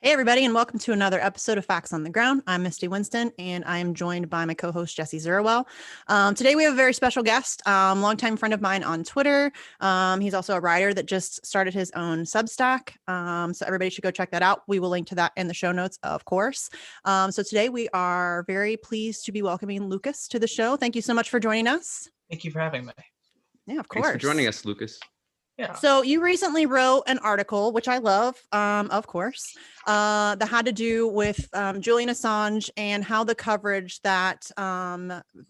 Hey, everybody, and welcome to another episode of Facts on the Ground. I'm Misty Winston, and I am joined by my co-host, Jesse Zerwell. Today, we have a very special guest, longtime friend of mine on Twitter. He's also a writer that just started his own Substack, so everybody should go check that out. We will link to that in the show notes, of course. So today, we are very pleased to be welcoming Lucas to the show. Thank you so much for joining us. Thank you for having me. Yeah, of course. Thanks for joining us, Lucas. Yeah. So you recently wrote an article, which I love, of course, that had to do with Julian Assange and how the coverage that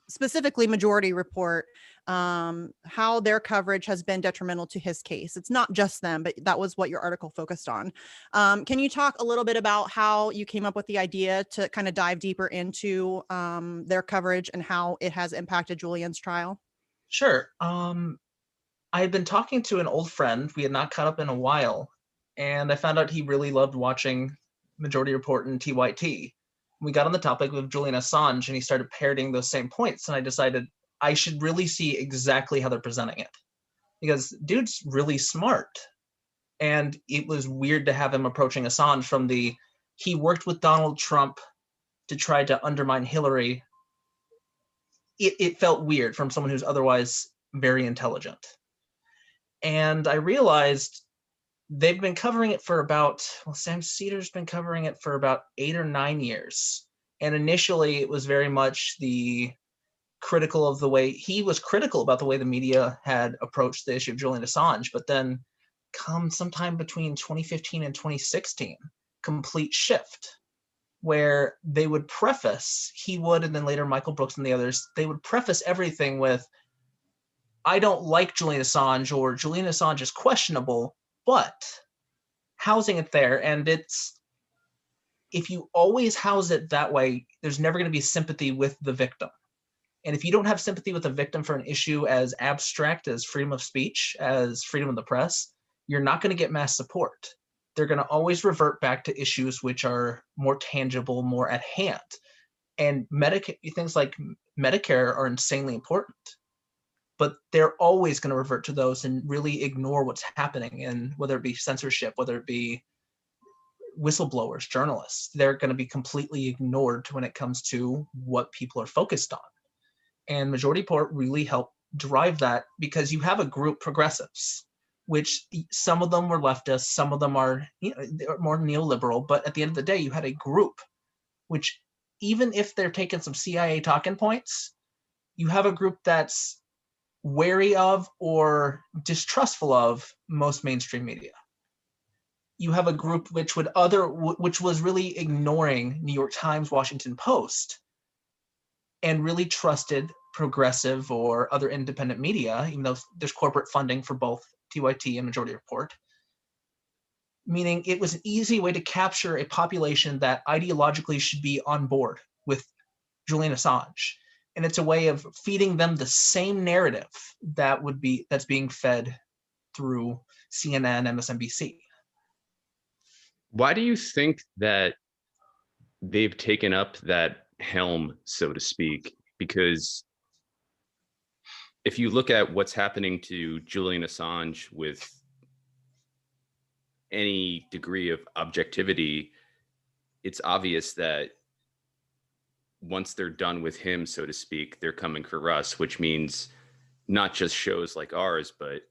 specifically Majority Report, how their coverage has been detrimental to his case. It's not just them, but that was what your article focused on. Can you talk a little bit about how you came up with the idea to kind of dive deeper into their coverage and how it has impacted Julian's trial? Sure. I had been talking to an old friend. We had not caught up in a while, and I found out he really loved watching Majority Report and TYT. We got on the topic of Julian Assange, and he started parroting those same points, and I decided I should really see exactly how they're presenting it. Because dude's really smart. And it was weird to have him approaching Assange from he worked with Donald Trump to try to undermine Hillary. It felt weird from someone who's otherwise very intelligent. And I realized they've been covering it for Sam Cedar's been covering it for about 8 or 9 years. And initially it was very much he was critical about the way the media had approached the issue of Julian Assange, but then come sometime between 2015 and 2016, complete shift, where they would and then later Michael Brooks and the others, they would preface everything with, I don't like Julian Assange, or Julian Assange is questionable, but housing it there. And if you always house it that way, there's never going to be sympathy with the victim. And if you don't have sympathy with the victim for an issue as abstract as freedom of speech, as freedom of the press, you're not going to get mass support. They're going to always revert back to issues which are more tangible, more at hand. And things like Medicare are insanely important. But they're always going to revert to those and really ignore what's happening, and whether it be censorship, whether it be whistleblowers, journalists, they're going to be completely ignored when it comes to what people are focused on. And Majority Report really helped drive that, because you have a group, progressives, which some of them were leftists, some of them are more neoliberal, but at the end of the day, you had a group which, even if they're taking some CIA talking points, you have a group that's wary of or distrustful of most mainstream media. You have a group which was really ignoring New York Times, Washington Post, and really trusted progressive or other independent media, even though there's corporate funding for both TYT and Majority Report. Meaning it was an easy way to capture a population that ideologically should be on board with Julian Assange. And it's a way of feeding them the same narrative that's being fed through CNN, MSNBC. Why do you think that they've taken up that helm, so to speak? Because if you look at what's happening to Julian Assange with any degree of objectivity, it's obvious that once they're done with him, so to speak, they're coming for us, which means not just shows like ours, but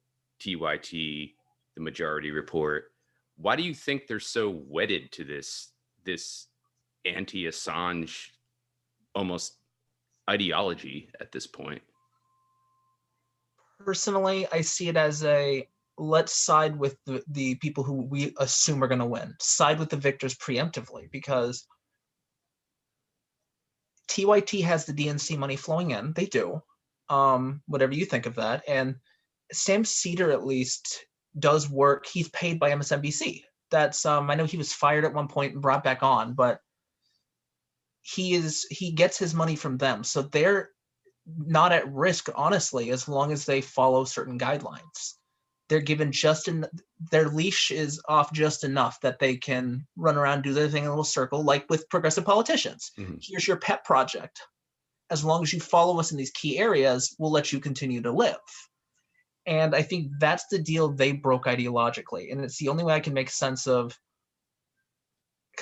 TYT, the Majority Report. Why do you think they're so wedded to this anti-Assange almost ideology at this point? Personally, I see it as let's side with the people who we assume are going to win. Side with the victors preemptively, because TYT has the DNC money flowing in. They do. Whatever you think of that. And Sam Cedar at least does work. He's paid by MSNBC. That's I know he was fired at one point and brought back on, but he gets his money from them. So they're not at risk, honestly, as long as they follow certain guidelines. They're given their leash is off just enough that they can run around, do their thing in a little circle, like with progressive politicians. Mm-hmm. Here's your pet project. As long as you follow us in these key areas, we'll let you continue to live. And I think that's the deal they broke ideologically. And it's the only way I can make sense of,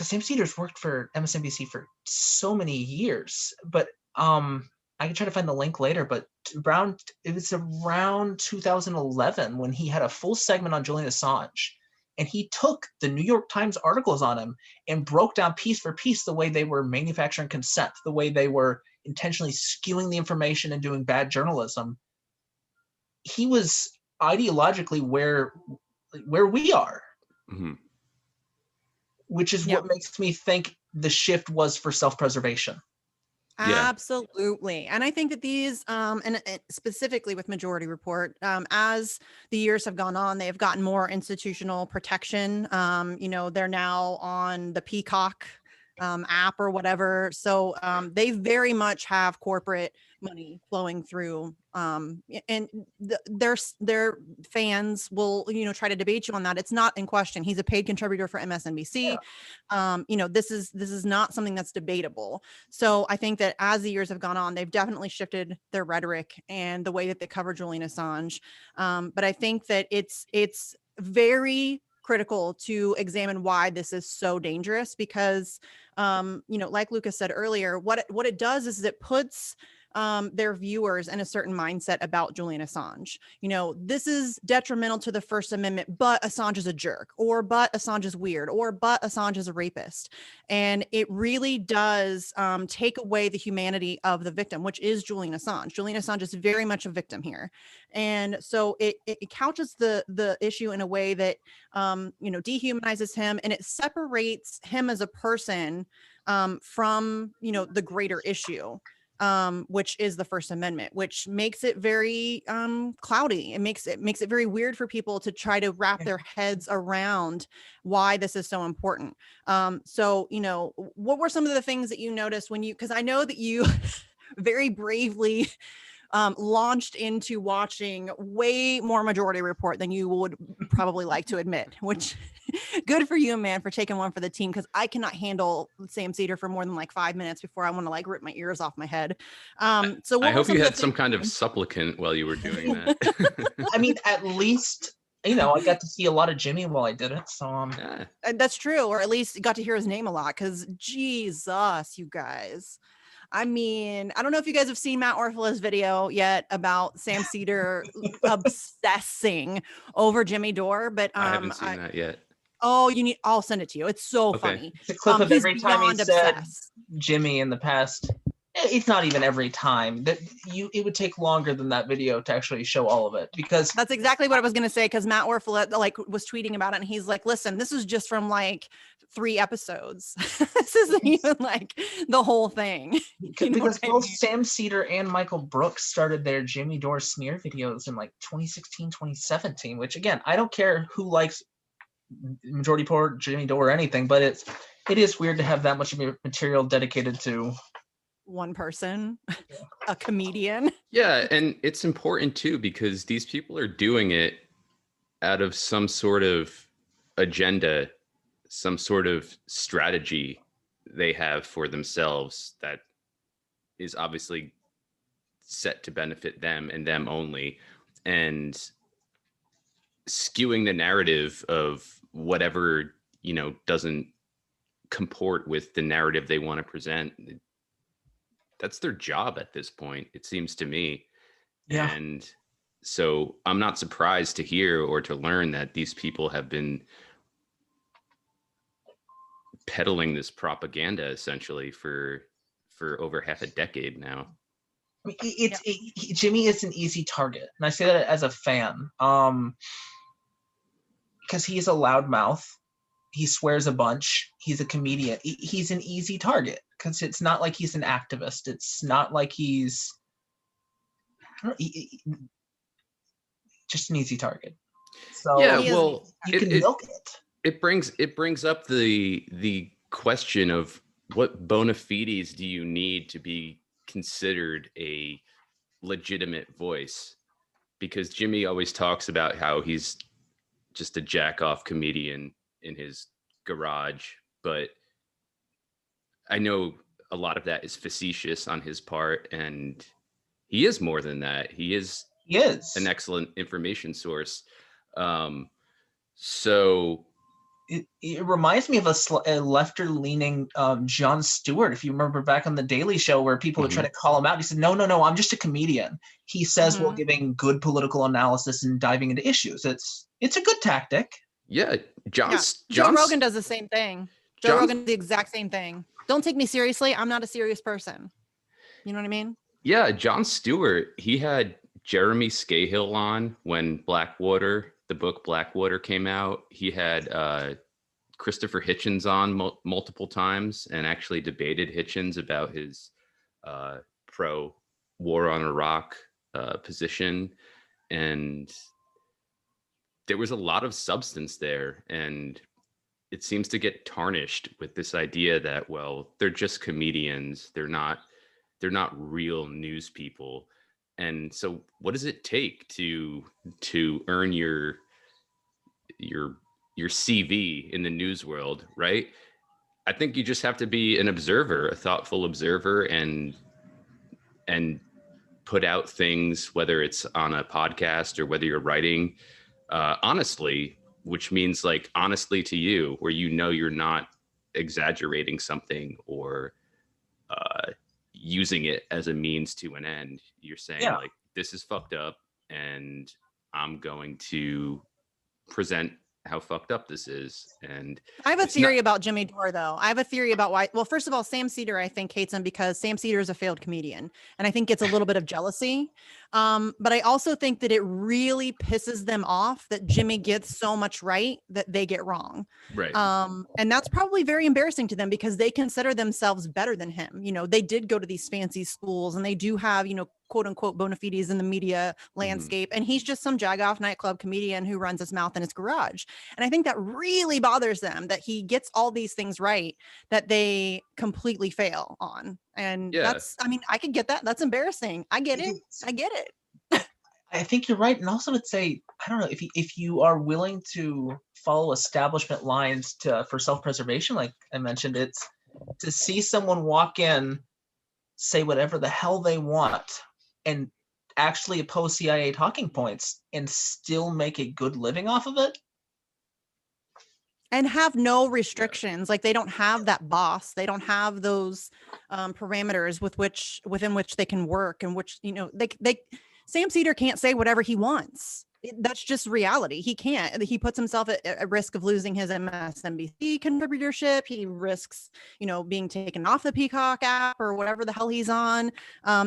because Sam Cedars worked for MSNBC for so many years, but I can try to find the link later, but it was around 2011 when he had a full segment on Julian Assange, and he took the New York Times articles on him and broke down piece for piece the way they were manufacturing consent, the way they were intentionally skewing the information and doing bad journalism. He was ideologically where we are, which is what makes me think the shift was for self-preservation. Yeah. Absolutely. And I think that these, and specifically with Majority Report, as the years have gone on, they have gotten more institutional protection. They're now on the Peacock app or whatever. So they very much have corporate money flowing through. And their fans will, try to debate you on that. It's not in question. He's a paid contributor for MSNBC. Yeah. This is not something that's debatable. So I think that as the years have gone on, they've definitely shifted their rhetoric and the way that they cover Julian Assange. But I think that it's very critical to examine why this is so dangerous, because like Lucas said earlier, what it does is it puts their viewers in a certain mindset about Julian Assange. This is detrimental to the First Amendment, but Assange is a jerk, or but Assange is weird, or but Assange is a rapist. And it really does take away the humanity of the victim, which is Julian Assange. Julian Assange is very much a victim here. And so it couches the issue in a way that, dehumanizes him, and it separates him as a person from, the greater issue. Which is the First Amendment, which makes it very cloudy. It makes it very weird for people to try to wrap their heads around why this is so important. So, what were some of the things that you noticed because I know that you very bravely launched into watching way more Majority Report than you would probably like to admit, which good for you, man, for taking one for the team, because I cannot handle Sam Cedar for more than like 5 minutes before I want to rip my ears off my head. So I hope you had some kind of supplicant while you were doing that. I mean, at least, I got to see a lot of Jimmy while I did it. So Yeah. That's true, or at least got to hear his name a lot, because Jesus, you guys. I mean, I don't know if you guys have seen Matt Orfala's video yet about Sam Cedar obsessing over Jimmy Dore, but I haven't seen that yet. Oh, I'll send it to you. It's so funny. It's a clip of every time he said Jimmy in the past. It's not even every time. It would take longer than that video to actually show all of it, because that's exactly what I was going to say, because Matt Orfala was tweeting about it, and he's like, listen, this is just from 3 episodes. This isn't even the whole thing. Because both Sam Cedar and Michael Brooks started their Jimmy Dore smear videos in 2016, 2017, which again, I don't care who likes Majority Report, Jimmy Dore, or anything, but it is weird to have that much material dedicated to one person, a comedian. Yeah, and it's important too, because these people are doing it out of some sort of agenda, some sort of strategy they have for themselves that is obviously set to benefit them and them only, and skewing the narrative of whatever doesn't comport with the narrative they want to present. That's their job at this point, it seems to me. Yeah. And so I'm not surprised to hear or to learn that these people have been peddling this propaganda essentially for over half a decade now. I mean, Jimmy is an easy target, and I say that as a fan, because he's a loudmouth. He swears a bunch. He's a comedian. He's an easy target, because it's not like he's an activist. It's not like he's just an easy target. So yeah, well, you can milk it. It brings up the question of what bona fides do you need to be considered a legitimate voice? Because Jimmy always talks about how he's just a jack-off comedian in his garage, but I know a lot of that is facetious on his part, and he is more than that. He is an excellent information source. So it reminds me of a lefter-leaning Jon Stewart, if you remember back on the Daily Show, where people would try to call him out. He said, no, I'm just a comedian. He says while giving good political analysis and diving into issues. It's a good tactic. Yeah, Joe Rogan does the same thing. Joe Rogan does the exact same thing. Don't take me seriously. I'm not a serious person. You know what I mean? Yeah, Jon Stewart, he had Jeremy Scahill on when the book Blackwater came out. He had Christopher Hitchens on multiple times and actually debated Hitchens about his pro-war on Iraq position. And there was a lot of substance there. And it seems to get tarnished with this idea that, well, they're just comedians. They're not real news people. And so what does it take to earn your CV in the news world, right? I think you just have to be an observer, a thoughtful observer, and put out things, whether it's on a podcast or whether you're writing honestly, which means like honestly to you, where you know you're not exaggerating something or using it as a means to an end. You're saying like, this is fucked up and I'm going to present how fucked up this is. And I have a theory about Jimmy Dore, though. I have a theory about why. Well, first of all, Sam Seder, I think, hates him because Sam Seder is a failed comedian. And I think it's a little bit of jealousy. But I also think that it really pisses them off that Jimmy gets so much right that they get wrong. Right. And that's probably very embarrassing to them because they consider themselves better than him. You know, they did go to these fancy schools and they do have, you know, quote unquote bona fides in the media landscape. And he's just some jagoff nightclub comedian who runs his mouth in his garage. And I think that really bothers them that he gets all these things right that they completely fail on. And that's, I mean, I could get that. That's embarrassing. I get it. I get it. I think you're right. And also to say, I don't know, if you are willing to follow establishment lines for self-preservation, like I mentioned, it's to see someone walk in, say whatever the hell they want, and actually oppose CIA talking points and still make a good living off of it. And have no restrictions. Like they don't have that boss. They don't have those parameters within which they can work and which, you know, Sam Seder can't say whatever he wants. That's just reality. He can't. He puts himself at risk of losing his MSNBC contributorship. He risks, you know, being taken off the Peacock app or whatever the hell he's on.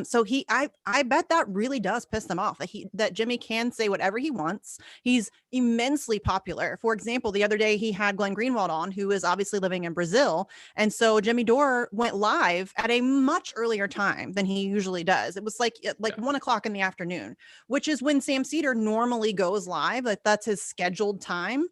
So I bet that really does piss them off that Jimmy can say whatever he wants. He's immensely popular. For example, the other day he had Glenn Greenwald on, who is obviously living in Brazil. And so Jimmy Dore went live at a much earlier time than he usually does. It was like 1 o'clock in the afternoon, which is when Sam Seder normally goes live. Like that's his scheduled time.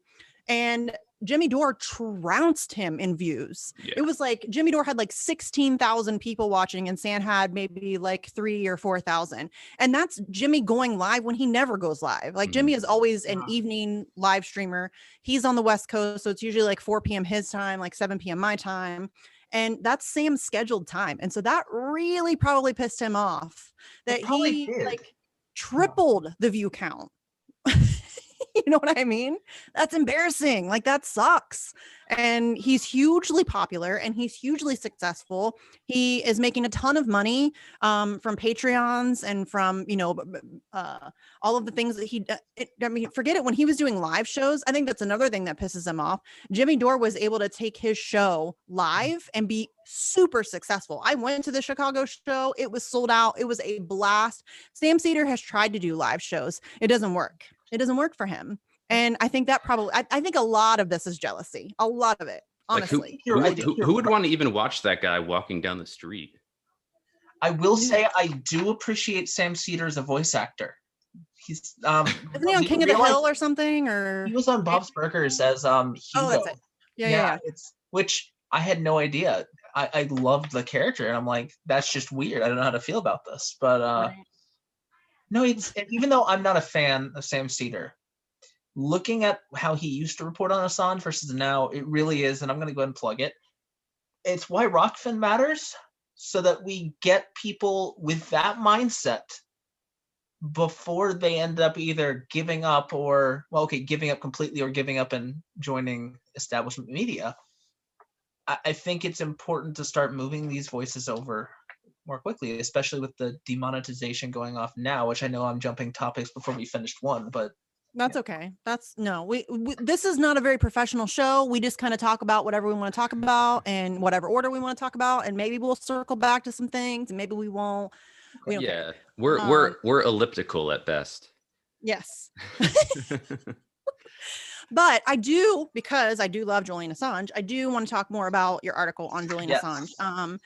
And Jimmy Dore trounced him in views. Yeah. It was like Jimmy Dore had like 16,000 people watching and Sam had maybe like 3,000 or 4,000. And that's Jimmy going live when he never goes live. Like Jimmy is always an evening live streamer. He's on the West Coast. So it's usually like 4 p.m. his time, like 7 p.m. my time. And that's Sam's scheduled time. And so that really probably pissed him off that he like tripled the view count. You know what I mean? That's embarrassing. Like that sucks. And he's hugely popular and he's hugely successful. He is making a ton of money from Patreons and from, you know, all of the things that I mean, forget it. When he was doing live shows, I think that's another thing that pisses him off. Jimmy Dore was able to take his show live and be super successful. I went to the Chicago show. It was sold out. It was a blast. Sam Seder has tried to do live shows. It doesn't work. It doesn't work for him. And I think that probably, I think a lot of this is jealousy. A lot of it, honestly. Like who would want to even watch that guy walking down the street? I will say I do appreciate Sam Seder as a voice actor. He's isn't he on King of the Hill or something? Or he was on Bob's Burgers as Hugo. Oh, that's it. Yeah. It's which I had no idea. I loved the character and I'm like, that's just weird. I don't know how to feel about this. But right. No, even though I'm not a fan of Sam Seder, looking at how he used to report on Assange versus now, it really is, and I'm going to go ahead and plug it. It's why Rockfin matters, so that we get people with that mindset before they end up either giving up or, well, okay, giving up completely or giving up and joining establishment media. I think it's important to start moving these voices over more quickly, especially with the demonetization going off now, which I know I'm jumping topics before we finished one, but That's okay. That's no, we this is not a very professional show. We just kind of talk about whatever we want to talk about and whatever order we want to talk about. And maybe we'll circle back to some things and maybe we won't. We don't care. We're elliptical at best. Yes. But I do, because I do love Julian Assange, I do want to talk more about your article on Julian Yes. Assange.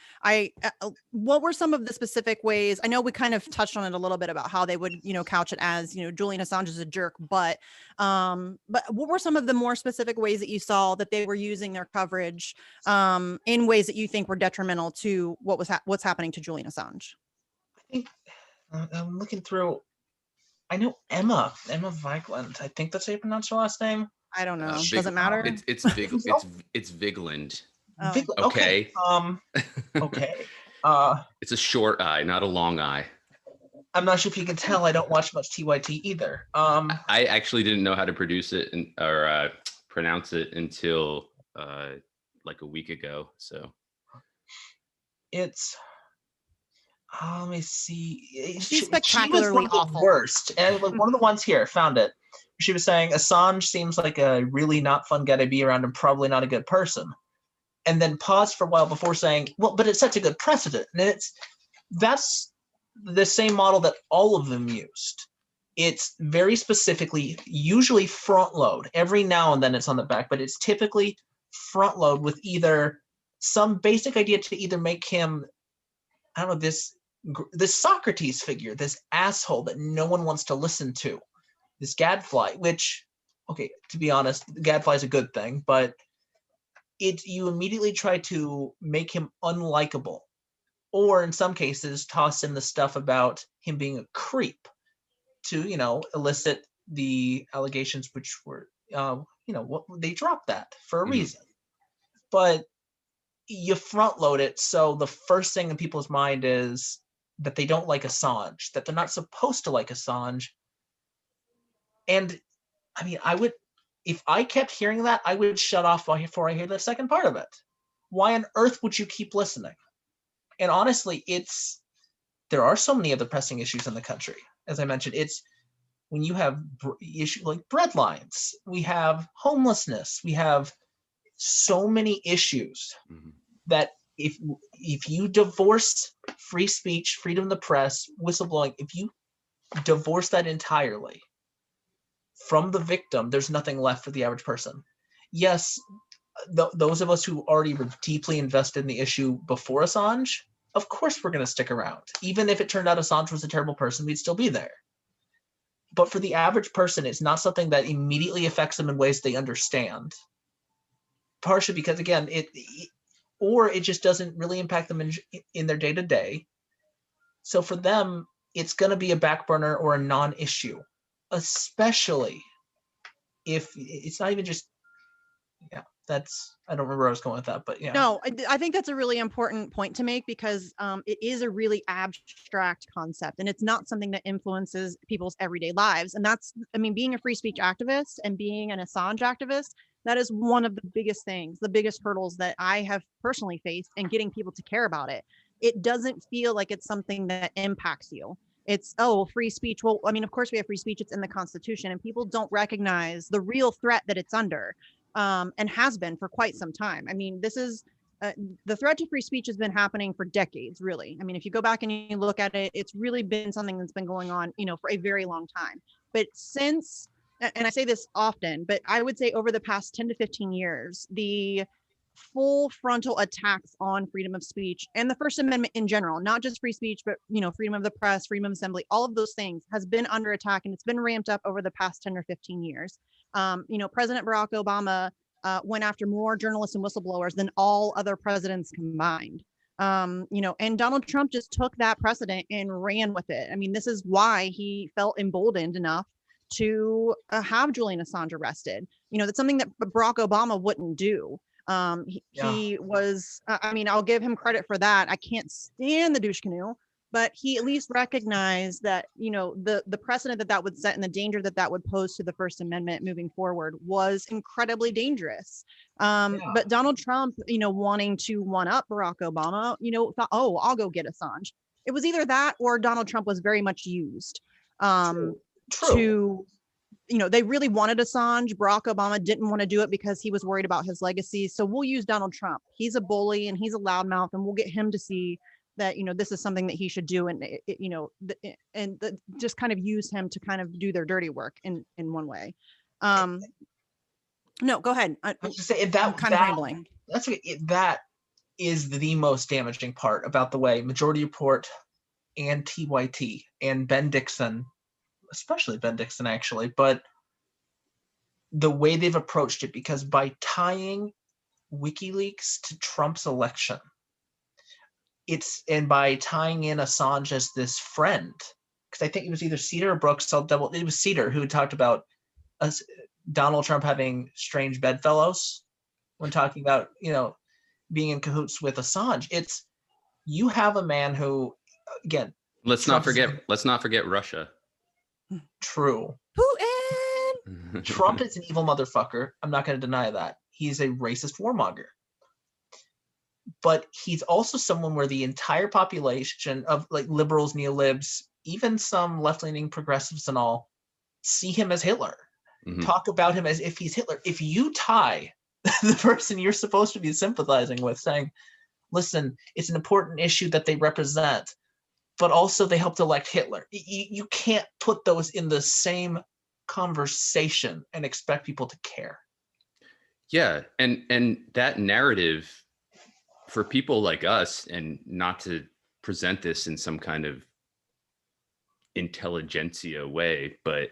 What were some of the specific ways? I know we kind of touched on it a little bit about how they would, couch it as, Julian Assange is a jerk, but what were some of the more specific ways that you saw that they were using their coverage in ways that you think were detrimental to what's happening to Julian Assange? I think I'm looking through. I know Emma Vigeland. I think that's how you pronounce her last name. I don't know. Doesn't matter. It's Vigeland. Oh. Okay. Okay. It's a short I, not a long I. I'm not sure if you can tell. I don't watch much TYT either. I actually didn't know how to produce it or pronounce it until like a week ago. So it's. Let me see. She's spectacularly she was one of the awful. worst. And one of the ones here, found it. She was saying Assange seems like a really not fun guy to be around and probably not a good person. And then paused for a while before saying, well, but it sets a good precedent. And that's the same model that all of them used. It's very specifically, usually front load. Every now and then it's on the back, but it's typically front load with either some basic idea to either make him, I don't know, this Socrates figure, this asshole that no one wants to listen to, this gadfly, which, okay, to be honest, gadfly is a good thing, but you immediately try to make him unlikable, or in some cases toss in the stuff about him being a creep to, elicit the allegations, which were, they dropped that for a reason. But you front load it, so the first thing in people's mind is that they don't like Assange, that they're not supposed to like Assange. And I mean, if I kept hearing that, I would shut off before I hear the second part of it. Why on earth would you keep listening? And honestly, there are so many other pressing issues in the country. As I mentioned, it's when you have issues like bread lines, we have homelessness, we have so many issues that if you divorce free speech, freedom of the press, whistleblowing, if you divorce that entirely from the victim, there's nothing left for the average person. Yes, those of us who already were deeply invested in the issue before Assange, of course we're going to stick around. Even if it turned out Assange was a terrible person, we'd still be there. But for the average person, it's not something that immediately affects them in ways they understand. Partially because, again, or it just doesn't really impact them in their day-to-day. So for them, it's going to be a back burner or a non-issue, especially if it's not even just, I don't remember where I was going with that, but yeah. No, I think that's a really important point to make because it is a really abstract concept and it's not something that influences people's everyday lives. And being a free speech activist and being an Assange activist, that is one of the biggest things, the biggest hurdles that I have personally faced in getting people to care about it. It doesn't feel like it's something that impacts you. It's, free speech. Well, I mean, of course we have free speech. It's in the Constitution and people don't recognize the real threat that it's under and has been for quite some time. I mean, this is the threat to free speech has been happening for decades, really. I mean, if you go back and you look at it, it's really been something that's been going on, for a very long time. But since, and I say this often, but I would say over the past 10 to 15 years, the full frontal attacks on freedom of speech and the First Amendment in general, not just free speech, but, freedom of the press, freedom of assembly, all of those things has been under attack and it's been ramped up over the past 10 or 15 years. President Barack Obama went after more journalists and whistleblowers than all other presidents combined. And Donald Trump just took that precedent and ran with it. I mean, this is why he felt emboldened enough to have Julian Assange arrested. That's something that Barack Obama wouldn't do. He was, I'll give him credit for that. I can't stand the douche canoe, but he at least recognized that, you know, the precedent that would set and the danger that would pose to the First Amendment moving forward was incredibly dangerous. But Donald Trump, you know, wanting to one up Barack Obama, you know, thought, oh, I'll go get Assange. It was either that or Donald Trump was very much used True. to, you know, they really wanted Assange. Barack Obama didn't want to do it because he was worried about his legacy. So we'll use Donald Trump. He's a bully and he's a loudmouth, and we'll get him to see that, you know, this is something that he should do. And, you know, just kind of use him to kind of do their dirty work in one way. No, go ahead. I was just saying that, I'm kind of rambling. That is the most damaging part about the way Majority Report and TYT and Ben Dixon, especially Ben Dixon actually, but the way they've approached it, because by tying WikiLeaks to Trump's election, and by tying in Assange as this friend, because I think it was either Cedar or Brooks, it was Cedar who talked about Donald Trump having strange bedfellows when talking about, you know, being in cahoots with Assange. It's, you have a man who, again, let's not forget Russia. True. Putin. Trump is an evil motherfucker. I'm not going to deny that. He's a racist warmonger. But he's also someone where the entire population of like liberals, neolibs, even some left-leaning progressives and all, see him as Hitler. Mm-hmm. Talk about him as if he's Hitler. If you tie the person you're supposed to be sympathizing with, saying, listen, it's an important issue that they represent, but also they helped elect Hitler. You can't put those in the same conversation and expect people to care. Yeah, and that narrative, for people like us, and not to present this in some kind of intelligentsia way, but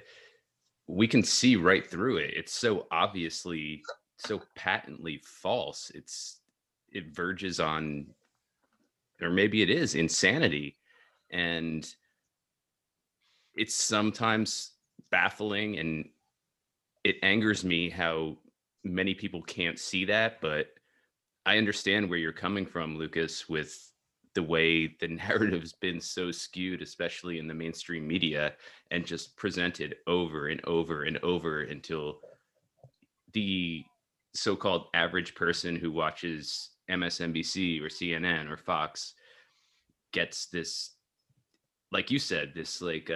we can see right through it. It's so obviously, so patently false. It verges on, or maybe it is, insanity. And it's sometimes baffling, and it angers me how many people can't see that. But I understand where you're coming from, Lucas, with the way the narrative's been so skewed, especially in the mainstream media, and just presented over and over and over until the so-called average person who watches MSNBC or CNN or Fox gets this, like you said, this like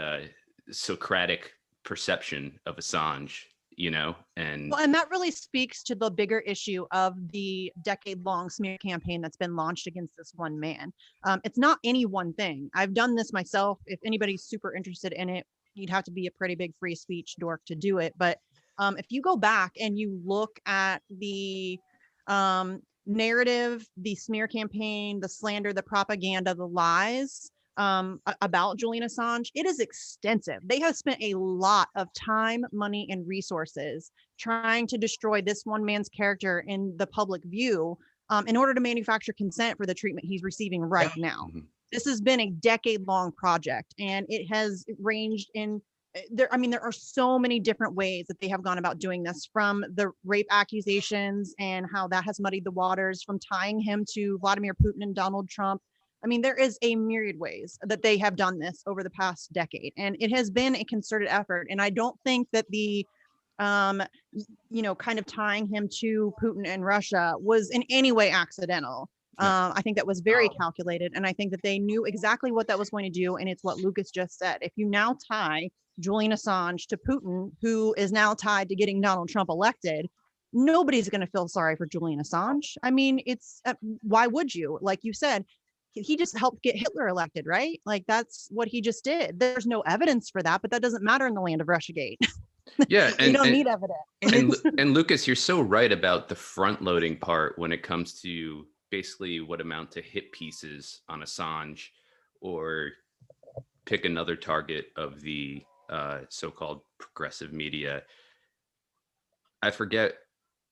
Socratic perception of Assange, you know. And that really speaks to the bigger issue of the decade-long smear campaign that's been launched against this one man. It's not any one thing. I've done this myself. If anybody's super interested in it, you'd have to be a pretty big free speech dork to do it. But if you go back and you look at the narrative, the smear campaign, the slander, the propaganda, the lies about Julian Assange, it is extensive. They have spent a lot of time, money, and resources trying to destroy this one man's character in the public view in order to manufacture consent for the treatment he's receiving right now. Mm-hmm. This has been a decade-long project, and it has ranged in there. I mean, there are so many different ways that they have gone about doing this, from the rape accusations and how that has muddied the waters, from tying him to Vladimir Putin and Donald Trump. I mean, there is a myriad ways that they have done this over the past decade, and it has been a concerted effort. And I don't think that the, you know, kind of tying him to Putin and Russia was in any way accidental. I think that was very calculated, and I think that they knew exactly what that was going to do. And it's what Lucas just said. If you now tie Julian Assange to Putin, who is now tied to getting Donald Trump elected, nobody's going to feel sorry for Julian Assange. I mean, it's why would you? Like you said, he just helped get Hitler elected, right? Like, that's what he just did. There's no evidence for that, but that doesn't matter in the land of Russiagate. Yeah, you don't need evidence. And Lucas, you're so right about the front loading part when it comes to basically what amount to hit pieces on Assange, or pick another target of the so-called progressive media. I forget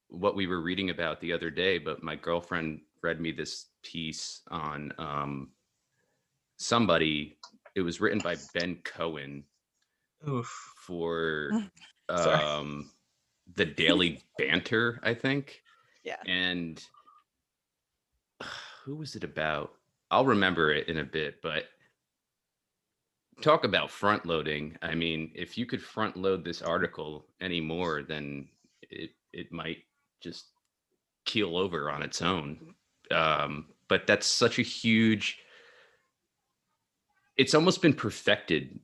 what we were reading about the other day, but my girlfriend read me this piece on somebody. It was written by Ben Cohen. Oof. For the Daily Banter, I think. Yeah. And who was it about? I'll remember it in a bit, but talk about front loading. I mean, if you could front load this article anymore, then it might just keel over on its own. But that's such a huge. It's almost been perfected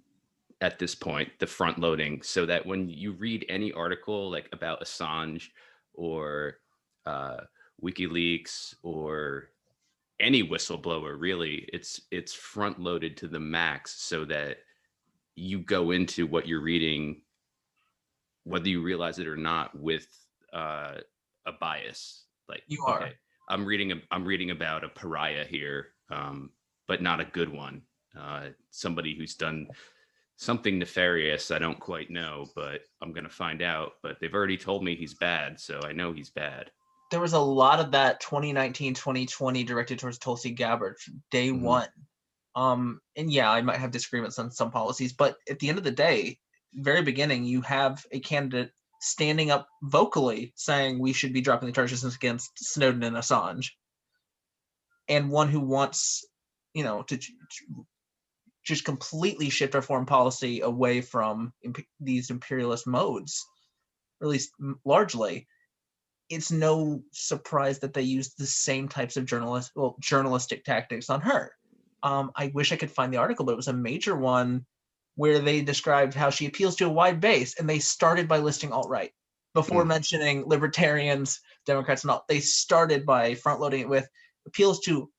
at this point, the front loading, so that when you read any article like about Assange or WikiLeaks or any whistleblower, really, it's front loaded to the max, so that you go into what you're reading, whether you realize it or not, with a bias. Like, You are. okay, I'm reading about a pariah here, but not a good one. Somebody who's done something nefarious. I don't quite know, but I'm going to find out. But they've already told me he's bad, so I know he's bad. There was a lot of that 2019, 2020 directed towards Tulsi Gabbard from day one. And yeah, I might have disagreements on some policies, but at the end of the day, very beginning, you have a candidate standing up vocally saying we should be dropping the charges against Snowden and Assange, and one who wants, to just completely shift our foreign policy away from these imperialist modes, or at least largely. It's no surprise that they use the same types of journalistic tactics on her. I wish I could find the article, but it was a major one where they described how she appeals to a wide base, and they started by listing alt-right before mentioning libertarians, Democrats, and all. They started by front-loading it with appeals to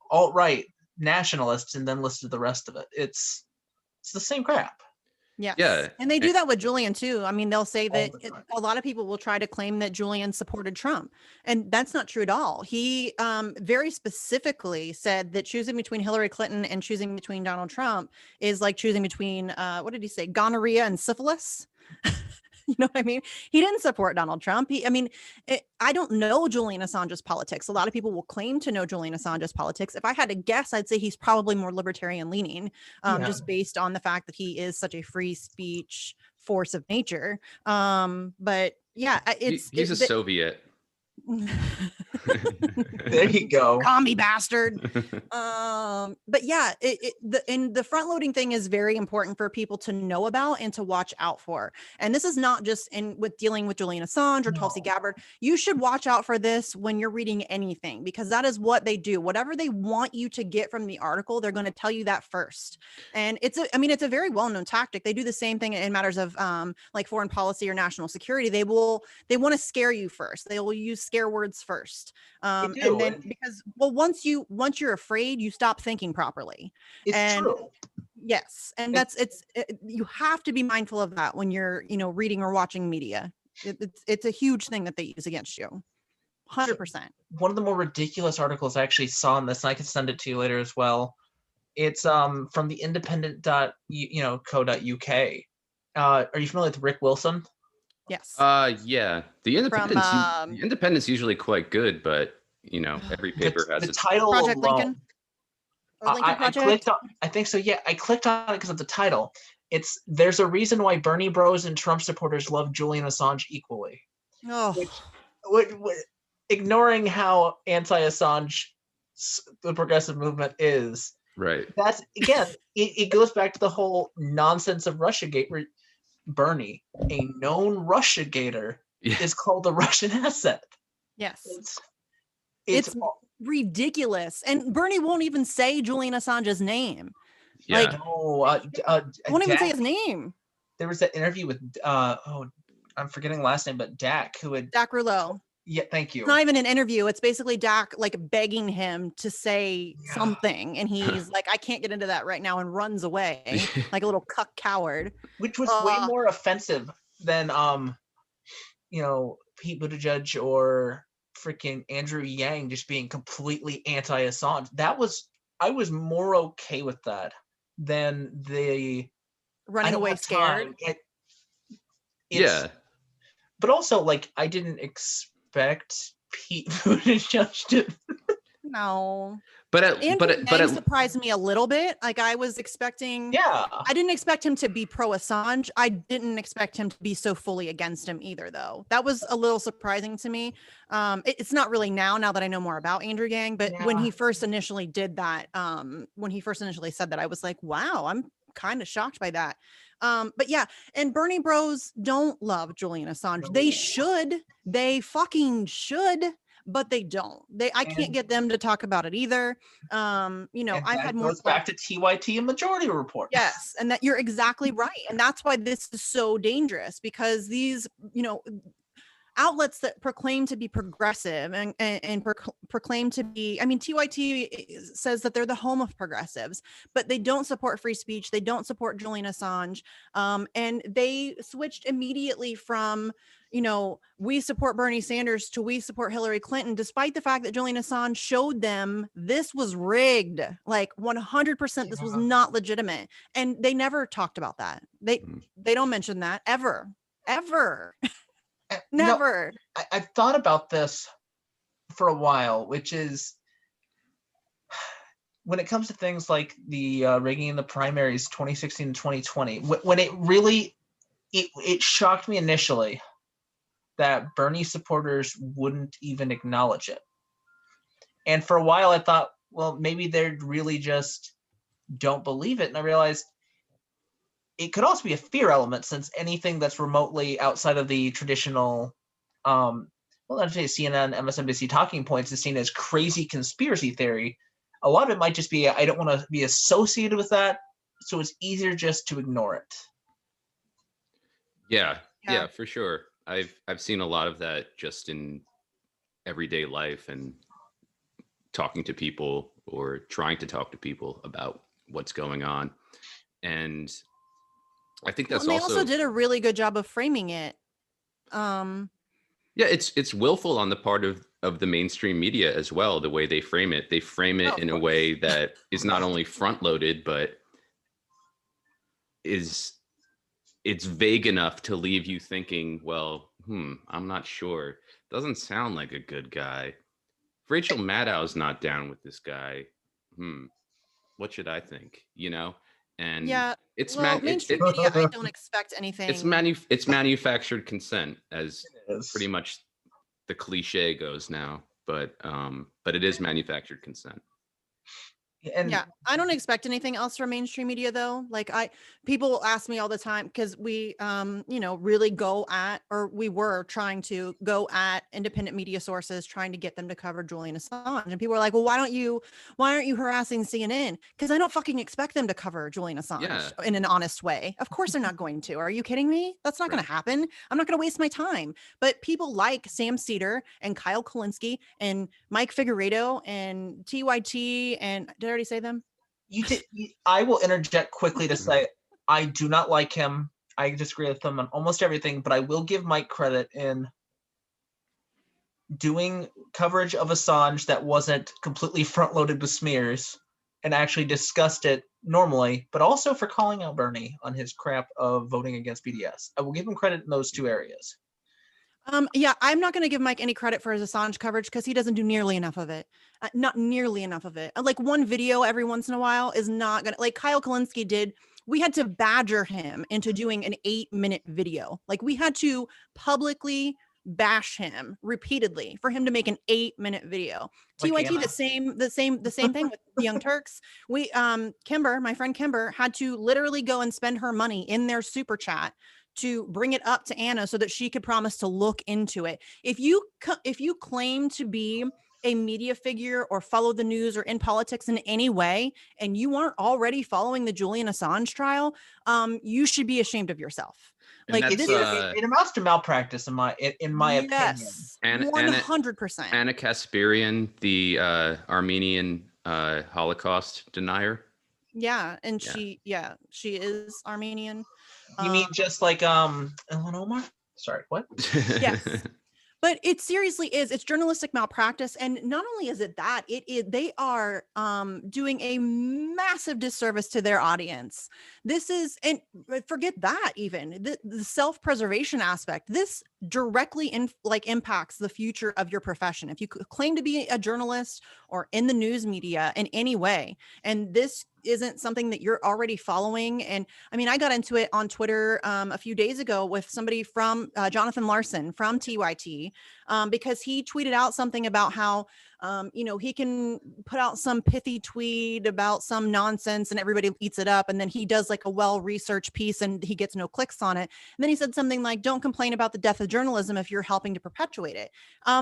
alt-right nationalists, and then listed the rest of it. It's the same crap. Yes. Yeah. And they do that with Julian too. I mean, they'll say that a lot of people will try to claim that Julian supported Trump, and that's not true at all. He very specifically said that choosing between Hillary Clinton and choosing between Donald Trump is like choosing between what did he say? Gonorrhea and syphilis. You know what I mean? He didn't support Donald Trump. I don't know Julian Assange's politics. A lot of people will claim to know Julian Assange's politics. If I had to guess, I'd say he's probably more libertarian leaning, just based on the fact that he is such a free speech force of nature. But yeah, he's a Soviet. There you go, commie bastard. But yeah, the front loading thing is very important for people to know about and to watch out for. And this is not just with dealing with Julian Assange or Tulsi Gabbard. You should watch out for this when you're reading anything, because that is what they do. Whatever they want you to get from the article, they're going to tell you that first. And it's a very well-known tactic. They do the same thing in matters of like foreign policy or national security. They want to scare you first. They will use scare words first. And then because once you're afraid, you stop thinking properly. It's true. Yes. And you have to be mindful of that when you're, reading or watching media. It's a huge thing that they use against you. 100%. One of the more ridiculous articles I actually saw on this, and I can send it to you later as well. It's from the independent.co.uk. Are you familiar with Rick Wilson? Yes. Yeah. The Independent's usually quite good, but every paper has the its title. Project alone, Lincoln. Or Lincoln Project? I clicked on. I think so. Yeah, I clicked on it because of the title. There's a reason why Bernie Bros and Trump supporters love Julian Assange equally. Oh. Which ignoring how anti-Assange the progressive movement is. Right. That's again. It goes back to the whole nonsense of Russiagate. Where Bernie, a known Russiagator, is called a Russian asset. Yes. It's ridiculous. And Bernie won't even say Julian Assange's name. Yeah. Like, won't even say his name. There was that interview with, I'm forgetting last name, but Dak Rouleau. Yeah, thank you. It's not even an interview. It's basically Dak like begging him to say something. And he's like, I can't get into that right now, and runs away like a little cuck coward. Which was way more offensive than, Pete Buttigieg or freaking Andrew Yang just being completely anti-Assange. I was more okay with that than the running away scared. Yeah. But also, like, I didn't expect Pete Buttigieg to. No. But it surprised me a little bit. Like, I was expecting. Yeah. I didn't expect him to be pro Assange. I didn't expect him to be so fully against him either, though. That was a little surprising to me. It's not really now that I know more about Andrew Yang, but when he first initially did that, when he first initially said that, I was like, wow, I'm kind of shocked by that. But yeah, and Bernie bros don't love Julian Assange. They should. They fucking should. But they don't. I can't get them to talk about it either. You know, I've had more. Goes back to TYT and Majority Report. Yes, and that you're exactly right, and that's why this is so dangerous, because these, you know, outlets that proclaim to be progressive and proclaim to be, I mean, TYT says that they're the home of progressives, but they don't support free speech. They don't support Julian Assange, and they switched immediately from, you know, we support Bernie Sanders to we support Hillary Clinton, despite the fact that Julian Assange showed them this was rigged, like 100%. This was not legitimate, and they never talked about that. They don't mention that ever. Never. No, I've thought about this for a while, which is when it comes to things like the rigging in the primaries 2016 to 2020, when it really, it shocked me initially that Bernie supporters wouldn't even acknowledge it. And for a while I thought, well, maybe they really just don't believe it. And I realized it could also be a fear element, since anything that's remotely outside of the traditional, well, I'd say CNN, MSNBC talking points is seen as crazy conspiracy theory. A lot of it might just be, I don't want to be associated with that, so it's easier just to ignore it. Yeah, for sure. I've seen a lot of that just in everyday life and talking to people or trying to talk to people about what's going on. And I think that's they also did a really good job of framing it. Yeah, it's willful on the part of the mainstream media as well, the way they frame it. They frame it in a way that is not only front loaded, but it's vague enough to leave you thinking, well, I'm not sure. Doesn't sound like a good guy. If Rachel Maddow's not down with this guy, what should I think? You know? And yeah, mainstream media, I don't expect anything. It's manufactured consent, as pretty much the cliche goes now, but it is manufactured consent. And yeah, I don't expect anything else from mainstream media though. Like people ask me all the time, because we, you know, really go at, or we were trying to go at independent media sources, trying to get them to cover Julian Assange. And people were like, well, why aren't you harassing CNN? Because I don't fucking expect them to cover Julian Assange in an honest way. Of course they're not going to. Are you kidding me? That's not going to happen. I'm not going to waste my time. But people like Sam Cedar and Kyle Kulinski and Mike Figueredo and TYT and did I already say them? I will interject quickly to say I do not like him. I disagree with him on almost everything, but I will give Mike credit in doing coverage of Assange that wasn't completely front-loaded with smears and actually discussed it normally, but also for calling out Bernie on his crap of voting against BDS. I will give him credit in those two areas. Yeah, I'm not going to give Mike any credit for his Assange coverage because he doesn't do nearly enough of it. Not nearly enough of it. Like one video every once in a while is not going to, like Kyle Kulinski did. We had to badger him into doing an 8-minute video. Like we had to publicly bash him repeatedly for him to make an 8-minute video. Like TYT, the same thing with the Young Turks. We, Kimber, my friend Kimber, had to literally go and spend her money in their super chat to bring it up to Anna so that she could promise to look into it. If you claim to be a media figure or follow the news or in politics in any way, and you aren't already following the Julian Assange trial, you should be ashamed of yourself. And like this it amounts to malpractice in my opinion. Yes, 100%. Anna Kasparian, the Armenian Holocaust denier. Yeah, and she is Armenian. You mean just like Ilhan Omar? Sorry, what? Yes. But it seriously is. It's journalistic malpractice. And not only is it that, they are doing a massive disservice to their audience. This is, and forget that even, the self-preservation aspect. This directly impacts the future of your profession. If you claim to be a journalist or in the news media in any way, and this isn't something that you're already following. And I mean, I got into it on Twitter a few days ago with somebody from Jonathan Larson from TYT, because he tweeted out something about how He can put out some pithy tweet about some nonsense and everybody eats it up. And then he does like a well-researched piece and he gets no clicks on it. And then he said something like, don't complain about the death of journalism if you're helping to perpetuate it.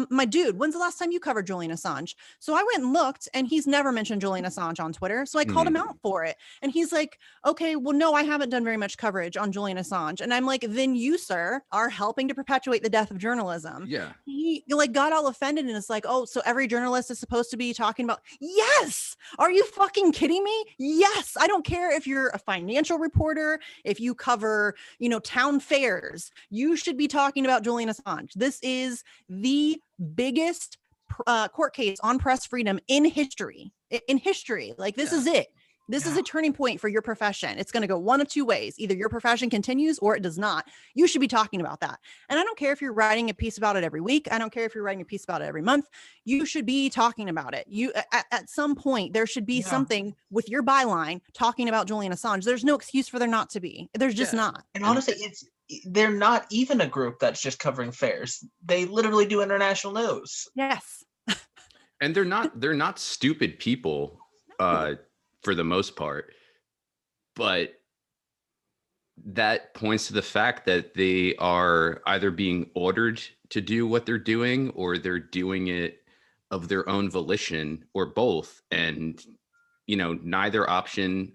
My dude, when's the last time you covered Julian Assange? So I went and looked and he's never mentioned Julian Assange on Twitter. So I called him out for it. And he's like, okay, well, no, I haven't done very much coverage on Julian Assange. And I'm like, then you, sir, are helping to perpetuate the death of journalism. Yeah. He like got all offended and it's like, oh, so every journalist is supposed to be talking about, yes, are you fucking kidding me? Yes. I don't care if you're a financial reporter, if you cover, town fairs, you should be talking about Julian Assange. This is the biggest court case on press freedom in history. Like this is it. This is a turning point for your profession. It's going to go one of two ways. Either your profession continues or it does not. You should be talking about that. And I don't care if you're writing a piece about it every week. I don't care if you're writing a piece about it every month. You should be talking about it. You at some point, there should be something with your byline talking about Julian Assange. There's no excuse for there not to be. There's just not. And honestly, they're not even a group that's just covering fairs. They literally do international news. Yes. And they're not stupid people. For the most part, but that points to the fact that they are either being ordered to do what they're doing or they're doing it of their own volition or both. And, neither option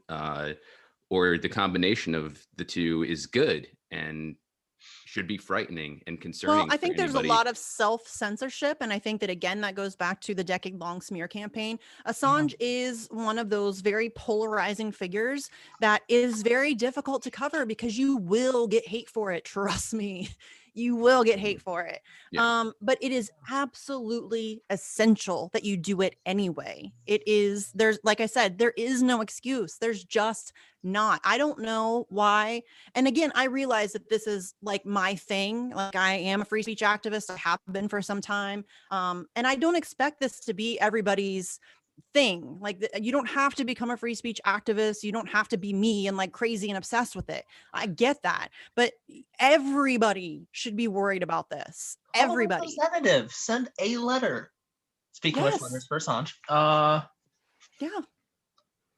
or the combination of the two is good and should be frightening and concerning. Well, I think there's a lot of self-censorship. And I think that, again, that goes back to the decade-long smear campaign. Assange is one of those very polarizing figures that is very difficult to cover because you will get hate for it. Trust me. You will get hate for it. Yeah. But it is absolutely essential that you do it anyway. Like I said, there is no excuse. There's just not. I don't know why. And again, I realize that this is like my thing. Like I am a free speech activist. I have been for some time. And I don't expect this to be everybody's thing. Like you don't have to become a free speech activist. You don't have to be me and like crazy and obsessed with it. I get that, but everybody should be worried about this. Everybody. Representative, send a letter. Speaking of letters for Assange, yeah,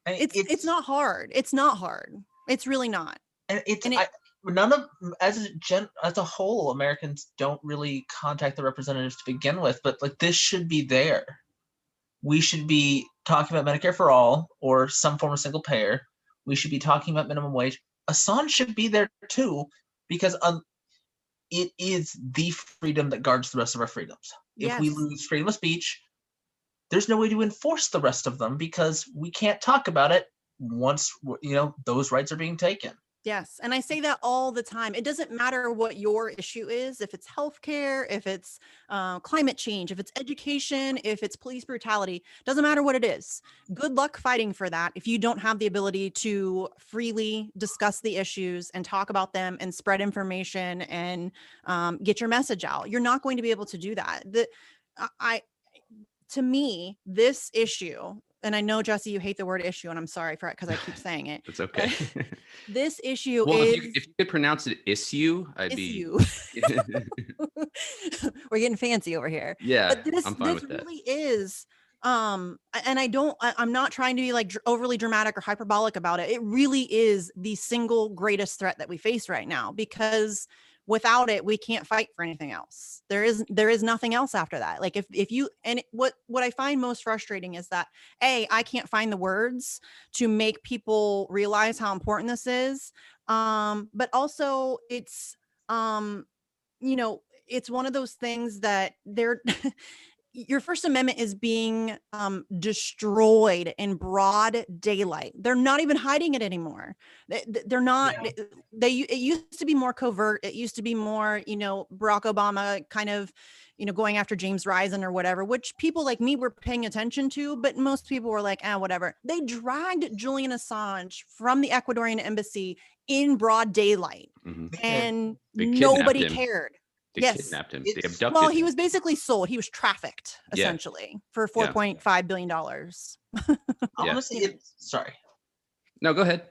it's not hard. It's not hard. It's really not. And as a whole, Americans don't really contact the representatives to begin with, but like this should be there. We should be talking about Medicare for all or some form of single payer. We should be talking about minimum wage. Assange should be there too, because it is the freedom that guards the rest of our freedoms. If we lose freedom of speech, there's no way to enforce the rest of them because we can't talk about it once, those rights are being taken. Yes. And I say that all the time. It doesn't matter what your issue is, if it's healthcare, if it's climate change, if it's education, if it's police brutality, doesn't matter what it is. Good luck fighting for that if you don't have the ability to freely discuss the issues and talk about them and spread information and get your message out. You're not going to be able to do that. To me, this issue, and I know, Jesse, you hate the word issue, and I'm sorry for it because I keep saying it. It's okay. This issue is... If you could pronounce it issue, I'd issue. Be... We're getting fancy over here. Yeah, but I'm fine with that. This really is... and I'm not trying to be like overly dramatic or hyperbolic about it. It really is the single greatest threat that we face right now, because without it, we can't fight for anything else. There is nothing else after that. Like if you, and what I find most frustrating is that I can't find the words to make people realize how important this is. But also it's, it's one of those things that your First Amendment is being destroyed in broad daylight. They're not even hiding it anymore. They're not. Yeah. It used to be more covert. It used to be more, Barack Obama kind of, going after James Risen or whatever, which people like me were paying attention to, but most people were like, whatever. They dragged Julian Assange from the Ecuadorian embassy in broad daylight, and nobody cared. They kidnapped him. They abducted him. Well, he was basically sold. He was trafficked, essentially, for $4.5 billion. Honestly, sorry. No, go ahead.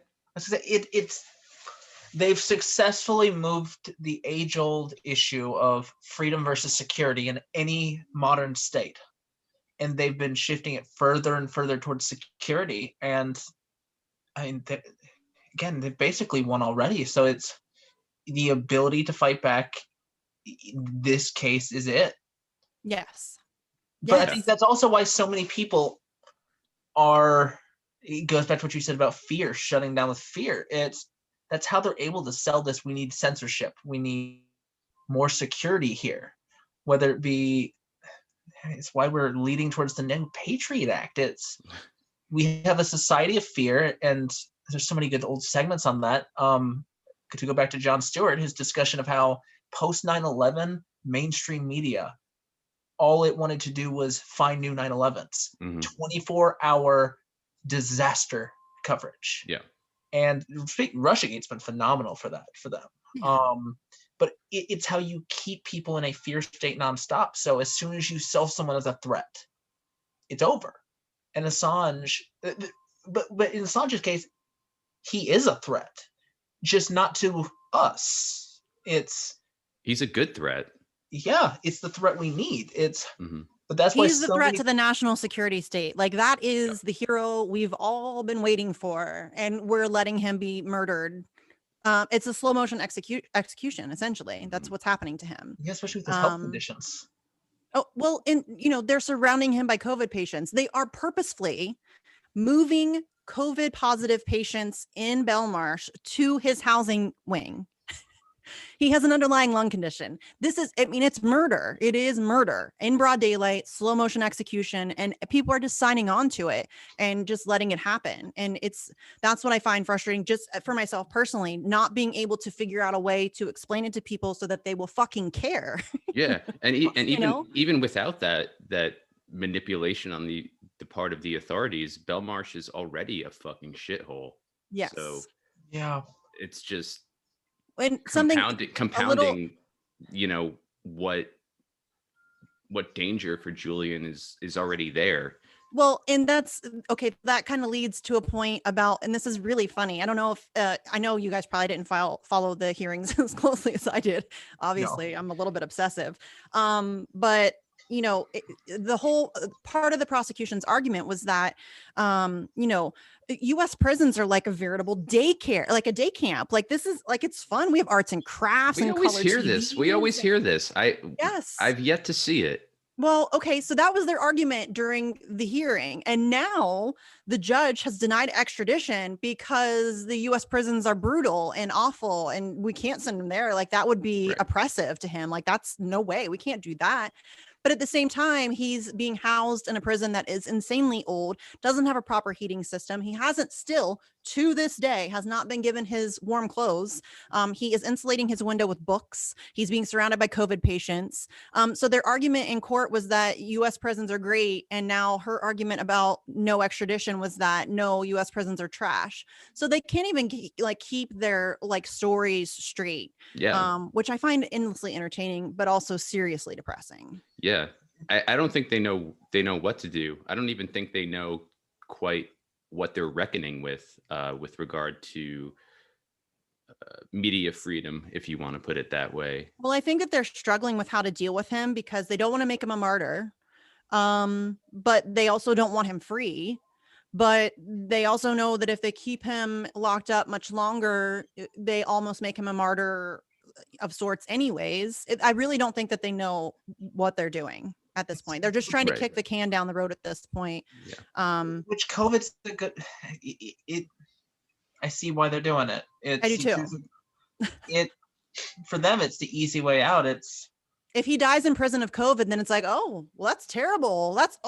They've successfully moved the age-old issue of freedom versus security in any modern state. and they've been shifting it further and further towards security. And I mean, again, they've basically won already. So it's the ability to fight back. This case is it. Yes. But Yes. I think that's also why so many people are, it goes back to what you said about fear, shutting down with fear. That's how they're able to sell this. We need censorship. We need more security here. Whether it be, it's why we're leading towards the new Patriot Act. We have a society of fear, and there's so many good old segments on that. To go back to Jon Stewart, his discussion of how post 9/11 mainstream media, all it wanted to do was find new 9/11s, 24-hour disaster coverage. Yeah. And Russiagate's been phenomenal for that, for them. Yeah. But it's how you keep people in a fear state nonstop. So as soon as you sell someone as a threat, it's over. And Assange, but in Assange's case, he is a threat, just not to us. He's a good threat. Yeah, it's the threat we need. But that's why he's the threat to the national security state. Like, that is the hero we've all been waiting for, and we're letting him be murdered. It's a slow motion execution, essentially. That's what's happening to him. Yeah, especially with his health conditions. Oh, well, and they're surrounding him by COVID patients. They are purposefully moving COVID positive patients in Belmarsh to his housing wing. He has an underlying lung condition. It's murder. It is murder in broad daylight, slow motion execution, and people are just signing on to it and just letting it happen. And that's what I find frustrating, just for myself personally, not being able to figure out a way to explain it to people so that they will fucking care. Yeah. And even without that manipulation on the part of the authorities, Belmarsh is already a fucking shithole. Yes. So yeah, it's just and compounding what danger for Julian is already there. Well, and that's okay. That kind of leads to a point about, and this is really funny. I don't know if I know you guys probably didn't follow the hearings as closely as I did. Obviously, no. I'm a little bit obsessive. But the whole part of the prosecution's argument was that, U.S. prisons are like a veritable daycare, like a day camp. Like, this is like, it's fun. We have arts and crafts. We always hear this. We always hear this. Yes. I've yet to see it. Well, okay, so that was their argument during the hearing. And now the judge has denied extradition because the U.S. prisons are brutal and awful and we can't send him there. Like, that would be oppressive to him. Like, that's no way. We can't do that. But at the same time, he's being housed in a prison that is insanely old, doesn't have a proper heating system. He hasn't still, to this day, has not been given his warm clothes. He is insulating his window with books. He's being surrounded by COVID patients. So their argument in court was that U.S. prisons are great. And now her argument about no extradition was that no, U.S. prisons are trash. So they can't even keep their stories straight. Yeah. Which I find endlessly entertaining, but also seriously depressing. Yeah. I don't think they know what to do. I don't even think they know quite what they're reckoning with regard to media freedom, if you want to put it that way. Well, I think that they're struggling with how to deal with him because they don't want to make him a martyr. But they also don't want him free. But they also know that if they keep him locked up much longer, they almost make him a martyr of sorts anyways. I really don't think that they know what they're doing at this point. They're just trying to kick the can down the road at this point. Yeah. Which COVID's a good, I see why they're doing it. I do too. For them, it's the easy way out. If he dies in prison of COVID, then it's like, oh, well, that's terrible. That's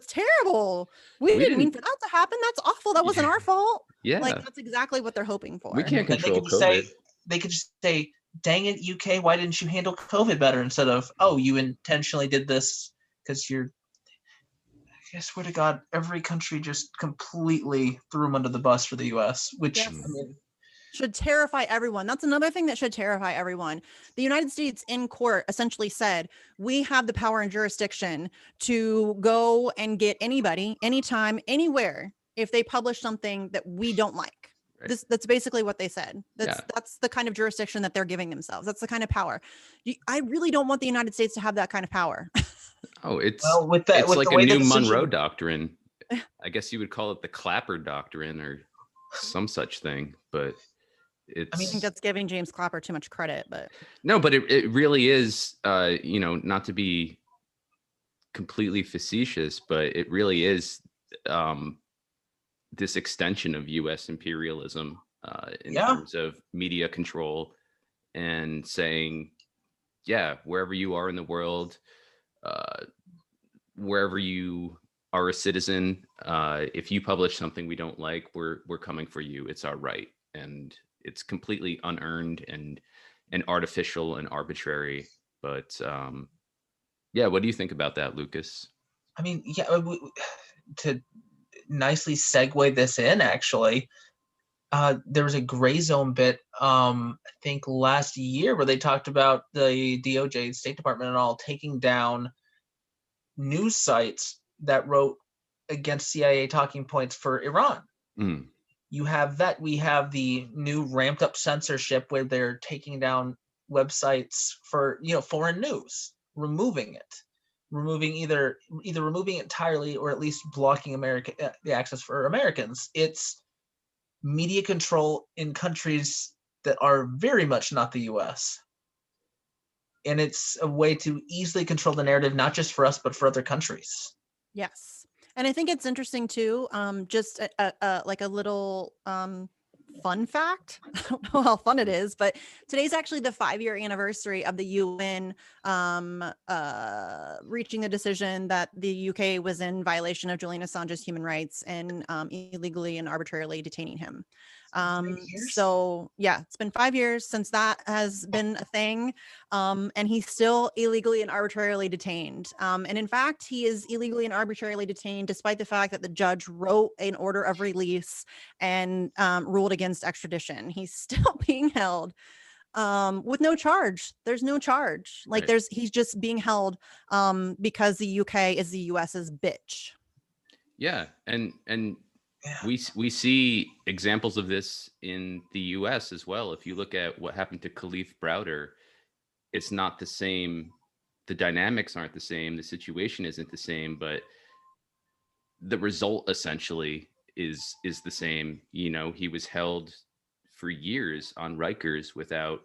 terrible. We didn't mean for that to happen. That's awful. That wasn't our fault. Yeah. Like, that's exactly what they're hoping for. We can't control COVID. They could just say, dang it, UK, why didn't you handle COVID better? Instead of, oh, you intentionally did this because I swear to God, every country just completely threw him under the bus for the US, which should terrify everyone. That's another thing that should terrify everyone. The United States in court essentially said, we have the power and jurisdiction to go and get anybody, anytime, anywhere, if they publish something that we don't like. Right. That's basically what they said. Yeah. That's the kind of jurisdiction that they're giving themselves. That's the kind of power. I really don't want the United States to have that kind of power. Oh, it's Well, with it's like the a way the new Monroe decision, Doctrine. I guess you would call it the Clapper Doctrine or some such thing, but I I mean, think it's that's giving James Clapper too much credit, but no, but it really is, not to be completely facetious, but it really is this extension of U.S. imperialism in yeah, terms of media control and saying, yeah, wherever you are in the world, uh, wherever you are a citizen, if you publish something we don't like, we're coming for you. It's our right, and it's completely unearned and artificial and arbitrary. But yeah, what do you think about that, Lucas? I mean, yeah, to nicely segue this in, actually, there was a gray zone bit, I think last year, where they talked about the DOJ, State Department, and all taking down news sites that wrote against CIA talking points for Iran. Mm, You have that. We have the new ramped up censorship where they're taking down websites for foreign news, removing it, removing either removing it entirely or at least blocking the access for Americans. It's media control in countries that are very much not the US. And it's a way to easily control the narrative, not just for us, but for other countries. yes. And I think it's interesting too, just like a little fun fact. I don't know how fun it is, but today's actually the 5-year anniversary of the UN reaching the decision that the UK was in violation of Julian Assange's human rights and illegally and arbitrarily detaining him. 5 years? So yeah, it's been 5 years since that has been a thing. And he's still illegally and arbitrarily detained. And in fact, he is illegally and arbitrarily detained despite the fact that the judge wrote an order of release and ruled against extradition. He's still being held with no charge. There's no charge. Like right. he's just being held because the UK is the US's bitch. Yeah, and Yeah. we see examples of this in the U.S. as well. If you look at what happened to Khalif Browder, it's not the same. The dynamics aren't the same. The situation isn't the same, but the result essentially is the same. He was held for years on Rikers without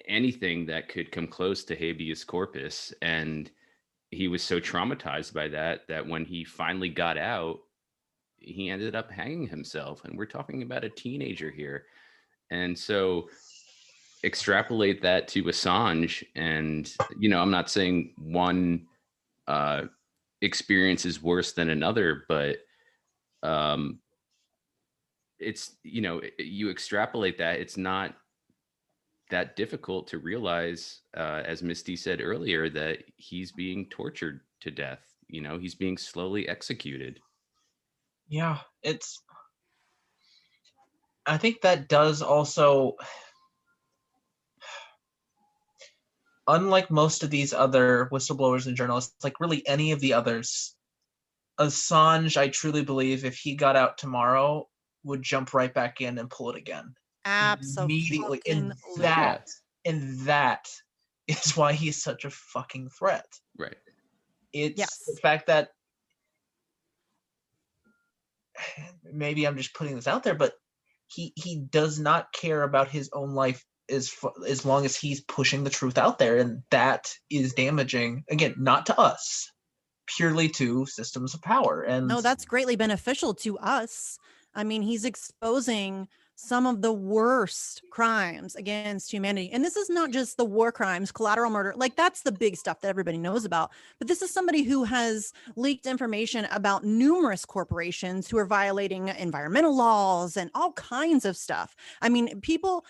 anything that could come close to habeas corpus, and he was so traumatized by that when he finally got out, he ended up hanging himself. And we're talking about a teenager here. And so extrapolate that to Assange, and I'm not saying one experience is worse than another, but it's you extrapolate that, it's not that difficult to realize, as Misty said earlier, that he's being tortured to death. He's being slowly executed. Yeah, I think that does also, unlike most of these other whistleblowers and journalists, like really any of the others, Assange, I truly believe if he got out tomorrow, would jump right back in and pull it again. Immediately. And Absolutely. that is why he's such a fucking threat. Right. It's Yes. the fact that, maybe I'm just putting this out there, but he does not care about his own life as long as he's pushing the truth out there, and that is damaging, again, not to us, purely to systems of power. And No, that's greatly beneficial to us. I mean, he's exposing some of the worst crimes against humanity. And this is not just the war crimes, collateral murder, like that's the big stuff that everybody knows about. But this is somebody who has leaked information about numerous corporations who are violating environmental laws and all kinds of stuff. I mean, people,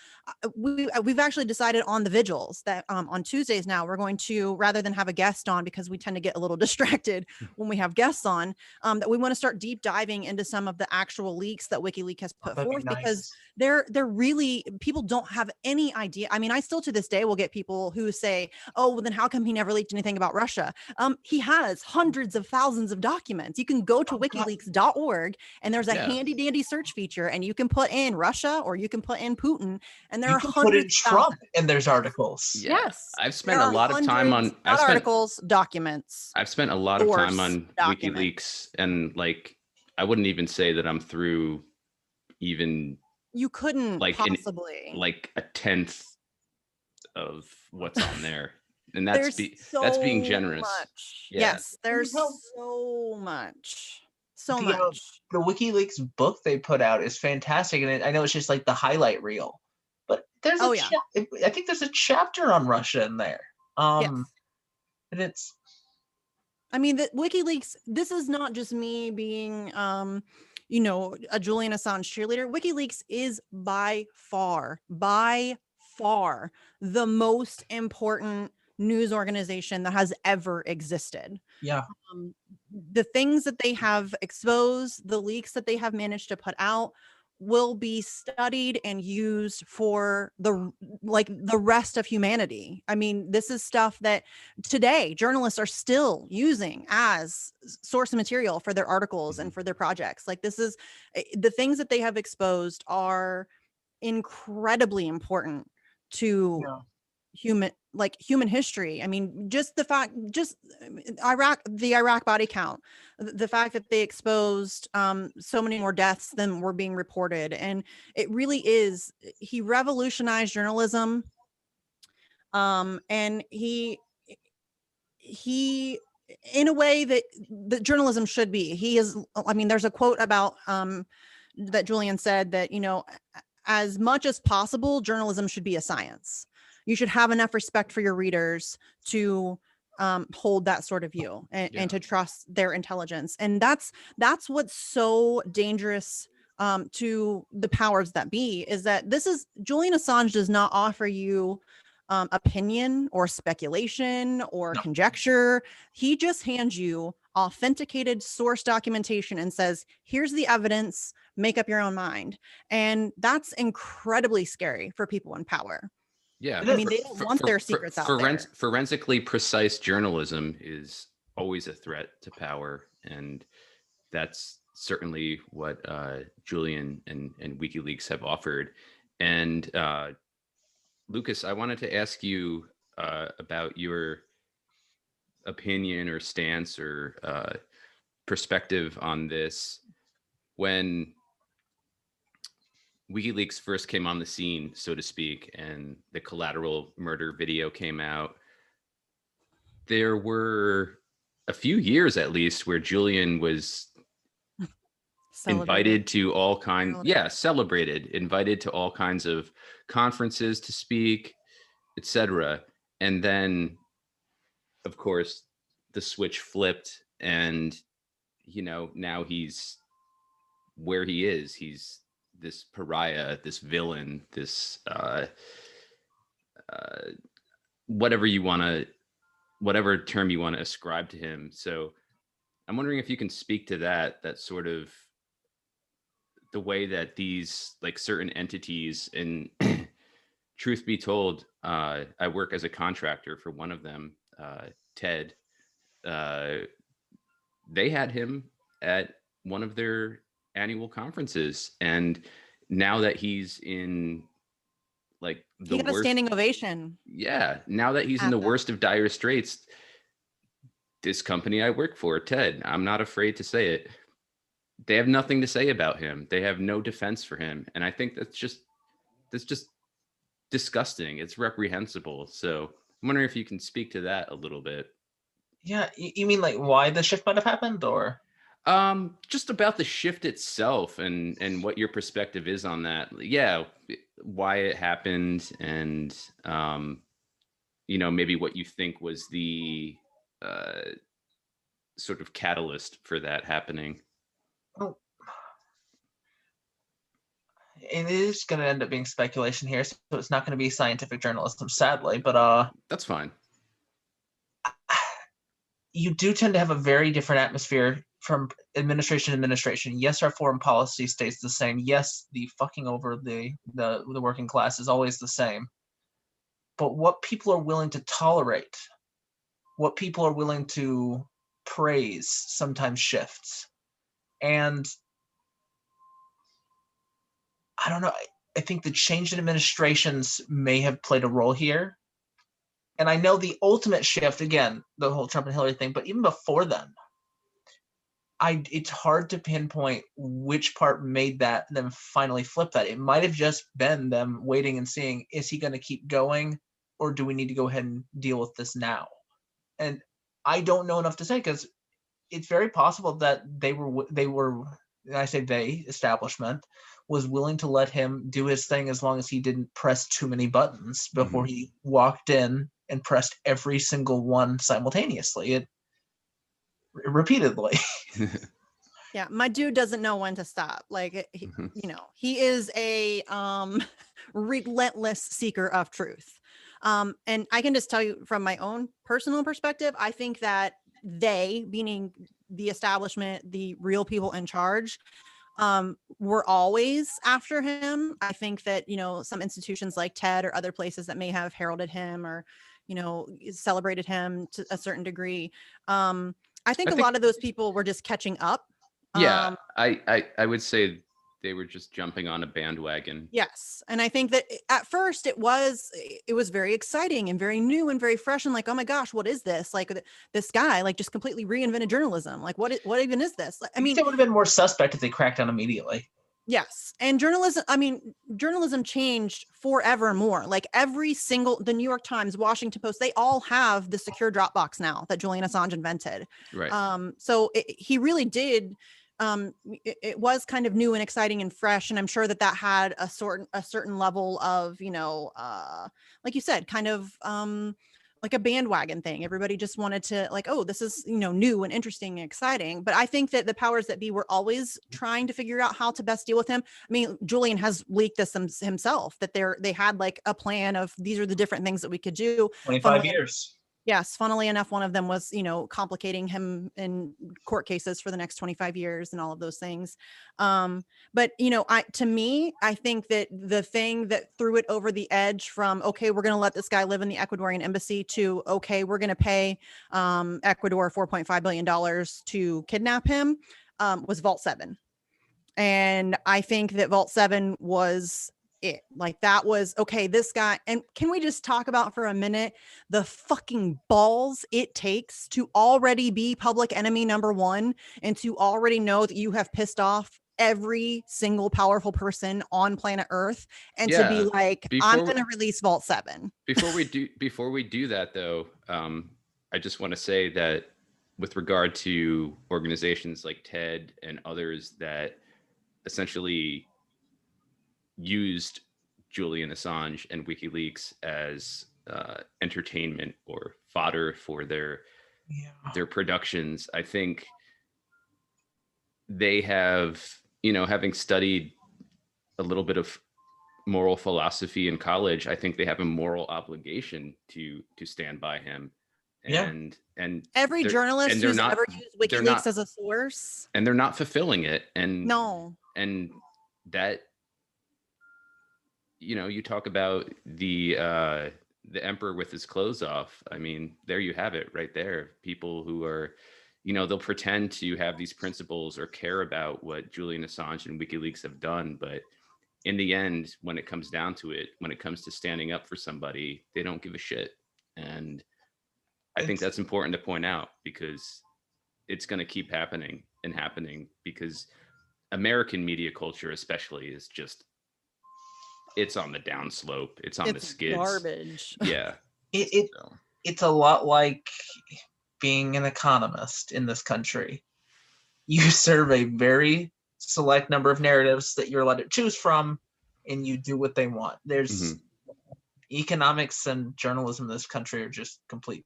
we've actually decided on the vigils that on Tuesdays now, we're going to, rather than have a guest on, because we tend to get a little distracted when we have guests on, that we want to start deep diving into some of the actual leaks that WikiLeaks has put that'd be forth, nice. because they're really, people don't have any idea. I mean, I still to this day will get people who say, oh, well, then how come he never leaked anything about Russia? He has hundreds of thousands of documents. You can go to wikileaks.org and there's a handy dandy search feature, and you can put in Russia or you can put in Putin, and there You are can hundreds put in Trump and there's articles. Yeah. Yes. I've spent a lot of time on articles, documents. I've spent a lot of time on documents. WikiLeaks, and like I wouldn't even say that I'm through even You couldn't like possibly like a tenth of what's on there. And that's so that's being generous. Much. Yeah. Yes, there's so much. So much. The WikiLeaks book they put out is fantastic, and I know it's just like the highlight reel, but there's I think there's a chapter on Russia in there. And it's, I mean, the WikiLeaks, this is not just me being you know, a Julian Assange cheerleader. WikiLeaks is by far the most important news organization that has ever existed. Yeah. The things that they have exposed, the leaks that they have managed to put out, will be studied and used for the rest of humanity. I mean, this is stuff that today journalists are still using as source material for their articles and for their projects. Like, this is the things that they have exposed are incredibly important to human history. I mean, just the Iraq body count, the fact that they exposed so many more deaths than were being reported. And it really is, he revolutionized journalism. And he in a way that journalism should be. He is, I mean, there's a quote about that Julian said that, you know, as much as possible, journalism should be a science. You should have enough respect for your readers to hold that sort of view and to trust their intelligence. And that's what's so dangerous to the powers that be, is that Julian Assange does not offer you opinion or speculation or conjecture. He just hands you authenticated source documentation and says, here's the evidence, make up your own mind. And that's incredibly scary for people in power. Yeah. I mean, they don't want their secrets out there. Forensically precise journalism is always a threat to power. And that's certainly what Julian and WikiLeaks have offered. And Lucas, I wanted to ask you about your opinion or stance or perspective on this. When WikiLeaks first came on the scene, so to speak, and the Collateral murder video came out, there were a few years at least where Julian was invited to all kinds, invited to all kinds of conferences to speak, etc. And then, of course, the switch flipped, and you know, now he's where he is. He's this pariah, this villain, this whatever term you want to ascribe to him. So I'm wondering if you can speak to that sort of the way that these like certain entities, and truth be told, I work as a contractor for one of them, TED. They had him at one of their annual conferences, and now that he's in like he got a standing ovation. Yeah, now that he's in the worst of dire straits, this company I work for, TED, I'm not afraid to say it, they have nothing to say about him. They have no defense for him, and I think that's just disgusting. It's reprehensible. So I'm wondering if you can speak to that a little bit. Yeah, you mean like why the shift might have happened, or? Just about the shift itself and what your perspective is on that. Yeah, why it happened, and you know, maybe what you think was the sort of catalyst for that happening. Well, it is going to end up being speculation here, so it's not going to be scientific journalism, sadly. But that's fine. you do tend to have a very different atmosphere from administration to administration. Yes, our foreign policy stays the same. Yes, the fucking over the working class is always the same. But what people are willing to tolerate, what people are willing to praise, sometimes shifts. And I don't know. I think the change in administrations may have played a role here. And I know the ultimate shift, again, the whole Trump and Hillary thing, but even before then, it's hard to pinpoint which part made that and then finally flip that. It might have just been them waiting and seeing, is he going to keep going, or do we need to go ahead and deal with this now? And I don't know enough to say, because it's very possible that they were, and I say they, establishment, was willing to let him do his thing as long as he didn't press too many buttons before he walked in and pressed every single one simultaneously. Repeatedly. Yeah, my dude doesn't know when to stop. Like, he is a relentless seeker of truth. And I can just tell you from my own personal perspective, I think that they, meaning the establishment, the real people in charge, were always after him. I think that, some institutions like TED or other places that may have heralded him or, celebrated him to a certain degree. I think a lot of those people were just catching up. Yeah, I would say they were just jumping on a bandwagon. Yes. And I think that at first it was very exciting and very new and very fresh and like, oh my gosh, what is this? Like this guy, like just completely reinvented journalism. Like what even is this? I mean, it would have been more suspect if they cracked down immediately. Yes. And journalism changed forevermore. Like the New York Times, Washington Post, they all have the secure Dropbox now that Julian Assange invented. Right. So he really did. It was kind of new and exciting and fresh. And I'm sure that had a certain level of, like you said, kind of, like a bandwagon thing. Everybody just wanted to like, oh, this is, new and interesting and exciting. But I think that the powers that be were always trying to figure out how to best deal with him. I mean, Julian has leaked this himself that they had like a plan of these are the different things that we could do. 25 years. Yes. Funnily enough, one of them was, complicating him in court cases for the next 25 years and all of those things. But, I think that the thing that threw it over the edge from, okay, we're going to let this guy live in the Ecuadorian embassy to, okay, we're going to pay Ecuador $4.5 billion to kidnap him was Vault 7. And I think that Vault 7 was it. Like that was okay, this guy. And can we just talk about for a minute the fucking balls it takes to already be public enemy number one and to already know that you have pissed off every single powerful person on planet Earth and to be like, I'm going to release Vault 7. Before we do that though, I just want to say that with regard to organizations like TED and others that essentially used Julian Assange and WikiLeaks as entertainment or fodder for their productions. I think they have, having studied a little bit of moral philosophy in college, I think they have a moral obligation to stand by him. And every journalist who's ever used WikiLeaks as a source, and they're not fulfilling it. And that, you talk about the emperor with his clothes off. I mean, there you have it right there. People who are, they'll pretend to have these principles or care about what Julian Assange and WikiLeaks have done. But in the end, when it comes down to it, when it comes to standing up for somebody, they don't give a shit. And I think that's important to point out because it's going to keep happening because American media culture especially is just, it's on the downslope. It's on the skids. Garbage. Yeah. It's a lot like being an economist in this country. You serve a very select number of narratives that you're allowed to choose from, and you do what they want. There's economics and journalism in this country are just complete.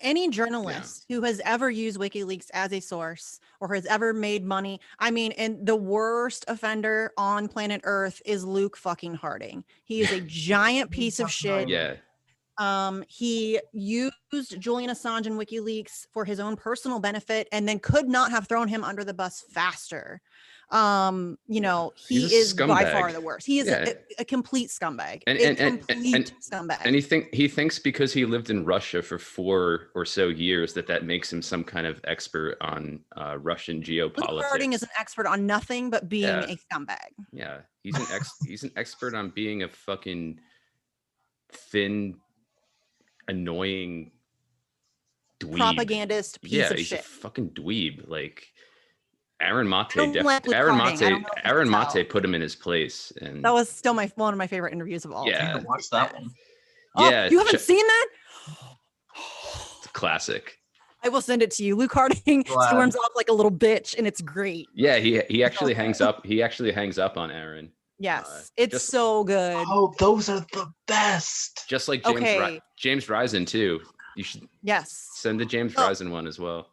Any journalist who has ever used WikiLeaks as a source or has ever made money, I mean, and the worst offender on planet Earth is Luke fucking Harding. He is a giant piece of shit. Yeah. He used Julian Assange and WikiLeaks for his own personal benefit, and then could not have thrown him under the bus faster. You know, he He's a is by far scumbag. the worst. He is Yeah. a complete scumbag. And- A and- and- complete and- scumbag. And he thinks because he lived in Russia for 4 or so years that makes him some kind of expert on Russian Luke geopolitics. Harding is an expert on nothing but being Yeah. a scumbag. Yeah, he's an expert on being a fucking thin, annoying dweeb. Propagandist piece Yeah, of he's shit. a fucking dweeb. Like Aaron Mate, don't like Luke Aaron Harding. I don't Mate, know if you Aaron can tell. Mate put him in his place, and That was still one of my favorite interviews of all Yeah. I time. haven't watched that one. Oh, yeah, you haven't seen that? it's a classic. I will send it to you. Luke Harding Glad. storms off like a little bitch, and it's great. Yeah, he actually okay. hangs up. He actually hangs up on Aaron. Yes, it's just- so good. Oh, those are the best. Just like Okay. James Risen too. You should Yes. send the James Oh. Risen one as well.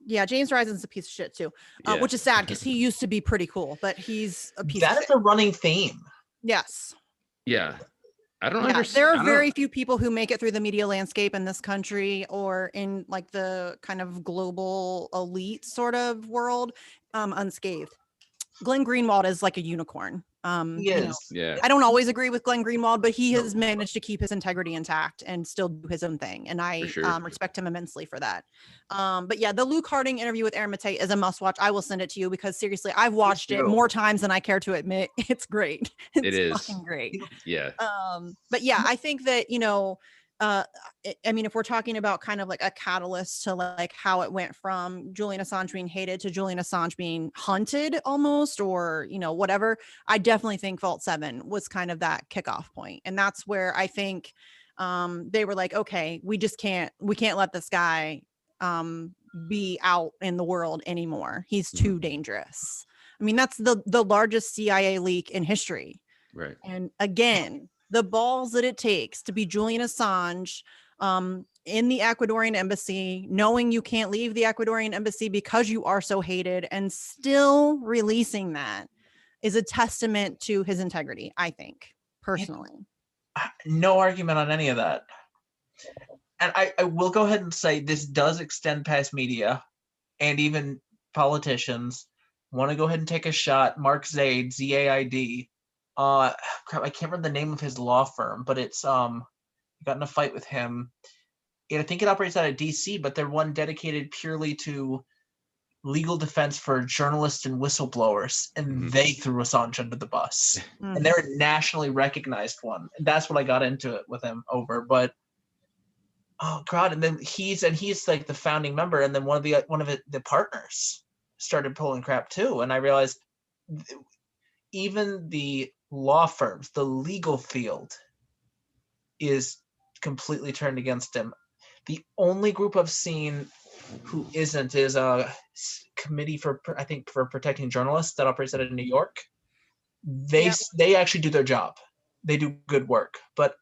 Yeah, James Risen's a piece of shit too, Yeah. which is sad because he used to be pretty cool, but he's a piece of That shit. is a running theme. Yes. Yeah, I don't Yeah, understand. there I are don't- very few people who make it through the media landscape in this country or in like the kind of global elite sort of world unscathed. Glenn Greenwald is like a unicorn. He you is. know, Yeah, I don't always agree with Glenn Greenwald, but he has managed to keep his integrity intact and still do his own thing. And I sure. respect him immensely for that. But yeah, the Luke Harding interview with Aaron Mate is a must watch. I will send it to you because seriously, I've watched it too. more times than I care to admit. It's great. It's It is. fucking great. yeah. But yeah, I think that, you know, I mean, if we're talking about kind of like a catalyst to like how it went from Julian Assange being hated to Julian Assange being hunted almost, or, you know, whatever, I definitely think Vault 7 was kind of that kickoff point. And that's where I think they were like, okay, we can't let this guy be out in the world anymore. He's too dangerous. I mean, that's the largest CIA leak in history. Right. And again, the balls that it takes to be Julian Assange in the Ecuadorian embassy, knowing you can't leave the Ecuadorian embassy because you are so hated, and still releasing that is a testament to his integrity, I think, personally. No argument on any of that. And I will go ahead and say this does extend past media and even politicians. Want to go ahead and take a shot. Mark Zaid, Z-A-I-D. Crap, I can't remember the name of his law firm, but it's got in a fight with him. I think it operates out of DC, but they're one dedicated purely to legal defense for journalists and whistleblowers, and they threw Assange under the bus. And they're a nationally recognized one. And that's what I got into it with him over. But oh god, and then he's like the founding member, and then one of the partners started pulling crap too. And I realized even the law firms, the legal field is completely turned against him. The only group I've seen who isn't is a committee for protecting journalists that operates out of New York. They actually do their job. They do good work. But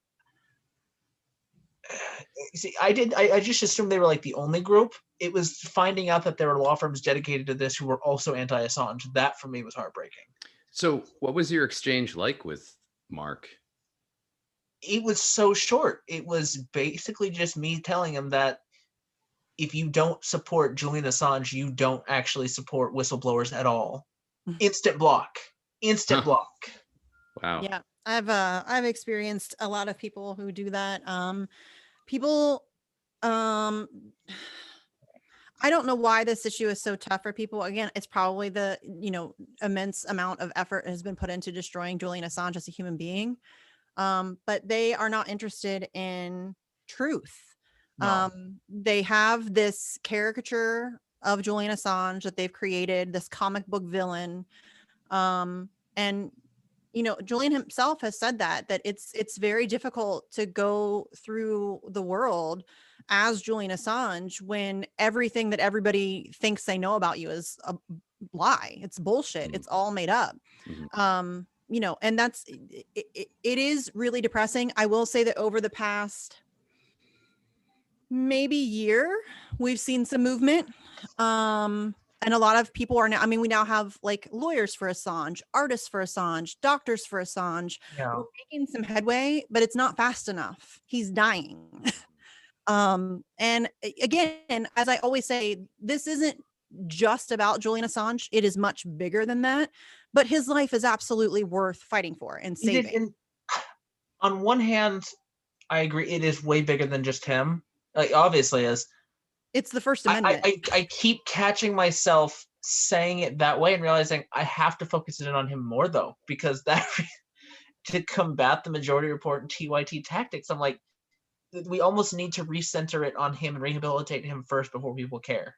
see, I just assumed they were like the only group. It was finding out that there were law firms dedicated to this who were also anti-Assange. That for me was heartbreaking. So what was your exchange like with Mark? It was so short. It was basically just me telling him that if you don't support Julian Assange, you don't actually support whistleblowers at all. Instant block. Instant block. Wow. Yeah, I've experienced a lot of people who do that. People, I don't know why this issue is so tough for people. Again, it's probably the, you know, immense amount of effort has been put into destroying Julian Assange as a human being. But they are not interested in truth. No. They have this caricature of Julian Assange that they've created, this comic book villain. And, you know, Julian himself has said that it's very difficult to go through the world as Julian Assange when everything that everybody thinks they know about you is a lie. It's bullshit. It's all made up. You know, and that's, it is really depressing. I will say that over the past maybe year, we've seen some movement. And a lot of people are now, I mean, we now have like lawyers for Assange, artists for Assange, doctors for Assange. Yeah. We're making some headway, but it's not fast enough. He's dying. And again, as I always say, this isn't just about Julian Assange. It is much bigger than that, but his life is absolutely worth fighting for and It is, saving. and on one hand, I agree, it is way bigger than just him. Like, obviously is. It's the First Amendment. I keep catching myself saying it that way and realizing I have to focus in on him more, though, because that to combat the Majority Report and TYT tactics, I'm like, we almost need to recenter it on him and rehabilitate him first before people care.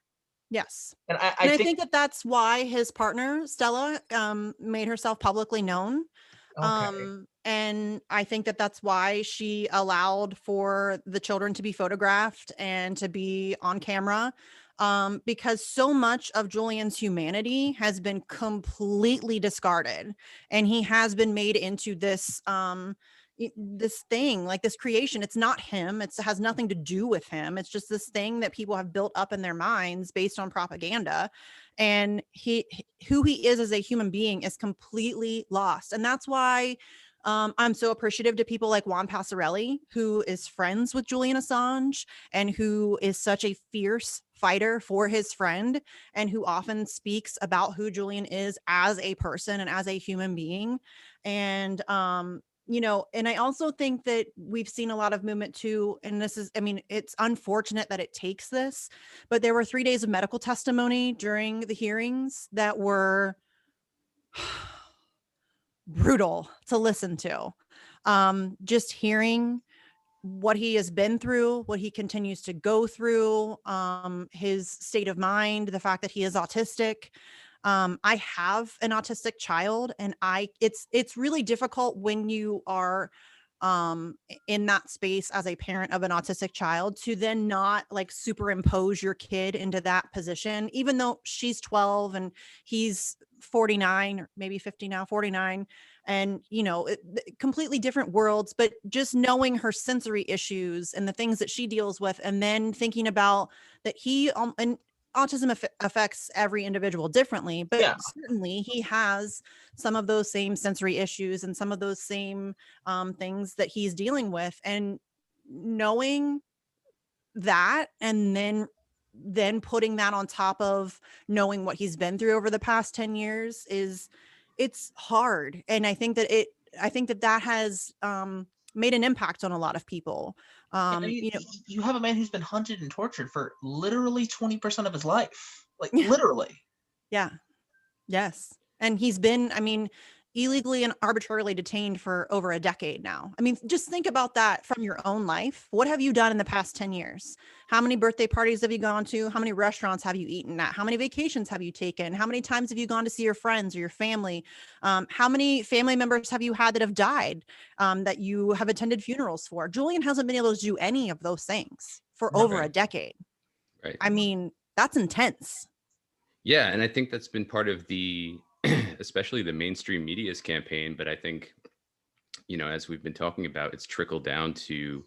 Yes. And I think that that's why his partner, Stella, made herself publicly known. Okay. And I think that that's why she allowed for the children to be photographed and to be on camera, because so much of Julian's humanity has been completely discarded, and he has been made into this this thing, like this creation. It's not him. It has nothing to do with him. It's just this thing that people have built up in their minds based on propaganda. And who he is as a human being is completely lost. And that's why I'm so appreciative to people like Juan Passarelli, who is friends with Julian Assange and who is such a fierce fighter for his friend, and who often speaks about who Julian is as a person and as a human being. And you know, and I also think that we've seen a lot of movement too. And this is, I mean, it's unfortunate that it takes this, but there were 3 days of medical testimony during the hearings that were brutal to listen to. Just hearing what he has been through, what he continues to go through, his state of mind, the fact that he is autistic. I have an autistic child, and it's really difficult when you are in that space as a parent of an autistic child to then not like superimpose your kid into that position, even though she's 12 and he's 49 or maybe 50 now, 49. And, you know, completely different worlds, but just knowing her sensory issues and the things that she deals with, and then thinking about that and autism affects every individual differently, but Yeah. certainly he has some of those same sensory issues and some of those same things that he's dealing with. And knowing that, and then putting that on top of knowing what he's been through over the past 10 years it's hard. And I think that has made an impact on a lot of people. I mean, You know, you have a man who's been hunted and tortured for literally 20% of his life. Like, literally. yeah. Yes. And he's been, I mean, illegally and arbitrarily detained for over a decade now. I mean, just think about that from your own life. What have you done in the past 10 years? How many birthday parties have you gone to? How many restaurants have you eaten at? How many vacations have you taken? How many times have you gone to see your friends or your family? How many family members have you had that have died, that you have attended funerals for? Julian hasn't been able to do any of those things for over a decade. Right. I mean, that's intense. Yeah, and I think that's been part of especially the mainstream media's campaign. But I think, you know, as we've been talking about, it's trickled down to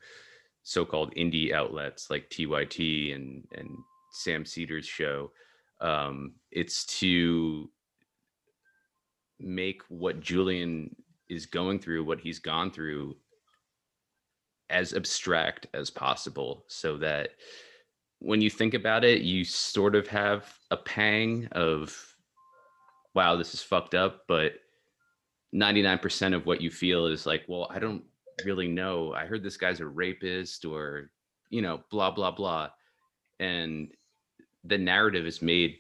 so-called indie outlets like TYT and Sam Cedars' show. It's to make what Julian is going through, what he's gone through, as abstract as possible, so that when you think about it, you sort of have a pang of, wow, this is fucked up. But 99% of what you feel is like, well, I don't really know. I heard this guy's a rapist, or, you know, blah, blah, blah. And the narrative is made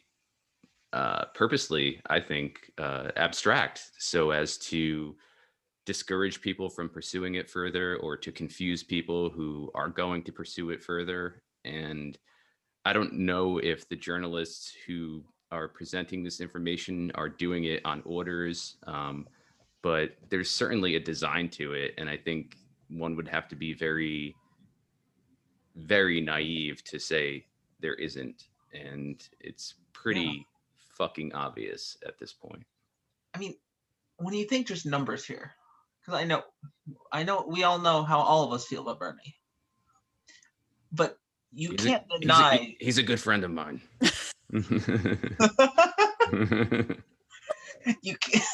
purposely, I think, abstract, so as to discourage people from pursuing it further, or to confuse people who are going to pursue it further. And I don't know if the journalists who are presenting this information are doing it on orders, but there's certainly a design to it. And I think one would have to be very, very naive to say there isn't. And it's pretty fucking obvious at this point. I mean, when you think just numbers here, because I know we all know how all of us feel about Bernie, but you can't deny he's a good friend of mine. You can't,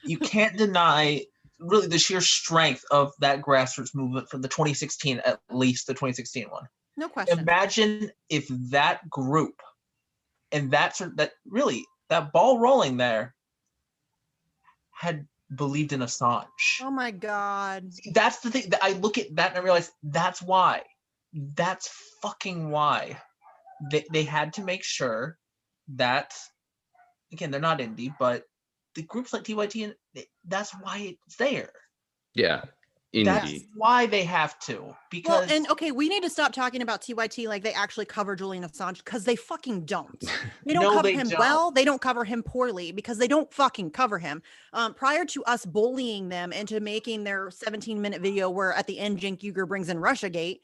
you can't deny really the sheer strength of that grassroots movement from the 2016, at least the 2016 one. No question. Imagine if that group and that really that ball rolling there had believed in Assange. Oh my God. That's the thing that I look at that and I realize that's why. That's fucking why they had to make sure that, again, they're not indie, but the groups like TYT, that's why it's there. Yeah. Indie. That's why they have to. Because Well, and okay, we need to stop talking about TYT like they actually cover Julian Assange, because they fucking don't. They don't No, cover they him don't. well. They don't cover him poorly, because they don't fucking cover him. Prior to us bullying them into making their 17-minute video where at the end Cenk Uygur brings in Russiagate,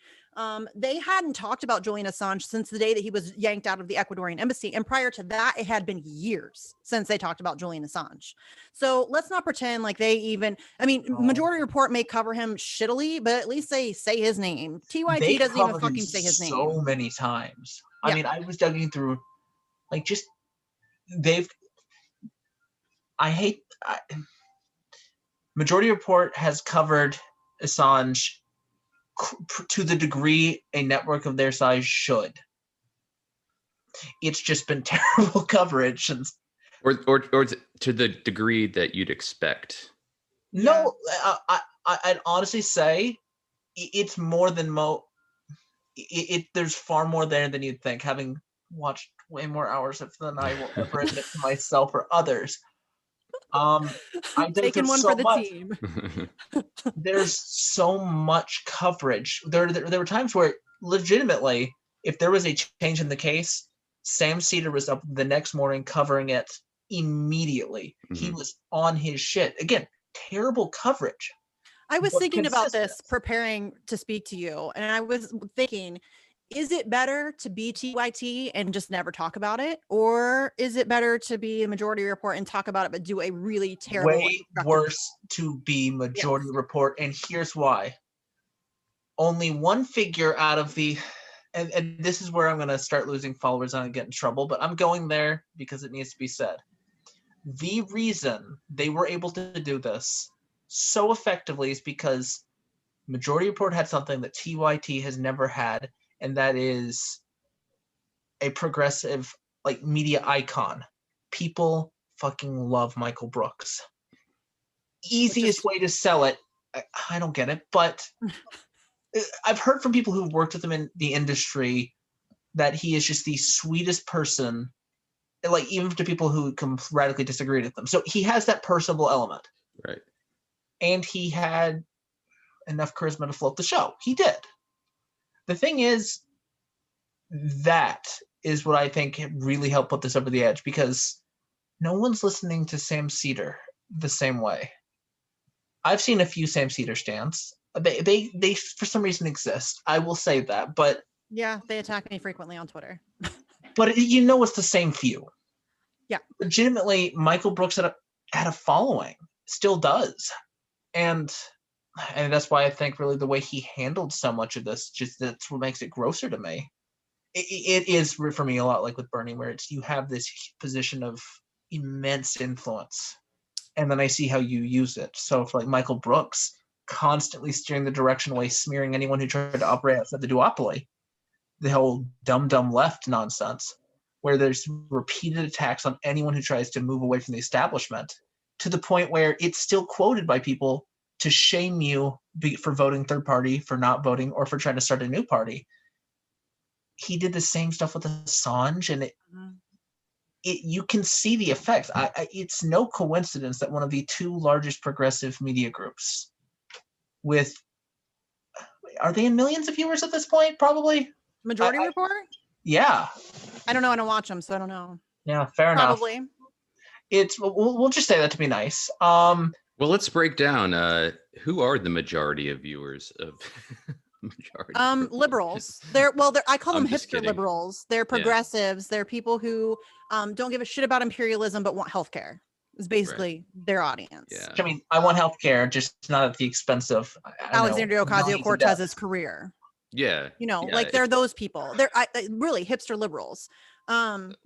they hadn't talked about Julian Assange since the day that he was yanked out of the Ecuadorian embassy. And prior to that, it had been years since they talked about Julian Assange. So let's not pretend like they even, I mean, Majority Report may cover him shittily, but at least they say his name. TYT doesn't even fucking say his name. So many times. Yeah. I mean, I was digging through, like, just, Majority Report has covered Assange to the degree a network of their size should. It's just been terrible coverage, and or to the degree that you'd expect. no, I'd honestly say it's more than there's far more there than you'd think, having watched way more hours of than I will ever admit to myself or others. Taking one for the team. There's so much coverage. There were times where legitimately, if there was a change in the case, Sam Cedar was up the next morning covering it immediately. Mm-hmm. He was on his shit. Again, terrible coverage. I was thinking about this preparing to speak to you, and I was thinking, is it better to be TYT and just never talk about it? Or is it better to be a Majority Report and talk about it, but do a really terrible way worse to be Majority Report? And here's why. Only one figure out of the, and this is where I'm going to start losing followers and I get in trouble, but I'm going there because it needs to be said. The reason they were able to do this so effectively is because Majority Report had something that TYT has never had, and that is a progressive, like, media icon. People fucking love Michael Brooks. Easiest way to sell it, I don't get it, but I've heard from people who've worked with him in the industry that he is just the sweetest person, like, even to people who radically disagree with them. So he has that personable element. Right. And he had enough charisma to float the show. He did. The thing is, that is what I think really helped put this over the edge, because no one's listening to Sam Cedar the same way. I've seen a few Sam Cedar stands. They for some reason exist. I will say that, but yeah, they attack me frequently on Twitter. But it's the same few. Yeah. Legitimately, Michael Brooks had a following, still does, and that's why I think really the way he handled so much of this, just that's what makes it grosser to me. It is for me a lot like with Bernie, where it's you have this position of immense influence, and then I see how you use it. So for like Michael Brooks, constantly steering the direction away, smearing anyone who tried to operate outside the duopoly, the whole dumb left nonsense, where there's repeated attacks on anyone who tries to move away from the establishment, to the point where it's still quoted by people to shame you for voting third party, for not voting, or for trying to start a new party. He did the same stuff with Assange, and you can see the effects. It's no coincidence that one of the two largest progressive media groups, are they in millions of viewers at this point? Probably. Majority Report? Yeah. I don't know. I don't watch them, so I don't know. Yeah, fair enough. Probably. We'll just say that to be nice. Well, let's break down who are the majority of viewers of Majority. Liberals. I call them hipster liberals. They're progressives. They're people who don't give a shit about imperialism but want healthcare. Is basically their audience. Yeah. I mean, I want healthcare, just not at the expense of Alexandria Ocasio-Cortez's career. Yeah. Like they're those people. They're really hipster liberals.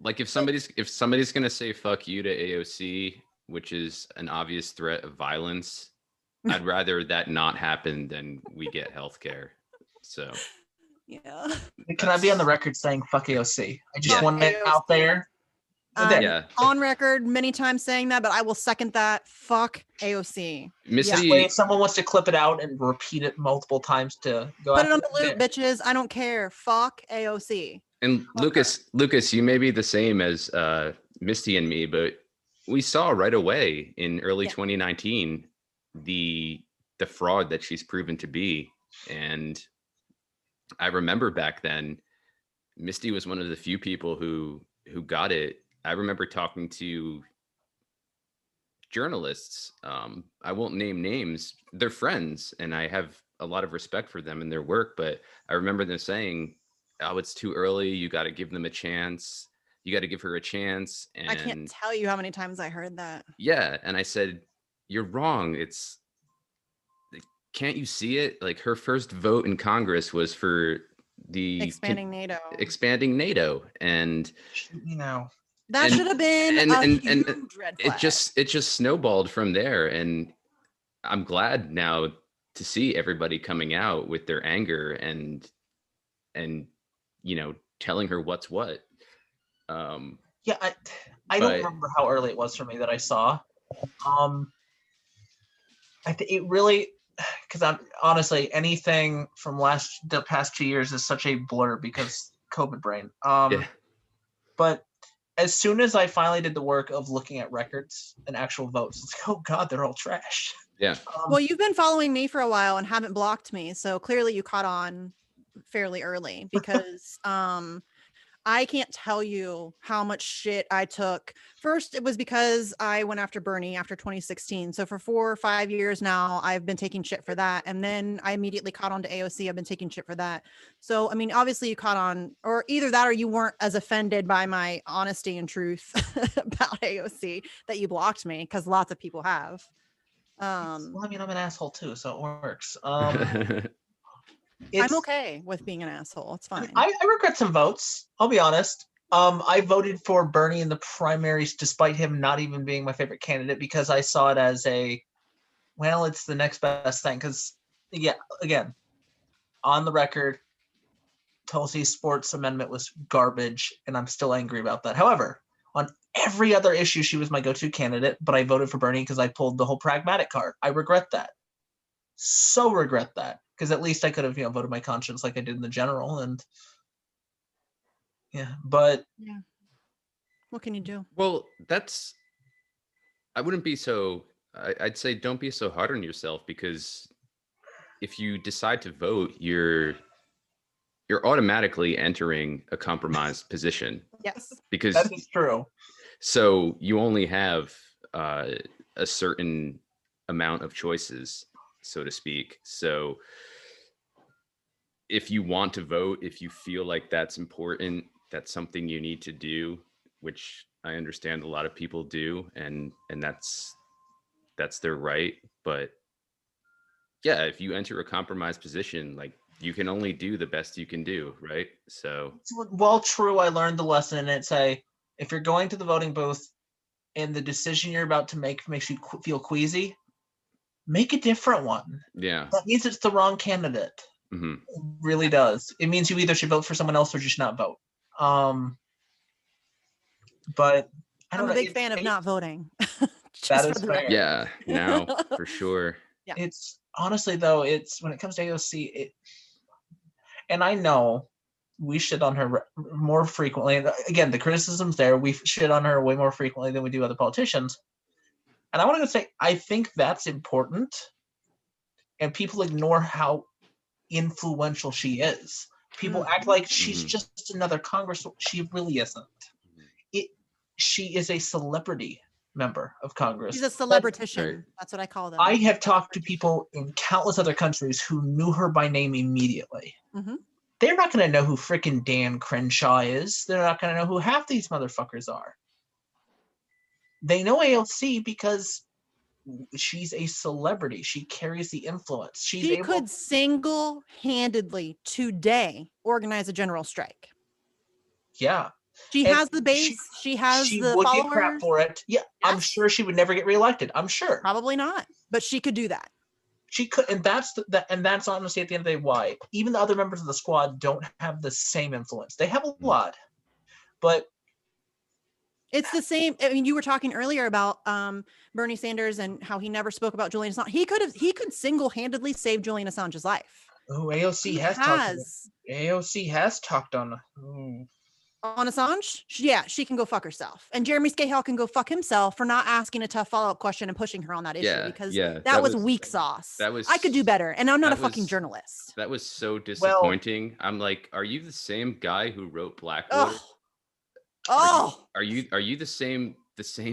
Like if somebody's gonna say fuck you to AOC, which is an obvious threat of violence, I'd rather that not happen than we get healthcare. So yeah. Can I be on the record saying fuck AOC? I just Fuck want it AOC. out there. Yeah. On record many times saying that, but I will second that. Fuck AOC. Misty, Wait, if someone wants to clip it out and repeat it multiple times to go Put it on after the loop, bitches. I don't care. Fuck AOC. and Lucas, you may be the same as Misty and me, but we saw right away in early 2019 the fraud that she's proven to be. And I remember back then, Misty was one of the few people who got it. I remember talking to journalists. I won't name names. They're friends, and I have a lot of respect for them and their work. But I remember them saying, "Oh, it's too early. You got to give them a chance. You got to give her a chance." And I can't tell you how many times I heard that. yeah, and I said, "You're wrong. Can't you see it? Like her first vote in Congress was for the Expanding NATO. Expanding NATO, and that should have been a huge red flag. it just snowballed from there. And I'm glad now to see everybody coming out with their anger and telling her what's what. I don't remember how early it was for me that I saw. I think it really, because I'm honestly anything from the past 2 years is such a blur because COVID brain. But as soon as I finally did the work of looking at records and actual votes, it's like, oh God, they're all trash. Yeah. Well, you've been following me for a while and haven't blocked me, so clearly you caught on fairly early because I can't tell you how much shit I took. First, it was because I went after Bernie after 2016. So for 4 or 5 years now, I've been taking shit for that. And then I immediately caught on to AOC. I've been taking shit for that. So, I mean, obviously you caught on, or either that or you weren't as offended by my honesty and truth about AOC that you blocked me, because lots of people have. Well, I mean, I'm an asshole too, so it works. I'm okay with being an asshole. It's fine. I regret some votes. I'll be honest. I voted for Bernie in the primaries, despite him not even being my favorite candidate, because I saw it as it's the next best thing. Because, again, on the record, Tulsi's sports amendment was garbage, and I'm still angry about that. However, on every other issue, she was my go-to candidate, but I voted for Bernie because I pulled the whole pragmatic card. I regret that. So regret that. Because at least I could have, voted my conscience like I did in the general, and but what can you do? Well, I wouldn't be so. I'd say don't be so hard on yourself, because if you decide to vote, you're automatically entering a compromised position. Yes, because that is true. So you only have a certain amount of choices, so to speak. So if you want to vote, if you feel like that's important, that's something you need to do, which I understand a lot of people do, and that's their right. But yeah, if you enter a compromised position, like, you can only do the best you can do, right? So while true, I learned the lesson, and it's if you're going to the voting booth and the decision you're about to make makes you feel queasy, make a different one. Yeah. That means it's the wrong candidate. Mm-hmm. It really does. It means you either should vote for someone else or just not vote. But I'm a big fan of not voting. That is fair. Yeah, now for sure. Yeah. It's honestly though, it's when it comes to AOC, and I know we shit on her more frequently. And again, the criticism's there. We shit on her way more frequently than we do other politicians. And I want to say, I think that's important. And people ignore how influential she is. People act like she's just another congresswoman. She really isn't. She is a celebrity member of Congress. She's a celebritician. That's what I call them. I have talked to people in countless other countries who knew her by name immediately. Mm-hmm. They're not going to know who frickin' Dan Crenshaw is. They're not going to know who half these motherfuckers are. They know AOC because she's a celebrity. She carries the influence. She could single-handedly today organize a general strike. Yeah. She And has the base. She has she the would get crap followers. for it. Yeah, I'm Yes. sure she would never get reelected. I'm sure. Probably not, but she could do that. She could, and that's honestly at the end of the day why even the other members of the squad don't have the same influence. They have a lot, but it's the same. I mean, you were talking earlier about Bernie Sanders and how he never spoke about Julian Assange. He could single-handedly save Julian Assange's life. AOC has talked on. On Assange, she can go fuck herself, and Jeremy Scahill can go fuck himself for not asking a tough follow-up question and pushing her on that issue because that was weak sauce. I could do better, and I'm not a fucking journalist. That was so disappointing. I'm like, are you the same guy who wrote Blackwater? Are you the same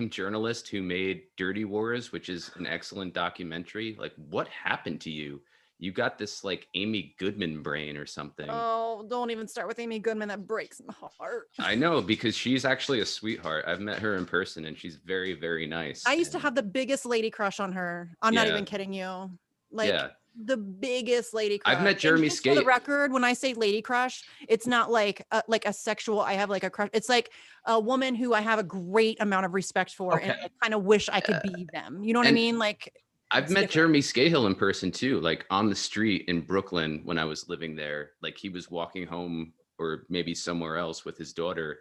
journalist who made Dirty Wars, which is an excellent documentary? Like, what happened to you? You got this like Amy Goodman brain or something. Oh, don't even start with Amy Goodman. That breaks my heart. I know, because she's actually a sweetheart. I've met her in person and she's very, very nice. I used to have the biggest lady crush on her. I'm not even kidding you. Like the biggest lady crush. I've met Jeremy Scahill. For the record, when I say lady crush, it's not like a sexual, I have like a crush. It's like a woman who I have a great amount of respect for and I kind of wish I could be them. You know what I mean? Like, I've met Jeremy Scahill in person too, like on the street in Brooklyn when I was living there. Like he was walking home or maybe somewhere else with his daughter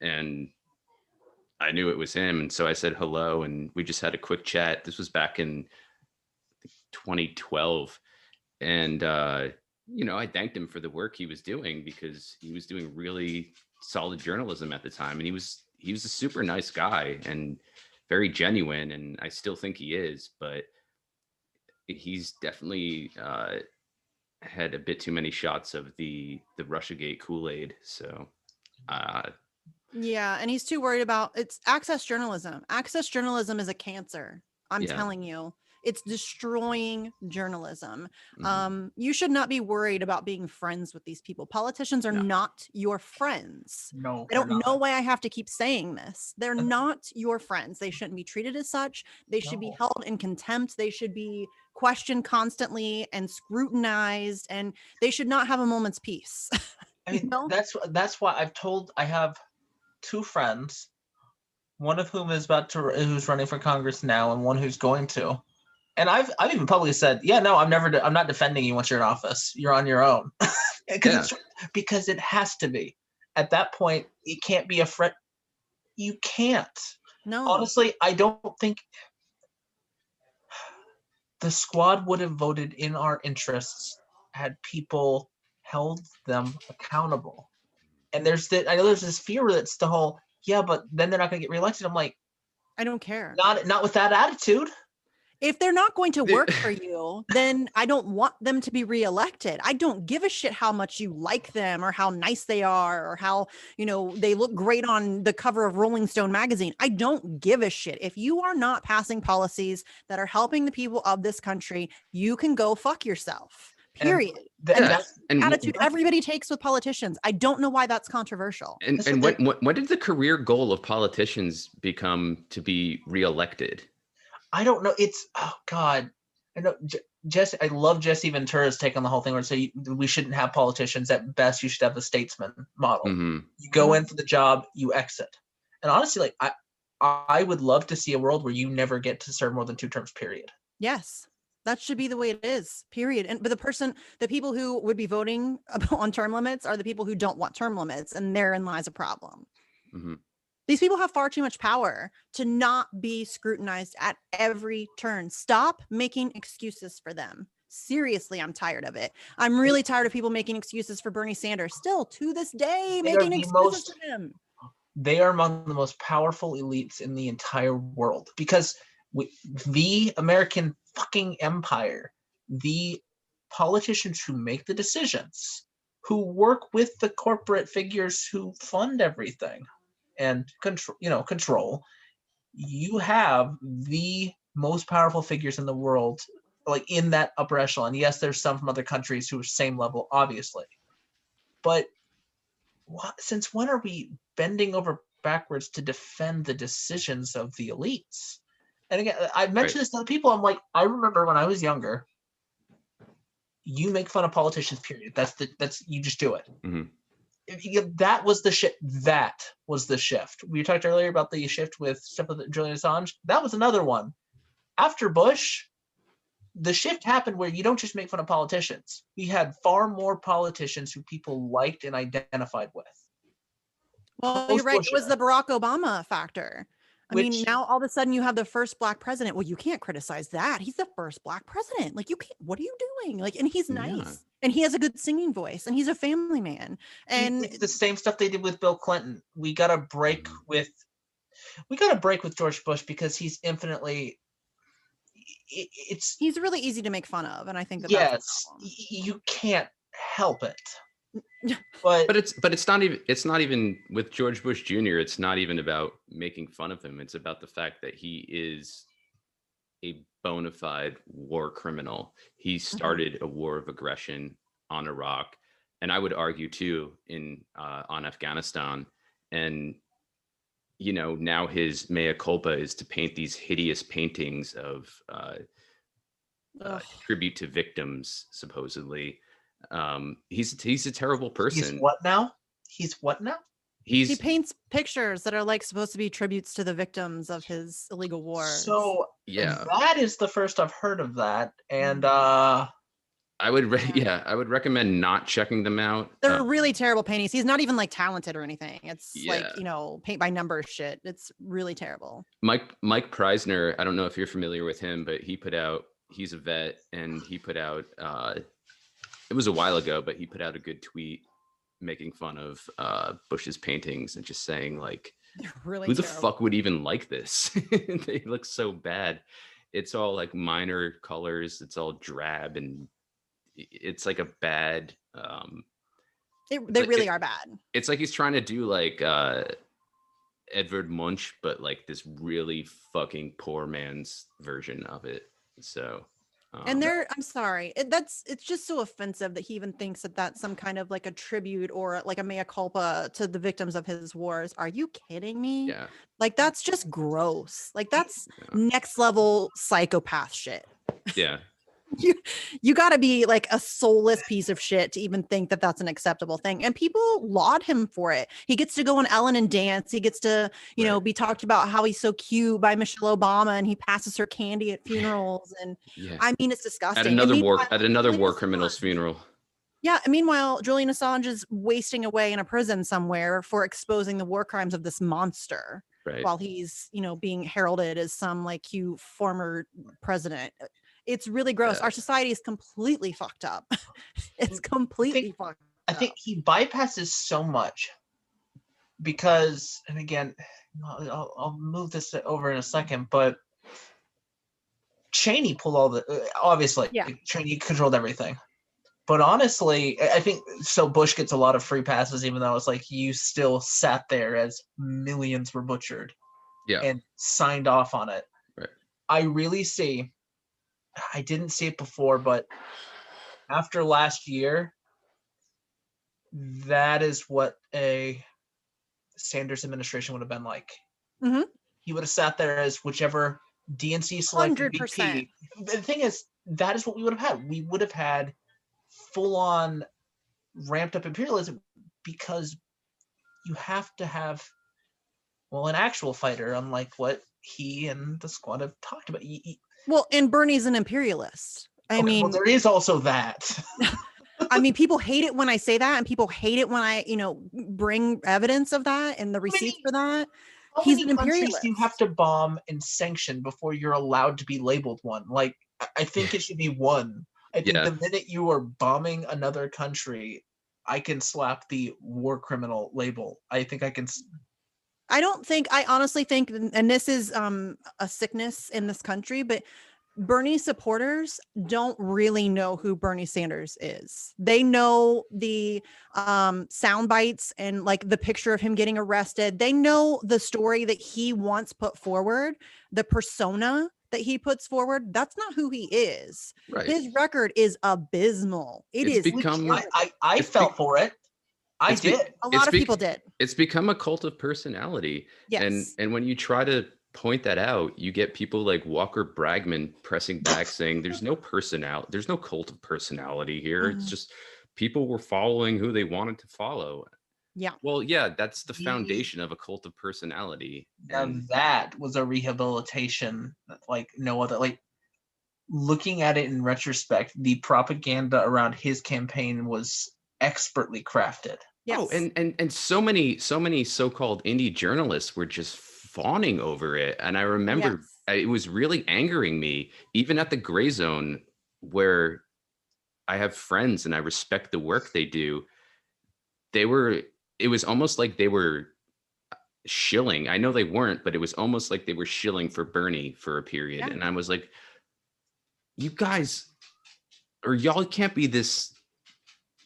and I knew it was him. And so I said hello and we just had a quick chat. This was back in 2012. And, I thanked him for the work he was doing because he was doing really solid journalism at the time. And he was a super nice guy and very genuine. And I still think he is, but he's definitely had a bit too many shots of the Russiagate Kool-Aid. So and he's too worried about it's access journalism. Access journalism is a cancer. I'm telling you, it's destroying journalism. You should not be worried about being friends with these people. Politicians are not your friends. No, I don't know why I have to keep saying this. They're not your friends. They shouldn't be treated as such. They should be held in contempt. They should be questioned constantly and scrutinized, and they should not have a moment's peace. I mean, that's why I have two friends, one of whom is who's running for Congress now, and one who's going to. And I've even publicly said, I'm not defending you once you're in office. You're on your own, because it has to be. At that point, it can't be a friend. You can't. No. Honestly, I don't think the squad would have voted in our interests had people held them accountable. And I know there's this fear that's the whole, but then they're not going to get reelected. I'm like, I don't care. Not with that attitude. If they're not going to work for you, then I don't want them to be reelected. I don't give a shit how much you like them or how nice they are or how, they look great on the cover of Rolling Stone magazine. I don't give a shit. If you are not passing policies that are helping the people of this country, you can go fuck yourself. Period. And that's the attitude everybody takes with politicians. I don't know why that's controversial. And when did the career goal of politicians become to be reelected? I don't know. It's God. I know Jesse. I love Jesse Ventura's take on the whole thing, where say we shouldn't have politicians. At best, you should have the statesman model. Mm-hmm. You go in for the job, you exit. And honestly, like I would love to see a world where you never get to serve more than 2 terms. Period. Yes, that should be the way it is. Period. But the people who would be voting on term limits are the people who don't want term limits, and therein lies a problem. Mm-hmm. These people have far too much power to not be scrutinized at every turn. Stop making excuses for them. Seriously, I'm tired of it. I'm really tired of people making excuses for Bernie Sanders. Still, to this day, making excuses for him. They are among the most powerful elites in the entire world because the American fucking empire, the politicians who make the decisions, who work with the corporate figures who fund everything and control, you have the most powerful figures in the world, like in that upper echelon. Yes, there's some from other countries who are same level, obviously, but since when are we bending over backwards to defend the decisions of the elites? And again, I've mentioned this to other people. I'm like, I remember when I was younger, you make fun of politicians, period. That's you just do it. Mm-hmm. that was the shift. That was the shift. We talked earlier about the shift with stuff with Julian Assange. That was another one. After Bush, the shift happened where you don't just make fun of politicians. We had far more politicians who people liked and identified with. Well, you're right. It was the Barack Obama factor. I mean, now all of a sudden you have the first Black president. Well, you can't criticize that. He's the first Black president. Like, you can't, what are you doing? Like, and he's nice and he has a good singing voice and he's a family man. And it's the same stuff they did with Bill Clinton. We got a break with George Bush because he's infinitely, he's really easy to make fun of. And I think that's you can't help it. But it's not even with George Bush Jr. It's not even about making fun of him. It's about the fact that he is a bona fide war criminal. He started a war of aggression on Iraq, and I would argue too on Afghanistan. And now his mea culpa is to paint these hideous paintings of tribute to victims, supposedly. He's a terrible person. He's what now? He paints pictures that are like supposed to be tributes to the victims of his illegal war. So that is the first I've heard of that. And I would recommend not checking them out. They're really terrible paintings. He's not even like talented or anything. It's like, paint by numbers shit. It's really terrible. Mike Preisner, I don't know if you're familiar with him, but he's a vet, and he put out it was a while ago, but he put out a good tweet making fun of Bush's paintings and just saying, like, really who the fuck would even like this? They look so bad. It's all like minor colors. It's all drab, and it's like a bad. They really are bad. It's like he's trying to do like Edvard Munch, but like this really fucking poor man's version of it. So. And I'm sorry, it's just so offensive that he even thinks that that's some kind of like a tribute or like a mea culpa to the victims of his wars. Are you kidding me? Yeah. Like, that's just gross. Like, that's next level psychopath shit. Yeah. You got to be like a soulless piece of shit to even think that that's an acceptable thing. And people laud him for it. He gets to go on Ellen and dance. He gets to, be talked about how he's so cute by Michelle Obama, and he passes her candy at funerals. And I mean, it's disgusting. At another war criminal's funeral. Yeah. And meanwhile, Julian Assange is wasting away in a prison somewhere for exposing the war crimes of this monster. Right. While he's, being heralded as some like cute former president. It's really gross. Our society is completely fucked up. It's completely fucked up. I think he bypasses so much because, and again, I'll move this over in a second, but Cheney pulled all the, obviously, Cheney controlled everything. But honestly, I think, so Bush gets a lot of free passes, even though it's like you still sat there as millions were butchered and signed off on it. Right. I really see, I didn't see it before, but after last year, that is what a Sanders administration would have been like. Mm-hmm. He would have sat there as whichever DNC selected 100%. VP. The thing is, that is what we would have had. We would have had full-on ramped up imperialism, because you have to have, an actual fighter, unlike what he and the squad have talked about. Well, and Bernie's an imperialist. I mean, there is also that. I mean, people hate it when I say that, and people hate it when I, bring evidence of that and the receipts for that. He's an imperialist. You have to bomb and sanction before you're allowed to be labeled one. Like, I think it should be one. I think the minute you are bombing another country, I can slap the war criminal label. I think I can. I honestly think, and this is a sickness in this country, but Bernie supporters don't really know who Bernie Sanders is. They know the sound bites and like the picture of him getting arrested. They know the story that he once put forward, the persona that he puts forward. That's not who he is. Right. His record is abysmal. I felt for it. I did. A lot of people did. It's become a cult of personality. Yes. And when you try to point that out, you get people like Walker Bragman pressing back saying there's no personality, there's no cult of personality here. It's just people were following who they wanted to follow. Yeah. Well, yeah, that's the He- foundation of a cult of personality. Now And that was a rehabilitation like no other. Like, looking at it in retrospect, the propaganda around his campaign was expertly crafted. Yes. oh, and so many so-called indie journalists were just fawning over it. And I remember Yes. it was really angering me, even at the Gray Zone, where I have friends and I respect the work they do. It was almost like they were shilling. I know they weren't, but it was almost like they were shilling for Bernie for a period. Yeah. And I was like, you guys, or y'all can't be this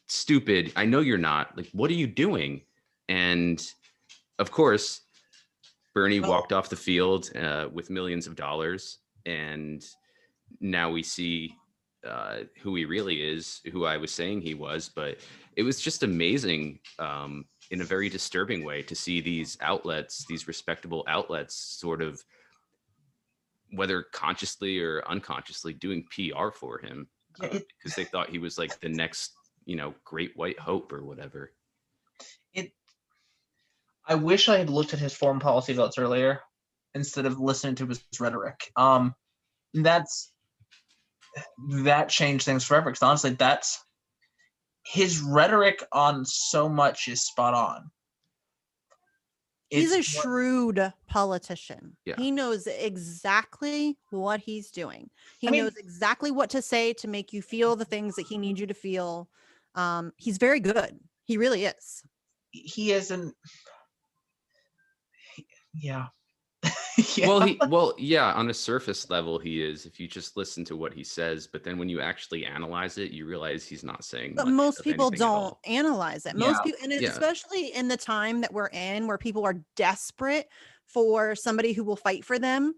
stupid. I know you're not. Like, what are you doing? And of course, Bernie Well- walked off the field with millions of dollars. And now we see who he really is, who I was saying he was. But it was just amazing in a very disturbing way to see these outlets, these respectable outlets, sort of, whether consciously or unconsciously, doing PR for him because they thought he was like the next, great white hope or whatever. I wish I had looked at his foreign policy votes earlier instead of listening to his rhetoric. That changed things forever. Because honestly, that's his rhetoric on so much is spot on. He's a It's what- shrewd politician. Yeah. He knows exactly what he's doing. He I mean- knows exactly what to say to make you feel the things that he needs you to feel. He's very good. He really is. he isn't. Yeah. Yeah. Well, yeah, on a surface level, he is, if you just listen to what he says, but then when you actually analyze it, you realize he's not saying But much most of people anything at don't all. analyze it. Yeah. Most people, and Yeah. especially in the time that we're in, where people are desperate for somebody who will fight for them.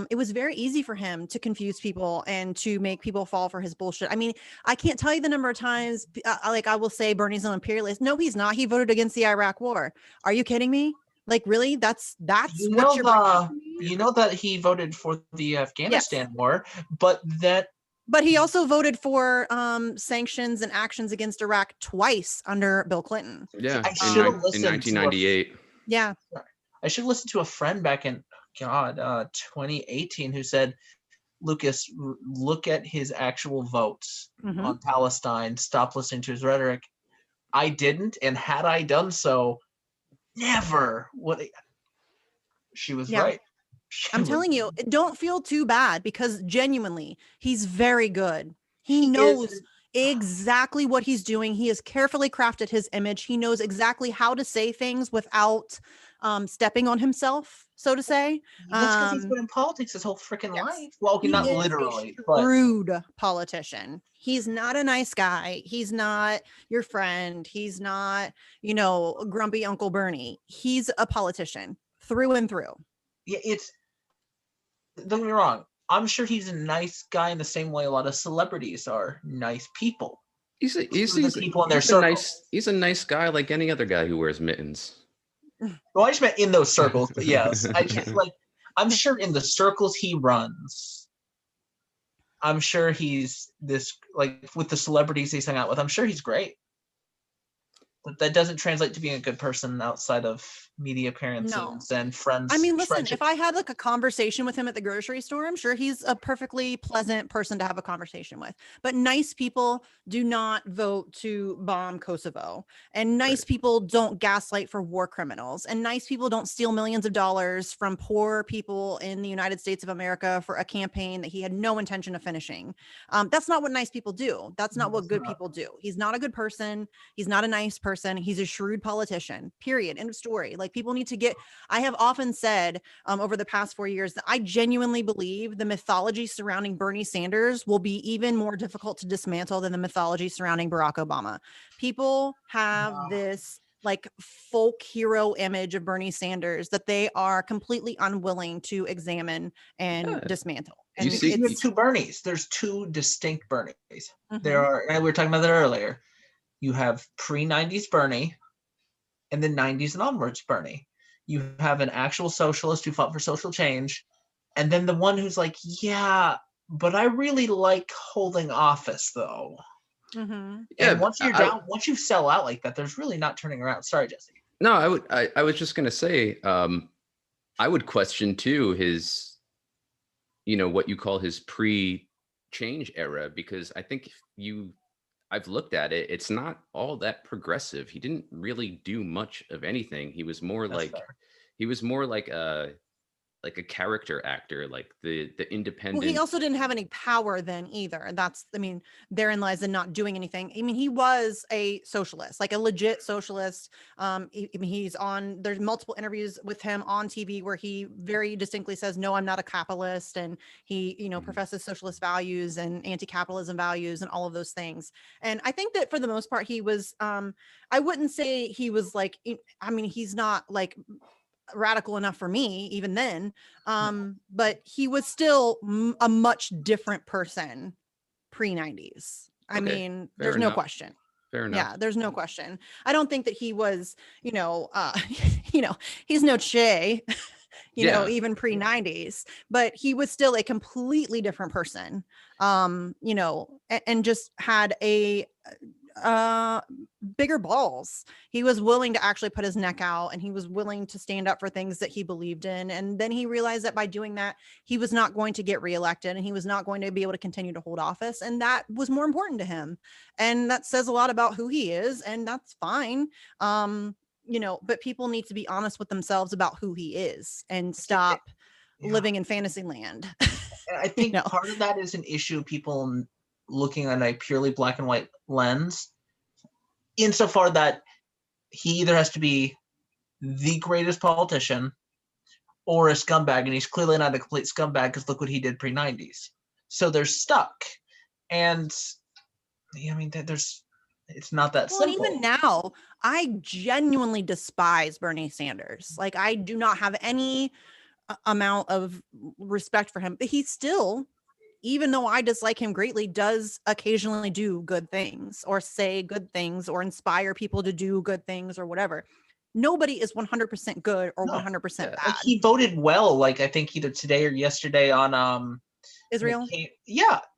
It was very easy for him to confuse people and to make people fall for his bullshit. I mean, I can't tell you the number of times, like I will say, Bernie's an imperialist. No, he's not. He voted against the Iraq War. Are you kidding me? Like, really? That's You what know you're the- bringing to me? You know that he voted for the Afghanistan war, but that But he also voted for sanctions and actions against Iraq twice under Bill Clinton. Yeah, I in, should've in listened to a- 1998. Yeah. I should listen to a friend back in 2018 who said, Lucas, look at his actual votes Mhm. on Palestine. Stop listening to his rhetoric. I didn't, and had I done so, never would. She was Yeah. right. I'm telling you, don't feel too bad, because genuinely, he's very good. He He knows is- exactly what he's doing. He has carefully crafted his image. He knows exactly how to say things without stepping on himself, so to say. That's because he's been in politics his whole freaking Yes. life. Well, He not is literally, a but shrewd politician. He's not a nice guy. He's not your friend. He's not, grumpy Uncle Bernie. He's a politician through and through. yeah, it's. Don't get me wrong. I'm sure he's a nice guy in the same way a lot of celebrities are nice people. He's a people in their he's a nice guy like any other guy who wears mittens. Well, I just meant in those circles, but yes, I just I'm sure in the circles he runs, I'm sure he's this with the celebrities he's hung out with. I'm sure he's great, but that doesn't translate to being a good person outside of media appearances and friends. I mean, listen, friendships. if I had like a conversation with him at the grocery store, I'm sure he's a perfectly pleasant person to have a conversation with. But nice people do not vote to bomb Kosovo, and nice people don't gaslight for war criminals, and nice people don't steal millions of dollars from poor people in the United States of America for a campaign that he had no intention of finishing. That's not what nice people do. That's not what good people do. He's not a good person. He's not a nice person. He's a shrewd politician, period. End of story. Like, people need to get, I have often said over the past 4 years that I genuinely believe the mythology surrounding Bernie Sanders will be even more difficult to dismantle than the mythology surrounding Barack Obama. People have this like folk hero image of Bernie Sanders that they are completely unwilling to examine and dismantle. And You see- You have two Bernies. There's two distinct Bernies. Mhm. There are, and we were talking about that earlier. You have pre-90s Bernie and the 90s and onwards Bernie. You have an actual socialist who fought for social change, and then the one who's like, yeah, but I really like holding office though. Mm-hmm. Yeah, And once you're I- down, once you sell out like that, there's really not turning around. Sorry, Jesse. No, I was just gonna say, I would question too his, what you call his pre-change era, because I think I've looked at it, it's not all that progressive. He didn't really do much of anything. That's fair. He was more like a character actor, like the Well, independent. he also didn't have any power then either. And that's, I mean, therein lies in not doing anything. I mean, he was a socialist, like a legit socialist. I mean, there's multiple interviews with him on TV where he very distinctly says, no, I'm not a capitalist. And he, Mhm. professes socialist values and anti-capitalism values and all of those things. And I think that for the most part, he was, I wouldn't say he was like, I mean, he's not like radical enough for me even then, but he was still a much different person pre-90s. I Okay, mean, fair there's no enough. question. Fair enough. Yeah, there's no question. I don't think that he was, he's no Che, Yeah. even pre-90s, but he was still a completely different person. And just had a bigger balls. He was willing to actually put his neck out, and he was willing to stand up for things that he believed in. And then he realized that by doing that, he was not going to get reelected, and he was not going to be able to continue to hold office. And that was more important to him. And that says a lot about who he is, and that's fine. But people need to be honest with themselves about who he is and stop living in fantasy land. I think part of that is an issue of people looking on a purely black and white lens, insofar that he either has to be the greatest politician or a scumbag, and he's clearly not a complete scumbag because look what he did pre-90s. So they're stuck. And I mean, it's not that simple. And even now, I genuinely despise Bernie Sanders. Like, I do not have any amount of respect for him, but he still, even though I dislike him greatly, does occasionally do good things or say good things or inspire people to do good things or whatever. Nobody is 100% good or 100% bad. Like, he voted well, like I think either today or yesterday on Israel.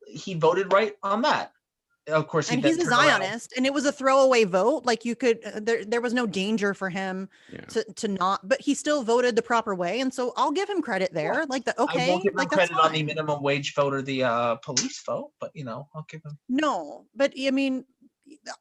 He voted right on that. Of course, and he's a Zionist, and it was a throwaway vote. Like, you could, there was no danger for him to not, but he still voted the proper way, and so I'll give him credit there. Like, I won't give him credit on the minimum wage vote or the police vote, but I'll give him. No, but I mean,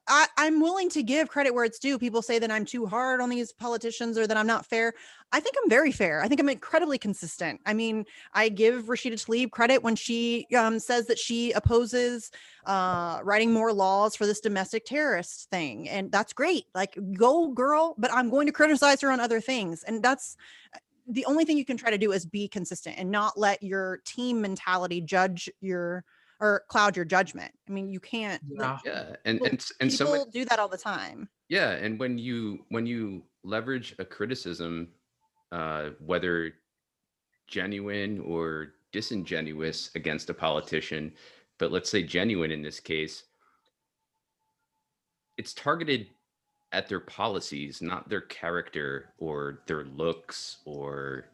I'm willing to give credit where it's due. People say that I'm too hard on these politicians or that I'm not fair. I think I'm very fair. I think I'm incredibly consistent. I mean, I give Rashida Tlaib credit when she says that she opposes writing more laws for this domestic terrorist thing. And that's great. Like, go girl, but I'm going to criticize her on other things. And that's the only thing you can try to do, is be consistent and not let your team mentality cloud your judgment. I mean, you can't. And people do that all the time. Yeah, and when you leverage a criticism, whether genuine or disingenuous, against a politician, but let's say genuine in this case, it's targeted at their policies, not their character or their looks or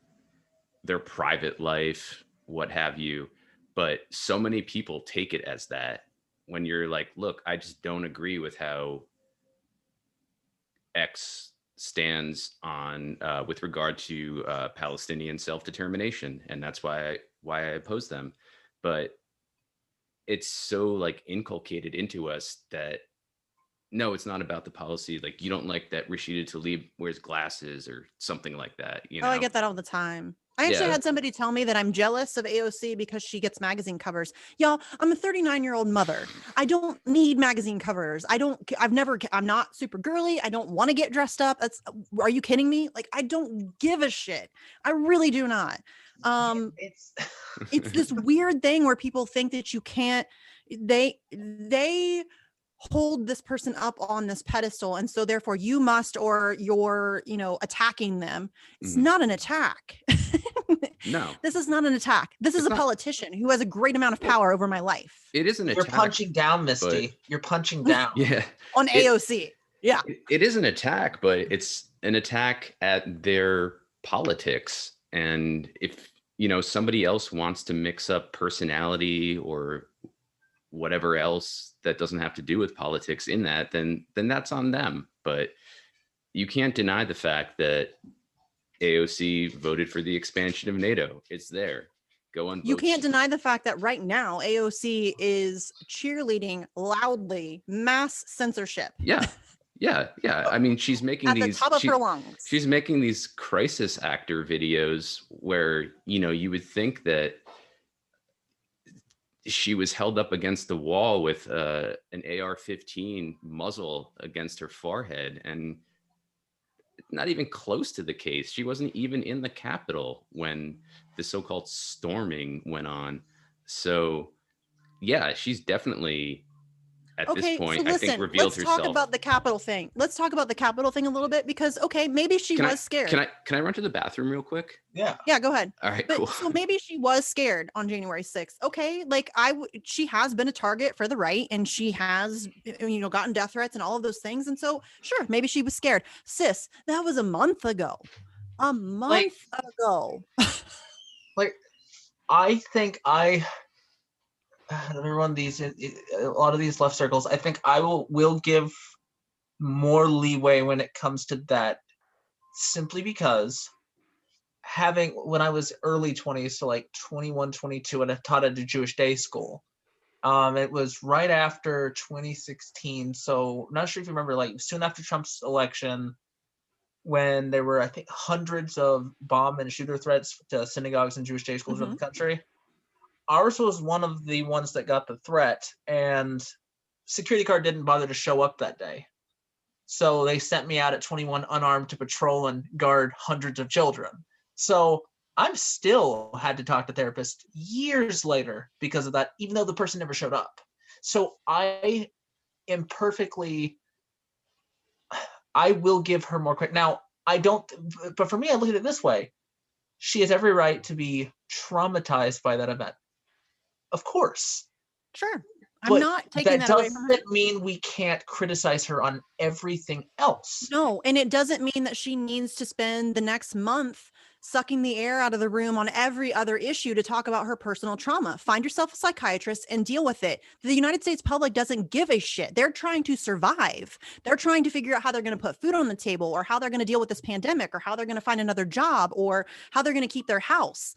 their private life, what have you. But so many people take it as that. When you're like, look, I just don't agree with how X stands on with regard to Palestinian self-determination, and that's why I oppose them. But it's so like inculcated into us that no, it's not about the policy. Like, you don't like that Rashida Tlaib wears glasses or something like that. Oh, I get that all the time. I actually had somebody tell me that I'm jealous of AOC because she gets magazine covers. Y'all, I'm a 39-year-old mother. I don't need magazine covers. I'm not super girly. I don't want to get dressed up. Are you kidding me? Like, I don't give a shit. I really do not. It's this weird thing where people think that you can't, they hold this person up on this pedestal, and so therefore you must, or you're attacking them. It's not an attack. No, this is not an attack. This is a politician who has a great amount of power over my life. It is an attack. You're punching down, Misty. You're punching down. Yeah, on AOC. Yeah, it is an attack, but it's an attack at their politics. And if somebody else wants to mix up personality or whatever else that doesn't have to do with politics in that, then that's on them. But you can't deny the fact that AOC voted for the expansion of NATO. It's there. Go and vote. You can't deny the fact that right now AOC is cheerleading loudly mass censorship. Yeah. I mean, she's making at the top of her lungs. She's making these crisis actor videos where, you would think that she was held up against the wall with an AR-15 muzzle against her forehead, and not even close to the case. She wasn't even in the Capitol when the so-called storming went on. So yeah, she's definitely at this point, so listen, I think, revealed herself. Let's talk about the Capitol thing. Let's talk about the Capitol thing a little bit, because maybe she was scared. Can I run to the bathroom real quick? Yeah, go ahead. All right, but, cool. So maybe she was scared on January 6th. Okay, like she has been a target for the right, and she has, gotten death threats and all of those things. And so, sure, maybe she was scared. Sis, that was a month ago. A month ago. I think everyone, a lot of these left circles, I think I will give more leeway when it comes to that, simply because when I was early 20s, so like 21, 22, and I taught at a Jewish day school. It was right after 2016. So I'm not sure if you remember, like soon after Trump's election, when there were, I think, hundreds of bomb and shooter threats to synagogues and Jewish day schools around the country. Ours was one of the ones that got the threat, and security guard didn't bother to show up that day. So they sent me out at 21 unarmed to patrol and guard hundreds of children. So I'm still had to talk to therapists years later because of that, even though the person never showed up. So I will give her more credit. Now, but for me, I look at it this way. She has every right to be traumatized by that event. Of course. Sure. I'm not taking that away from her. That doesn't mean we can't criticize her on everything else. No, and it doesn't mean that she needs to spend the next month sucking the air out of the room on every other issue to talk about her personal trauma. Find yourself a psychiatrist and deal with it. The United States public doesn't give a shit. They're trying to survive. They're trying to figure out how they're going to put food on the table, or how they're going to deal with this pandemic, or how they're going to find another job, or how they're going to keep their house.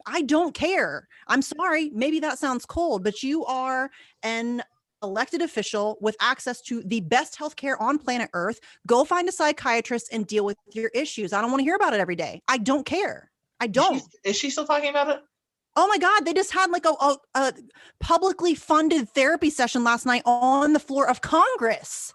I don't care. I'm sorry. Maybe that sounds cold, but you are an elected official with access to the best healthcare on planet Earth. Go find a psychiatrist and deal with your issues. I don't want to hear about it every day. I don't care. I don't. Is she still talking about it? Oh my God. They just had like a publicly funded therapy session last night on the floor of Congress.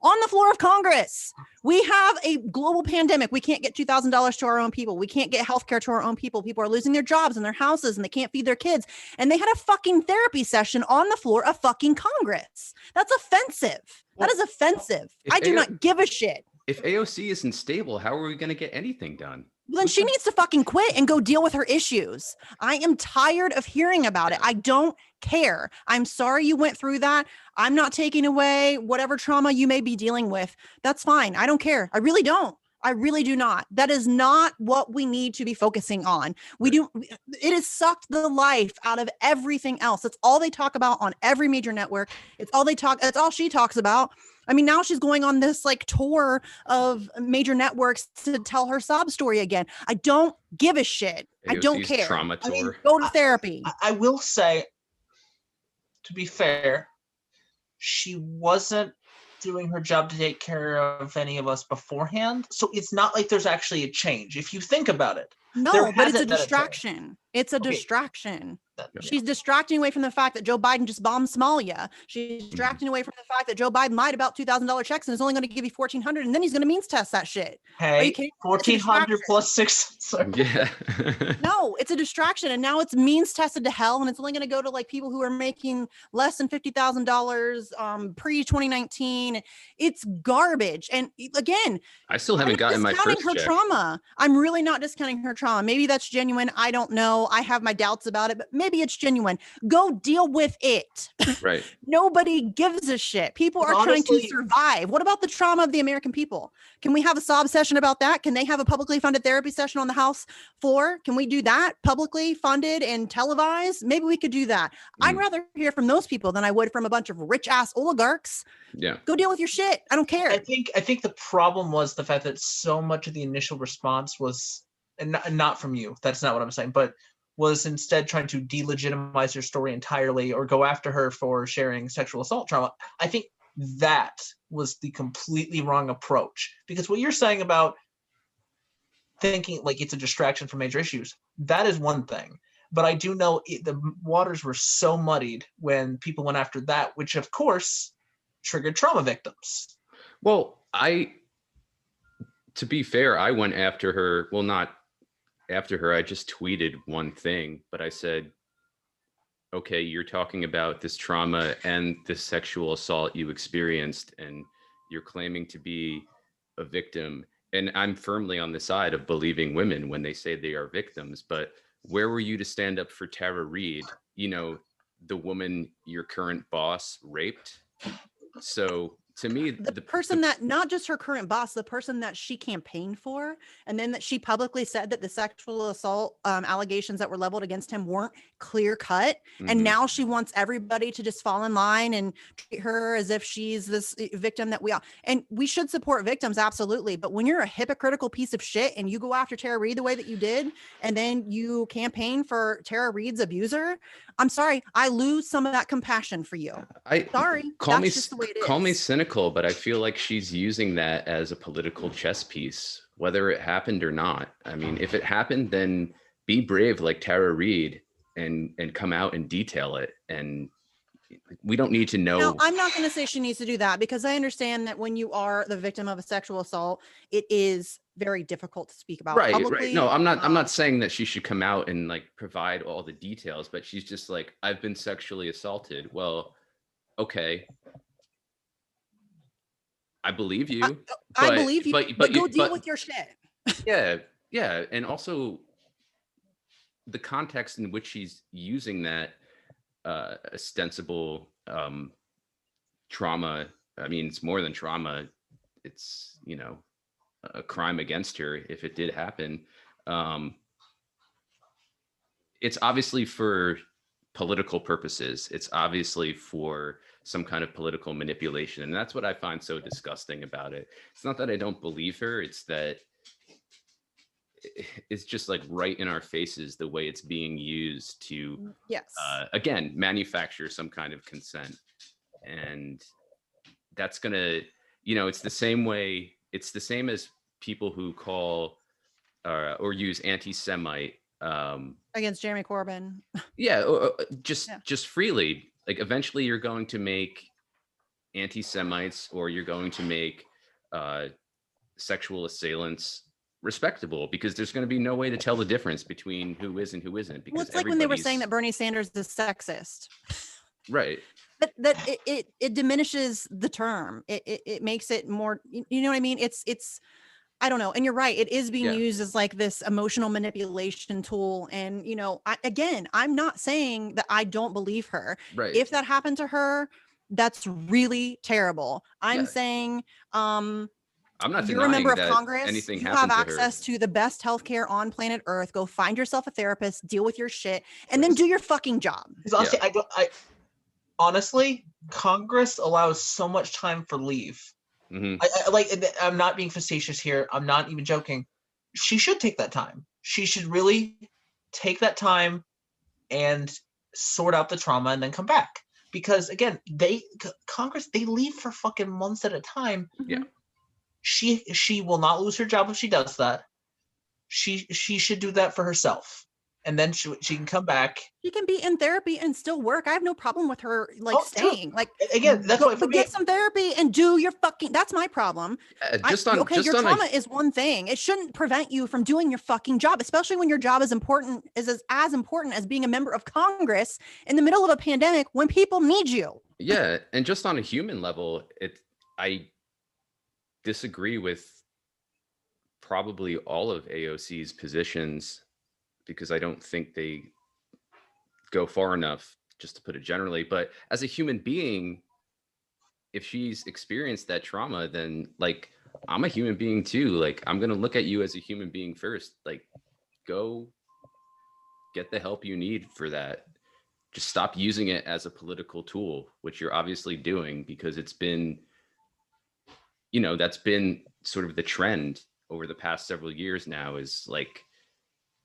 On the floor of Congress. We have a global pandemic. We can't get $2,000 to our own people. We can't get healthcare to our own people. People are losing their jobs and their houses, and they can't feed their kids. And they had a fucking therapy session on the floor of fucking Congress. That's offensive. That is offensive. I do not give a shit. If AOC isn't stable, how are we going to get anything done? Then she needs to fucking quit and go deal with her issues. I am tired of hearing about it. I don't care. I'm sorry you went through that. I'm not taking away whatever trauma you may be dealing with. That's fine. I don't care. I really don't. I really do not. That is not what we need to be focusing on. It has sucked the life out of everything else. That's all they talk about on every major network. It's all she talks about. I mean, now she's going on this like tour of major networks to tell her sob story again. I don't give a shit. I don't care. Trauma tour. I mean, go to therapy. I will say, to be fair, she wasn't doing her job to take care of any of us beforehand. So it's not like there's actually a change. If you think about it. No, but it's a distraction. It's a distraction. She's distracting away from the fact that Joe Biden just bombed Somalia. She's distracting away from the fact that Joe Biden lied about $2,000 checks and is only going to give you $1,400, and then he's going to means test that shit. Hey, $1,400 plus $6. Sorry. Yeah. No, it's a distraction, and now it's means tested to hell, and it's only going to go to like people who are making less than $50,000 pre-2019. It's garbage. And again, I still haven't gotten my first her check. trauma. I'm really not discounting her trauma. Maybe that's genuine. I don't know. know, I have my doubts about it, but maybe it's genuine. Go deal with it. Right. Nobody gives a shit. People are trying to survive. What about the trauma of the American people? Can we have a sob session about that? Can they have a publicly funded therapy session on the House floor? Can we do that publicly funded and televised? Maybe we could do that. I'd rather hear from those people than I would from a bunch of rich ass oligarchs. Yeah. Go deal with your shit. I don't care. I think the problem was the fact that so much of the initial response was, and not from you, that's not what I'm saying, but was instead trying to delegitimize her story entirely or go after her for sharing sexual assault trauma. I think that was the completely wrong approach, because what you're saying about thinking like it's a distraction from major issues, that is one thing. But I do know the waters were so muddied when people went after that, which of course triggered trauma victims. Well, to be fair, I went after her. Well, not after her. I just tweeted one thing, but I said, okay, you're talking about this trauma and this sexual assault you experienced, and you're claiming to be a victim. And I'm firmly on the side of believing women when they say they are victims. But where were you to stand up for Tara Reid, you know, the woman your current boss raped? So to me, the person that, not just her current boss, the person that she campaigned for, and then that she publicly said that the sexual assault allegations that were leveled against him weren't clear cut. And now she wants everybody to just fall in line and treat her as if she's this victim that we all, and we should support victims, absolutely. But when you're a hypocritical piece of shit and you go after Tara Reid the way that you did, and then you campaign for Tara Reid's abuser, I'm sorry, I lose some of that compassion for you. Sorry, that's just the way it is. Call me cynical, but I feel like she's using that as a political chess piece, whether it happened or not. I mean, if it happened, then be brave like Tara Reid and come out and detail it. And we don't need to know. No, I'm not going to say she needs to do that, because I understand that when you are the victim of a sexual assault, it is very difficult to speak about publicly. Right. No, I'm not saying that she should come out and like provide all the details, but she's just like, I've been sexually assaulted. Well, okay. I believe you. I believe you, but go deal with your shit. Yeah. And also the context in which she's using that ostensible trauma. I mean, it's more than trauma. It's, you know, a crime against her if it did happen. It's obviously for political purposes. It's obviously for some kind of political manipulation. And that's what I find so disgusting about it. It's not that I don't believe her. It's that it's just like right in our faces, the way it's being used to, again, manufacture some kind of consent. And that's going to, you know, it's the same way, it's the same as people who call or use anti-Semite against Jeremy Corbyn. Just freely. Like eventually you're going to make anti-Semites, or you're going to make sexual assailants respectable, because there's going to be no way to tell the difference between who is and who isn't. Because it's like when they were saying that Bernie Sanders is sexist. Right. But that it diminishes the term. It makes it more, you know what I mean? It's I don't know. And you're right. It is being used as like this emotional manipulation tool. And, you know, I'm not saying that I don't believe her. Right. If that happened to her, that's really terrible. I'm saying, I'm not you're a member of that Congress. You have access to the best healthcare on planet Earth. Go find yourself a therapist, deal with your shit, and then do your fucking job. Honestly, Congress allows so much time for leave. I'm not being facetious here. I'm not even joking. She should take that time. She should really take that time and sort out the trauma and then come back. Because again, Congress, they leave for fucking months at a time. Yeah. She will not lose her job if she does that. She should do that for herself. And then she can come back. She can be in therapy and still work. I have no problem with her staying. Like again, that's why get some therapy and do your fucking. That's my problem. Your trauma is one thing. It shouldn't prevent you from doing your fucking job, especially when your job is important, is as important as being a member of Congress in the middle of a pandemic when people need you. Yeah, and just on a human level, I disagree with probably all of AOC's positions. because I don't think they go far enough, just to put it generally. But as a human being, if she's experienced that trauma, then like I'm a human being too. Like I'm gonna look at you as a human being first. Like go get the help you need for that. Just stop using it as a political tool, which you're obviously doing, because it's been, that's been sort of the trend over the past several years now, is like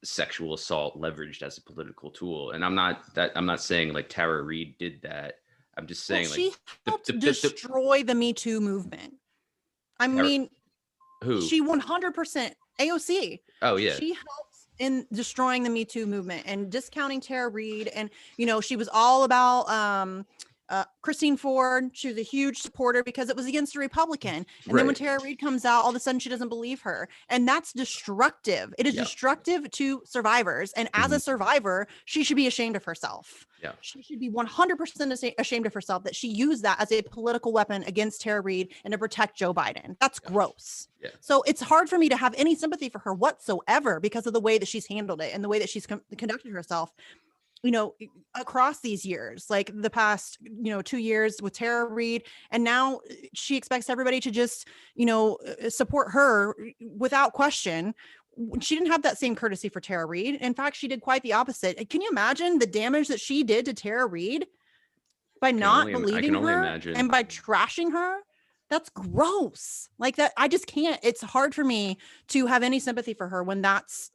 sexual assault leveraged as a political tool. And I'm not saying like Tara Reid did that. I'm just saying she like helped destroy the Me Too movement. I mean, who? She 100% AOC. Oh yeah. She helped in destroying the Me Too movement and discounting Tara Reid. And, she was all about Christine Ford. She was a huge supporter because it was against a Republican. And then when Tara Reid comes out, all of a sudden she doesn't believe her. And that's destructive. It is destructive to survivors. And as a survivor, she should be ashamed of herself. Yeah. She should be 100% ashamed of herself that she used that as a political weapon against Tara Reid and to protect Joe Biden. That's gross. Yeah. So it's hard for me to have any sympathy for her whatsoever because of the way that she's handled it and the way that she's conducted herself, across these years, like the past, 2 years with Tara Reid. And now she expects everybody to just, support her without question. She didn't have that same courtesy for Tara Reid. In fact, she did quite the opposite. Can you imagine the damage that she did to Tara Reid by not believing her and by trashing her? That's gross. Like that. I just can't. It's hard for me to have any sympathy for her when that's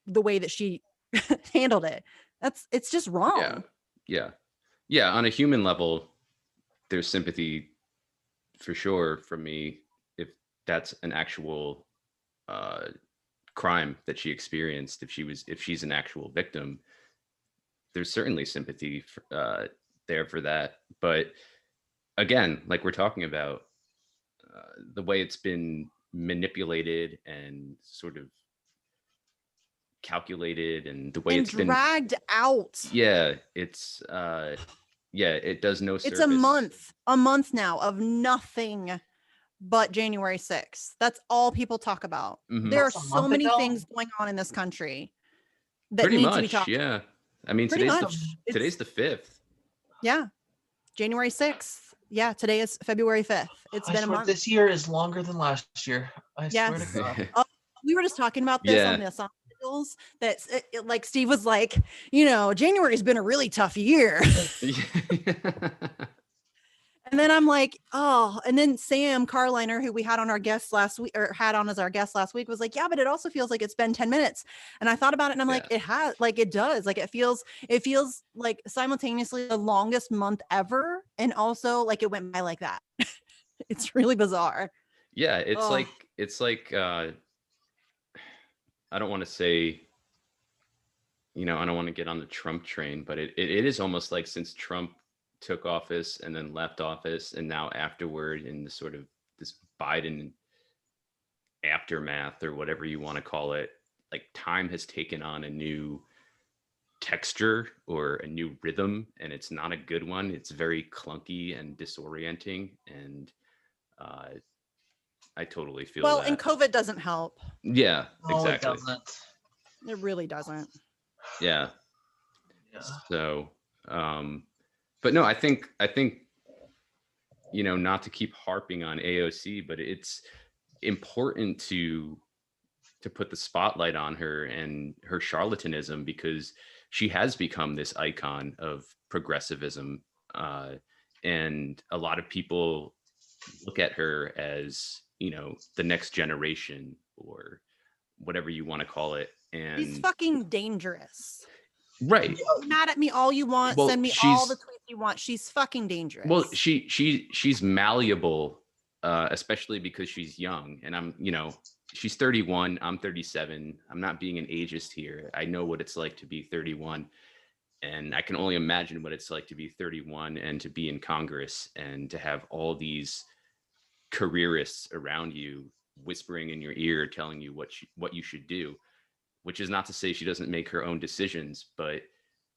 the way that she handled it. It's just wrong. Yeah. On a human level, there's sympathy for sure from me if that's an actual crime that she experienced. If she's an actual victim, there's certainly sympathy there for that. But again, like we're talking about, the way it's been manipulated and sort of calculated, and the way it's been dragged out. Yeah, it's it does no service. It's a month now of nothing but January 6th. That's all people talk about. Mm-hmm. There are so many things going on in this country that need to be talked about. Yeah. I mean, today's the 5th. Yeah. January 6th. Yeah, today is February 5th. It's been a month. This year is longer than last year. I swear to God. We were just talking about this on the Assange that like Steve was like, January's been a really tough year. And then I'm like, and then Sam Carliner, who we had on our guest last week, or had on as our guest last week, was like, yeah, but it also feels like it's been 10 minutes. And I thought about it and I'm like, it has, like, it does. Like, it feels like simultaneously the longest month ever. And also like it went by like that. It's really bizarre. Yeah. It's like, I don't want to say, I don't want to get on the Trump train, but it is almost like since Trump took office and then left office, and now afterward in the sort of this Biden aftermath, or whatever you want to call it, like time has taken on a new texture or a new rhythm, and it's not a good one. It's very clunky and disorienting, and I totally feel that. And COVID doesn't help. Yeah, exactly. It doesn't. It really doesn't. Yeah. So but no, I think not to keep harping on AOC, but it's important to put the spotlight on her and her charlatanism, because she has become this icon of progressivism, and a lot of people look at her as the next generation, or whatever you want to call it. And she's fucking dangerous. Right. Be mad at me all you want. Send me all the tweets you want. She's fucking dangerous. Well, she's malleable, especially because she's young. And I'm, she's 31. I'm 37. I'm not being an ageist here. I know what it's like to be 31. And I can only imagine what it's like to be 31 and to be in Congress and to have all these careerists around you whispering in your ear, telling you what you should do. Which is not to say she doesn't make her own decisions, but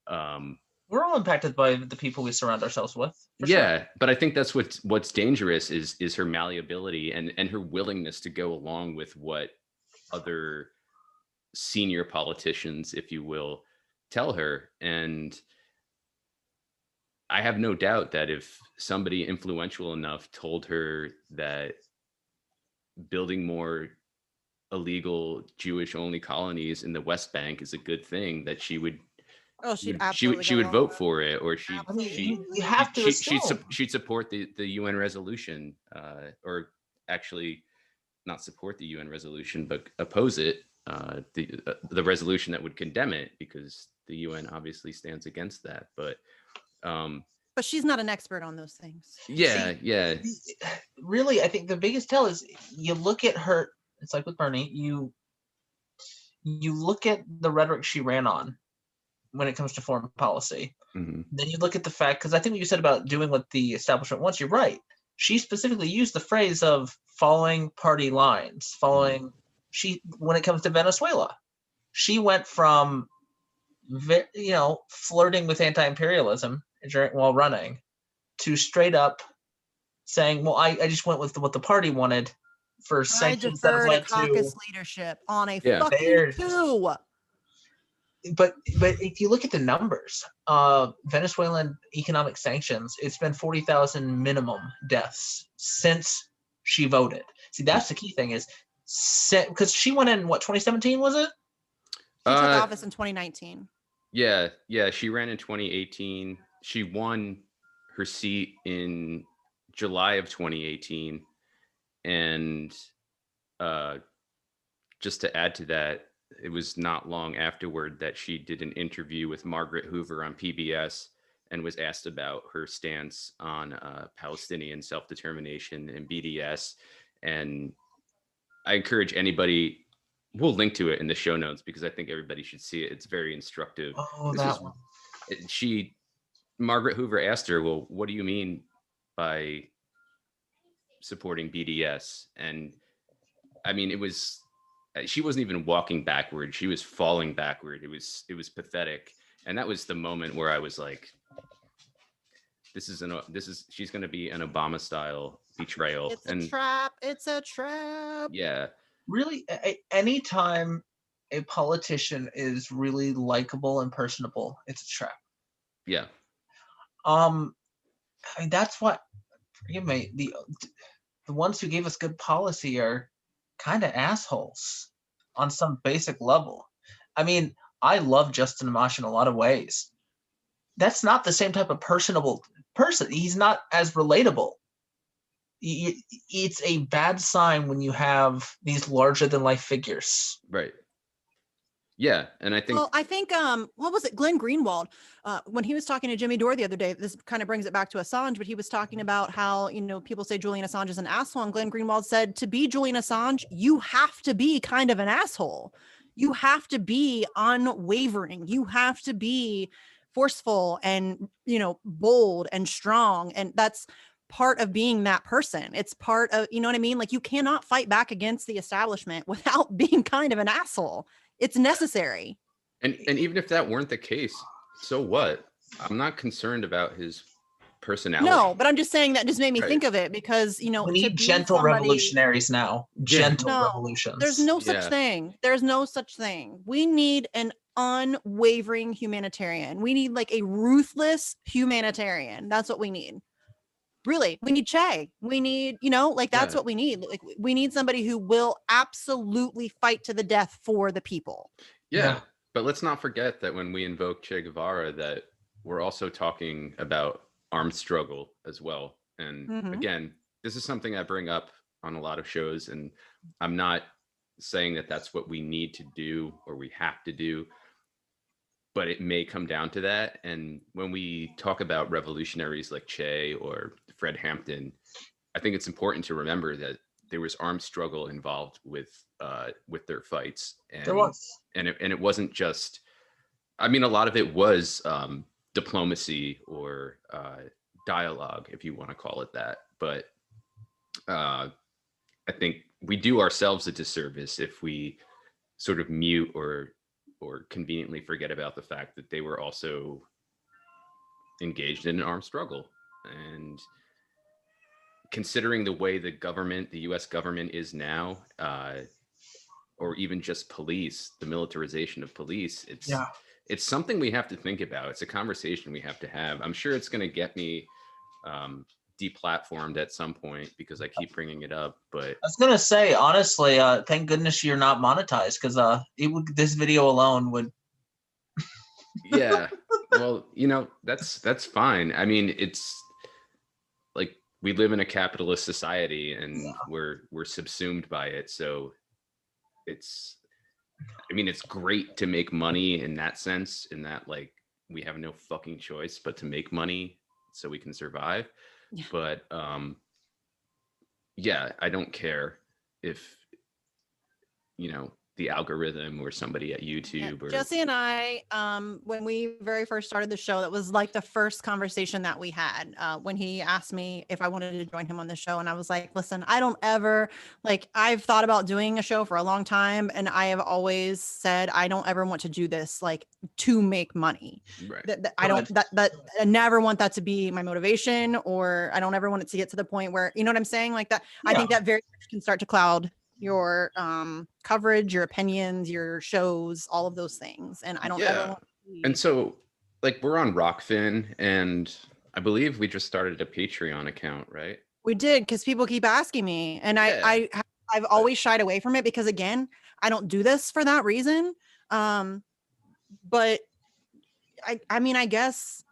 we're all impacted by the people we surround ourselves with. Yeah, but I think that's what's dangerous is her malleability and her willingness to go along with what other senior politicians, if you will, tell her. And I have no doubt that if somebody influential enough told her that building more illegal Jewish only colonies in the West Bank is a good thing, that she would Oh, she'd absolutely she go would along vote with for it, or I mean, she you have to assume. she'd support the UN resolution, or actually not support the UN resolution, but oppose it, the resolution that would condemn it, because the UN obviously stands against that. But but she's not an expert on those things. yeah, See, yeah, really, I think the biggest tell is you look at her. It's like with Bernie, you look at the rhetoric she ran on when it comes to foreign policy. mhm. Then you look at the fact, because I think what you said about doing what the establishment wants, you're right. She specifically used the phrase of following party lines, following. When it comes to Venezuela, she went from flirting with anti-imperialism while running to straight up saying, well, I just went with what the party wanted for I sanctions that have defer to led caucus to. leadership on a Yeah. fucking coup. But if you look at the numbers, Venezuelan economic sanctions, it's been 40,000 minimum deaths since she voted. See, that's the key thing is, because she went in, what, 2017 was it? She took office in 2019. Yeah, she ran in 2018. She won her seat in July of 2018. And just to add to that, it was not long afterward that she did an interview with Margaret Hoover on PBS and was asked about her stance on Palestinian self-determination and BDS. And I encourage anybody, we'll link to it in the show notes because I think everybody should see it. It's very instructive. Oh, that one. Margaret Hoover asked her, well, what do you mean by supporting BDS? And I mean, she wasn't even walking backward. She was falling backward. It was pathetic. And that was the moment where I was like, she's going to be an Obama style betrayal. It's a trap. It's a trap. Yeah. Really, anytime a politician is really likable and personable, it's a trap. Yeah. I mean, that's what, forgive me, the ones who gave us good policy are kind of assholes on some basic level. I mean, I love Justin Amash in a lot of ways. That's not the same type of personable person. He's not as relatable. It's a bad sign when you have these larger than life figures. Right. Yeah, and I think what was it, Glenn Greenwald, when he was talking to Jimmy Dore the other day, this kind of brings it back to Assange, but he was talking about how, people say Julian Assange is an asshole, and Glenn Greenwald said, to be Julian Assange, you have to be kind of an asshole. You have to be unwavering. You have to be forceful and, bold and strong. And that's part of being that person. It's part of, you know what I mean? Like, you cannot fight back against the establishment without being kind of an asshole. It's necessary. And even if that weren't the case, so what? I'm not concerned about his personality. No, but I'm just saying that just made me think of it because, we need gentle revolutionaries now. Gentle No, revolutions. There's no such thing. There's no such thing. We need an unwavering humanitarian. We need like a ruthless humanitarian. That's what we need. Really, we need Che. We need, that's what we need. Like, we need somebody who will absolutely fight to the death for the people. Yeah. But let's not forget that when we invoke Che Guevara, that we're also talking about armed struggle as well. And again, this is something I bring up on a lot of shows, and I'm not saying that that's what we need to do or we have to do, but it may come down to that. And when we talk about revolutionaries like Che or Fred Hampton, I think it's important to remember that there was armed struggle involved with their fights. And there was, and it wasn't just, I mean, a lot of it was diplomacy or dialogue, if you want to call it that. But I think we do ourselves a disservice if we sort of mute or conveniently forget about the fact that they were also engaged in an armed struggle. And considering the way the U.S. government is now, or even just police, the militarization of police. Yeah. It's something we have to think about. It's a conversation we have to have. I'm sure it's going to get me deplatformed at some point because I keep bringing it up. But I was gonna say, honestly, thank goodness you're not monetized, because this video alone would. yeah, well, that's fine. I mean, it's like we live in a capitalist society, and we're subsumed by it. So it's great to make money in that sense, in that like we have no fucking choice but to make money so we can survive. Yeah. But yeah, I don't care if the algorithm or somebody at YouTube or Jesse and I, when we very first started the show, that was like the first conversation that we had when he asked me if I wanted to join him on the show. And I was like, listen, I don't ever, like, I've thought about doing a show for a long time. And I have always said, I don't ever want to do this like to make money. right. I never want that to be my motivation, or I don't ever want it to get to the point where, you know what I'm saying? Like that, I think that very much can start to cloud your coverage, your opinions, your shows, all of those things. And I don't ever want to be... And so like we're on Rockfin, and I believe we just started a Patreon account, right? We did, because people keep asking me, and I've always shied away from it because, again, I don't do this for that reason. But I mean, I guess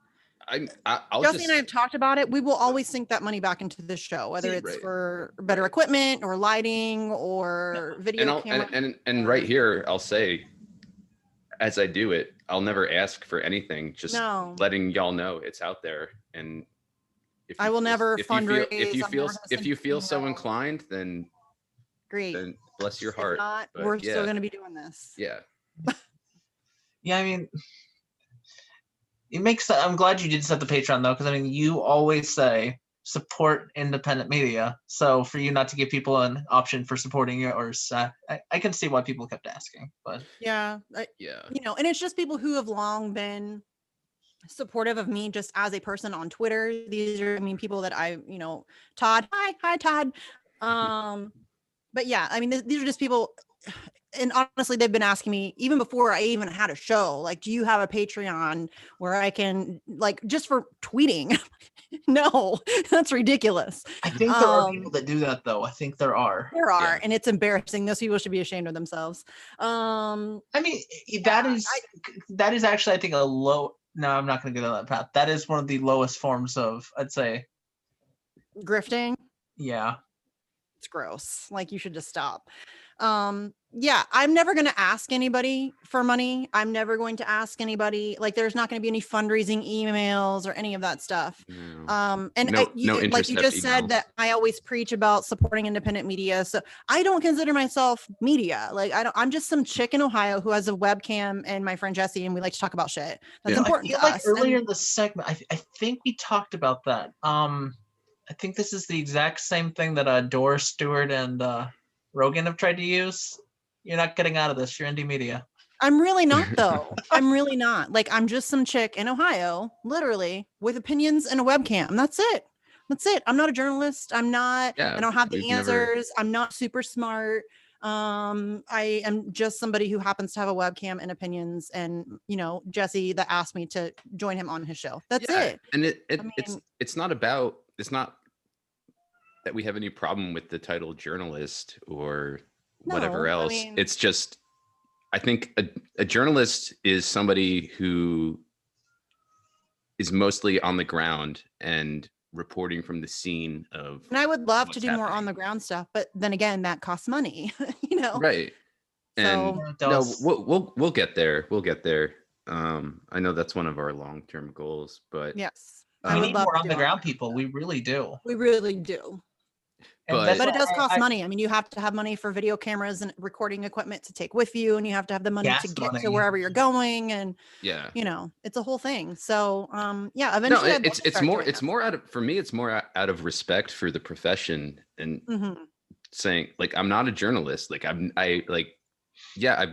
I'll Jesse and I have talked about it. We will always sink that money back into the show, whether it's for better equipment or lighting or video camera. And right here, I'll say, as I do it, I'll never ask for anything. Just letting y'all know it's out there. And if I will never fundraise. If you feel so inclined, then great. Then bless your heart. If not, we're still going to be doing this. Yeah. Yeah, I mean, it makes. I'm glad you did set the Patreon though, because I mean, you always say support independent media. So for you not to give people an option for supporting yours, I can see why people kept asking. But yeah, and it's just people who have long been supportive of me just as a person on Twitter. These are, people that I, Todd. Hi, Todd. But yeah, I mean, these are just people. And honestly, they've been asking me even before I even had a show, like, do you have a Patreon where I can, like, just for tweeting? No, that's ridiculous. I think there are people that do that though. I think there are. And it's embarrassing. Those people should be ashamed of themselves. I mean, that is actually, I think, a low. No, I'm not going to go down that path. That is one of the lowest forms of, I'd say, grifting. Yeah. It's gross. Like, you should just stop. I'm never going to ask anybody for money. I'm never going to ask anybody, like, there's not going to be any fundraising emails or any of that stuff. No. Like you just said, that I always preach about supporting independent media. So I don't consider myself media. Like, I'm just some chick in Ohio who has a webcam and my friend Jesse, and we like to talk about shit. That's important to us. Earlier in the segment, I think we talked about that. I think this is the exact same thing that Doris Stewart and Rogan have tried to use. You're not getting out of this. You're indie media. I'm really not, though. I'm really not. Like, I'm just some chick in Ohio, literally, with opinions and a webcam. That's it. I'm not a journalist. I don't have the answers. I'm not super smart. I am just somebody who happens to have a webcam and opinions, and Jesse that asked me to join him on his show. That's it. And it's not that we have any problem with the title journalist or whatever else. It's just, I think a journalist is somebody who is mostly on the ground and reporting from the scene of. And I would love to do more on the ground stuff, but then again, that costs money, Right. And we'll get there. I know that's one of our long-term goals, but yes, we need more on the ground people. We really do. But it does cost money. I mean, you have to have money for video cameras and recording equipment to take with you, and you have to have the money to get to wherever you're going, and it's a whole thing. So eventually it's more out of, for me, it's more out of respect for the profession, and saying, like, I'm not a journalist. Like, I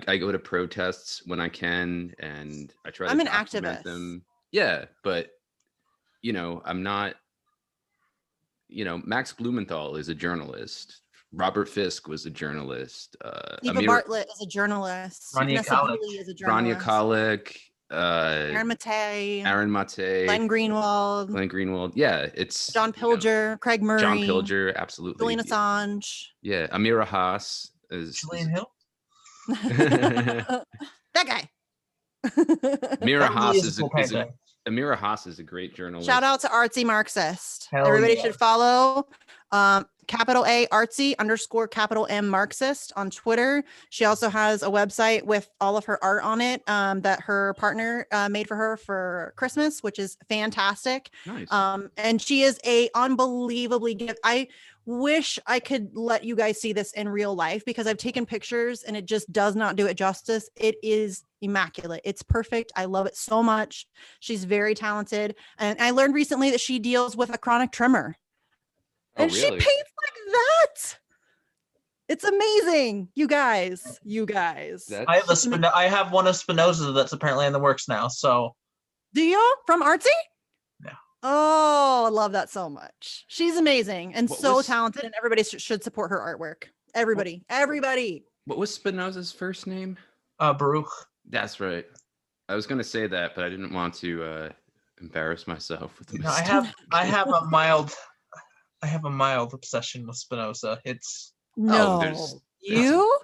go to protests when I can, and I try to document them. Yeah, but I'm not. Max Blumenthal is a journalist Robert Fisk was a journalist. Eva Bartlett is a journalist. Rania Vanessa Khalek. Dooley is a Rania journalist. Khalek, Aaron Matei. Glenn Greenwald. Yeah, it's John Pilger. Craig Murray. John Pilger, absolutely. Julian Assange. Yeah, Amira Haas is Julian Hill. That guy. Amira Haas is cool painting. Amira Haas is a great journalist. Shout out to Artsy Marxist. Hell Everybody yeah. should follow capital A Artsy _ capital M Marxist on Twitter. She also has a website with all of her art on it that her partner made for her for Christmas, which is fantastic. Nice. And she is a unbelievably gift. I wish I could let you guys see this in real life because I've taken pictures and it just does not do it justice. It is immaculate. It's perfect. I love it so much. She's very talented. And I learned recently that she deals with a chronic tremor. Oh, And really? she paints like that. It's amazing. You guys. I have one of Spinoza that's apparently in the works now. So Do you? From Artsy? Yeah. Oh, I love that so much. She's amazing and What so was- talented, and everybody should support her artwork. Everybody. What was Spinoza's first name? Baruch. That's right. I was going to say that, but I didn't want to embarrass myself with the No, mistake. I have a mild obsession with Spinoza. It's No. You?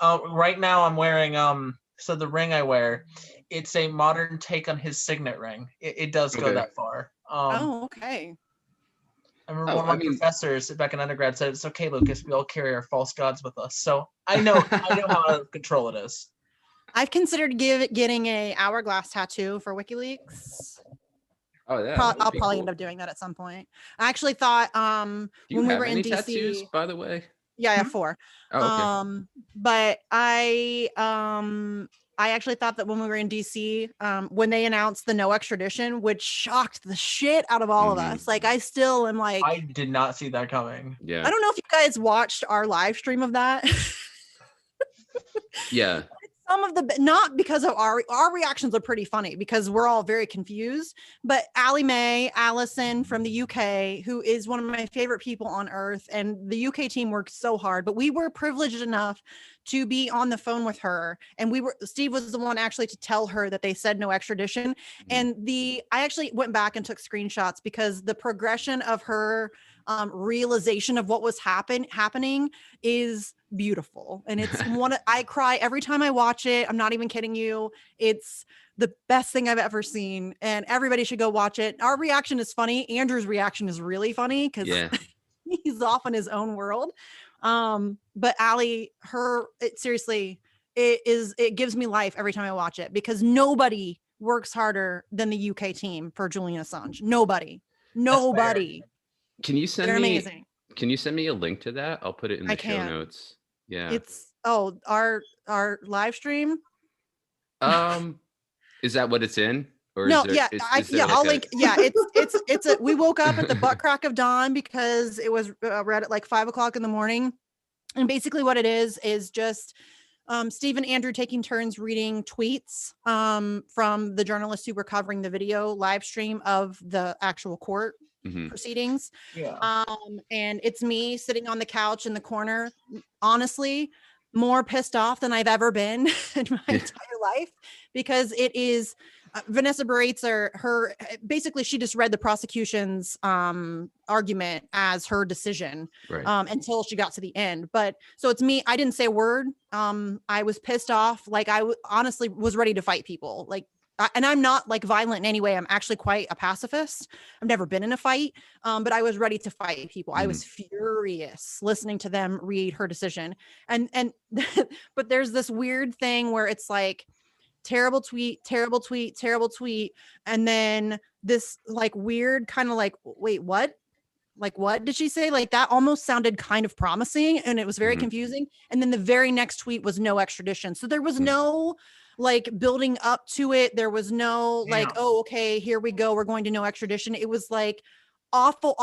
right now I'm wearing so the ring I wear, it's a modern take on his signet ring. It does go Okay. that far. Okay. I remember one of my professors back in undergrad said, "It's okay, Lucas. We all carry our false gods with us." So I know how out of control it is. I've considered getting a hourglass tattoo for WikiLeaks. Oh, yeah. I'll probably end up doing that at some point. I actually thought Do you when we have were in any DC, tattoos, by the way? yeah, I have 4. Oh, okay. But I actually thought that when we were in DC, when they announced the no extradition, which shocked the shit out of all of us. Like I still am like, I did not see that coming. Yeah. I don't know if you guys watched our live stream of that. Yeah. Some of the, not because of our reactions are pretty funny because we're all very confused, but Allison from the UK, who is one of my favorite people on earth, and the UK team works so hard, but we were privileged enough to be on the phone with her, and Steve was the one actually to tell her that they said no extradition. And I actually went back and took screenshots because the progression of her realization of what was happening is beautiful, and it's I cry every time I watch it. I'm not even kidding you. It's the best thing I've ever seen, and everybody should go watch it. Our reaction is funny. Andrew's reaction is really funny because he's off in his own world. But Allie, it gives me life every time I watch it because nobody works harder than the UK team for Julian Assange. Nobody. Can you send They're me amazing. Can you send me a link to that? I'll put it in the show notes. Yeah. It's our live stream. Is that what it's in? Or No, is there, I'll link. Yeah, it's we woke up at the butt crack of dawn because it was read at like 5 o'clock in the morning. And basically what it is just Steve and Andrew taking turns reading tweets from the journalists who were covering the video live stream of the actual court proceedings. Yeah. And it's me sitting on the couch in the corner, honestly, more pissed off than I've ever been in my entire life, because it is Vanessa Baratzer, basically she just read the prosecution's argument as her decision until she got to the end. But so it's me. I didn't say a word. I was pissed off. Like honestly was ready to fight people. Like, and I'm not like violent in any way. I'm actually quite a pacifist. I've never been in a fight, but I was ready to fight people. I was furious listening to them read her decision. And but there's this weird thing where it's like, terrible tweet. And then this like weird kind of like, wait, what? Like, what did she say? Like that almost sounded kind of promising and it was very confusing. And then the very next tweet was no extradition. So there was no like building up to it. There was no like, oh, okay, here we go. We're going to no extradition. It was like awful,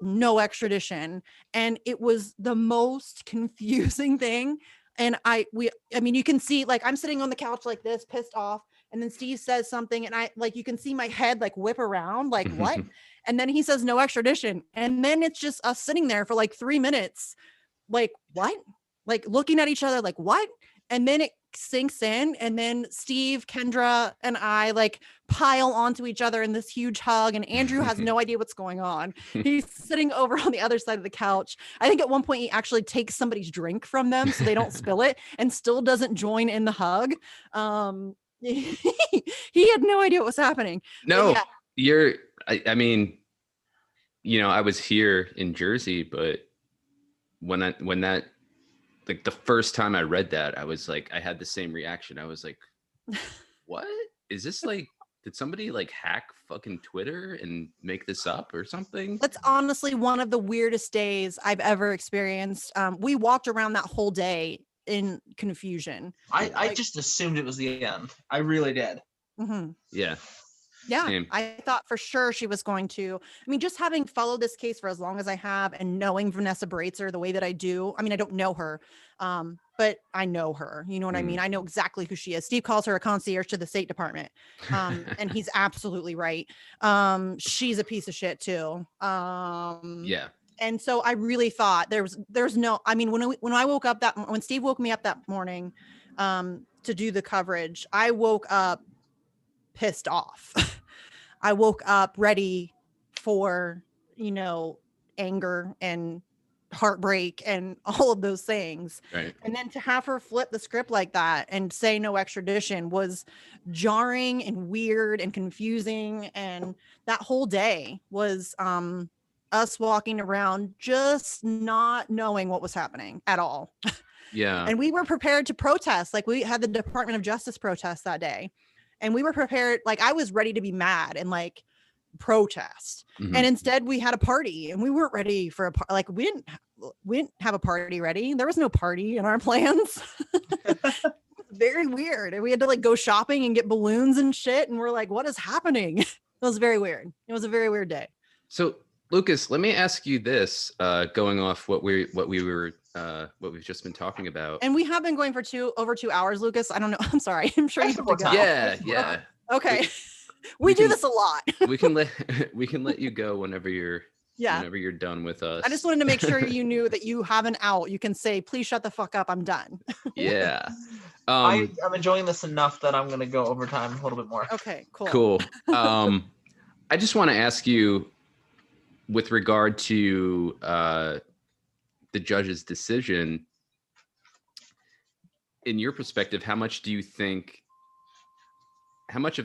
no extradition. And it was the most confusing thing. And I mean, you can see, like, I'm sitting on the couch like this, pissed off, And then Steve says something, and I like, you can see my head like whip around, like, what? And then he says no extradition. And then it's just us sitting there for like 3 minutes, like, what? Like looking at each other, like, what? And then it sinks in. And then Steve, Kendra, and I like pile onto each other in this huge hug. And Andrew has no idea what's going on. He's sitting over on the other side of the couch. I think at one point he actually takes somebody's drink from them so they don't spill it, and still doesn't join in the hug. He had no idea what was happening. No, yeah. I mean, you know, I was here in Jersey, but when that, like the first time I read that, I was like, I had the same reaction. I was like, what is this? Like, did somebody like hack fucking Twitter and make this up or something? That's honestly one of the weirdest days I've ever experienced. We walked around that whole day in confusion. I just assumed it was the end. I really did. Mm-hmm. Yeah. Yeah, Same. I thought for sure she was going to. I mean, just having followed this case for as long as I have, and knowing Vanessa Breitzer the way that I do. I mean, I don't know her, but I know her. You know what I mean? I know exactly who she is. Steve calls her a concierge to the State Department, and he's absolutely right. She's a piece of shit too. Yeah. And so I really thought there's no. I mean, when I woke up when Steve woke me up that morning, to do the coverage, I woke up pissed off. I woke up ready for, you know, anger and heartbreak and all of those things. Right. And then to have her flip the script like that and say no extradition was jarring and weird and confusing. And that whole day was us walking around just not knowing what was happening at all. Yeah. And we were prepared to protest. Like, we had the Department of Justice protest that day. And we were prepared, like I was ready to be mad and like protest. Mm-hmm. And instead we had a party, and we weren't ready for a party. Like we didn't have a party ready. There was no party in our plans. Very weird. And we had to like go shopping and get balloons and shit. And we're like, what is happening? It was very weird. It was a very weird day. So Lucas, let me ask you this, going off what we've just been talking about. And we have been going for over 2 hours, Lucas. I don't know. I'm sorry. I'm sure you have to go. Yeah. Okay. We do this a lot. we can let you go whenever you're done with us. I just wanted to make sure you knew that you have an out. You can say, please shut the fuck up. I'm done. Yeah. I'm enjoying this enough that I'm going to go overtime a little bit more. Okay, cool. I just want to ask you, with regard to the judge's decision, in your perspective, how much of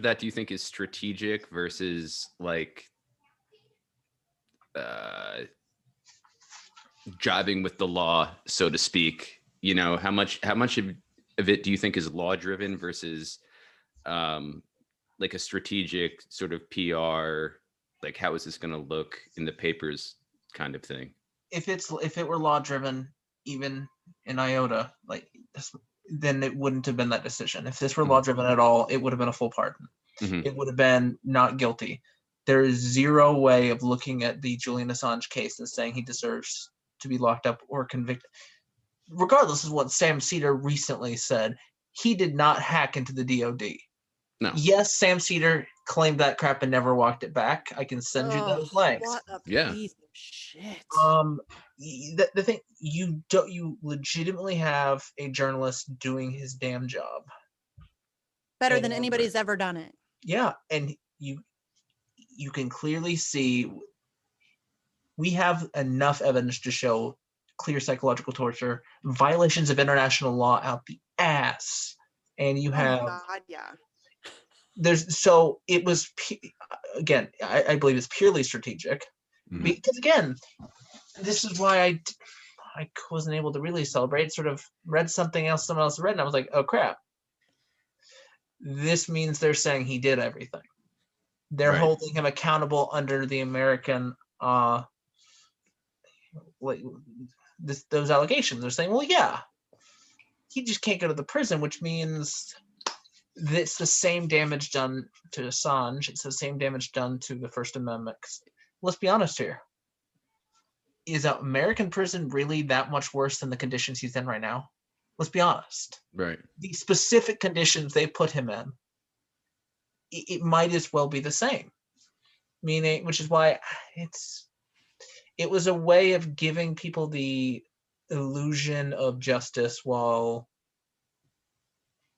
that do you think is strategic versus like jiving with the law, so to speak? You know, how much of it do you think is law driven versus like a strategic sort of PR, like how is this going to look in the papers kind of thing? If it were law driven, even in iota, like this, then it wouldn't have been that decision. If this were law driven at all, it would have been a full pardon. Mm-hmm. It would have been not guilty. There is zero way of looking at the Julian Assange case and saying he deserves to be locked up or convicted. Regardless of what Sam Cedar recently said, he did not hack into the DOD. No. Yes, Sam Cedar claimed that crap and never walked it back. I can send you those links. What a piece of shit. The thing, you legitimately have a journalist doing his damn job better than anybody's ever done it. Yeah, and you can clearly see we have enough evidence to show clear psychological torture, violations of international law out the ass, and you have. Oh God, yeah. It was again. I believe it's purely strategic, because again, this is why I wasn't able to really celebrate. Sort of read something else someone else read, and I was like, oh crap. This means they're saying he did everything. They're holding him accountable under the American those allegations. They're saying, well, yeah, he just can't go to the prison, which means it's the same damage done to Assange. It's the same damage done to the First Amendment. Let's be honest here. Is an American prison really that much worse than the conditions he's in right now? Let's be honest. Right. The specific conditions they put him in it might as well be the same. Meaning, which is why it was a way of giving people the illusion of justice while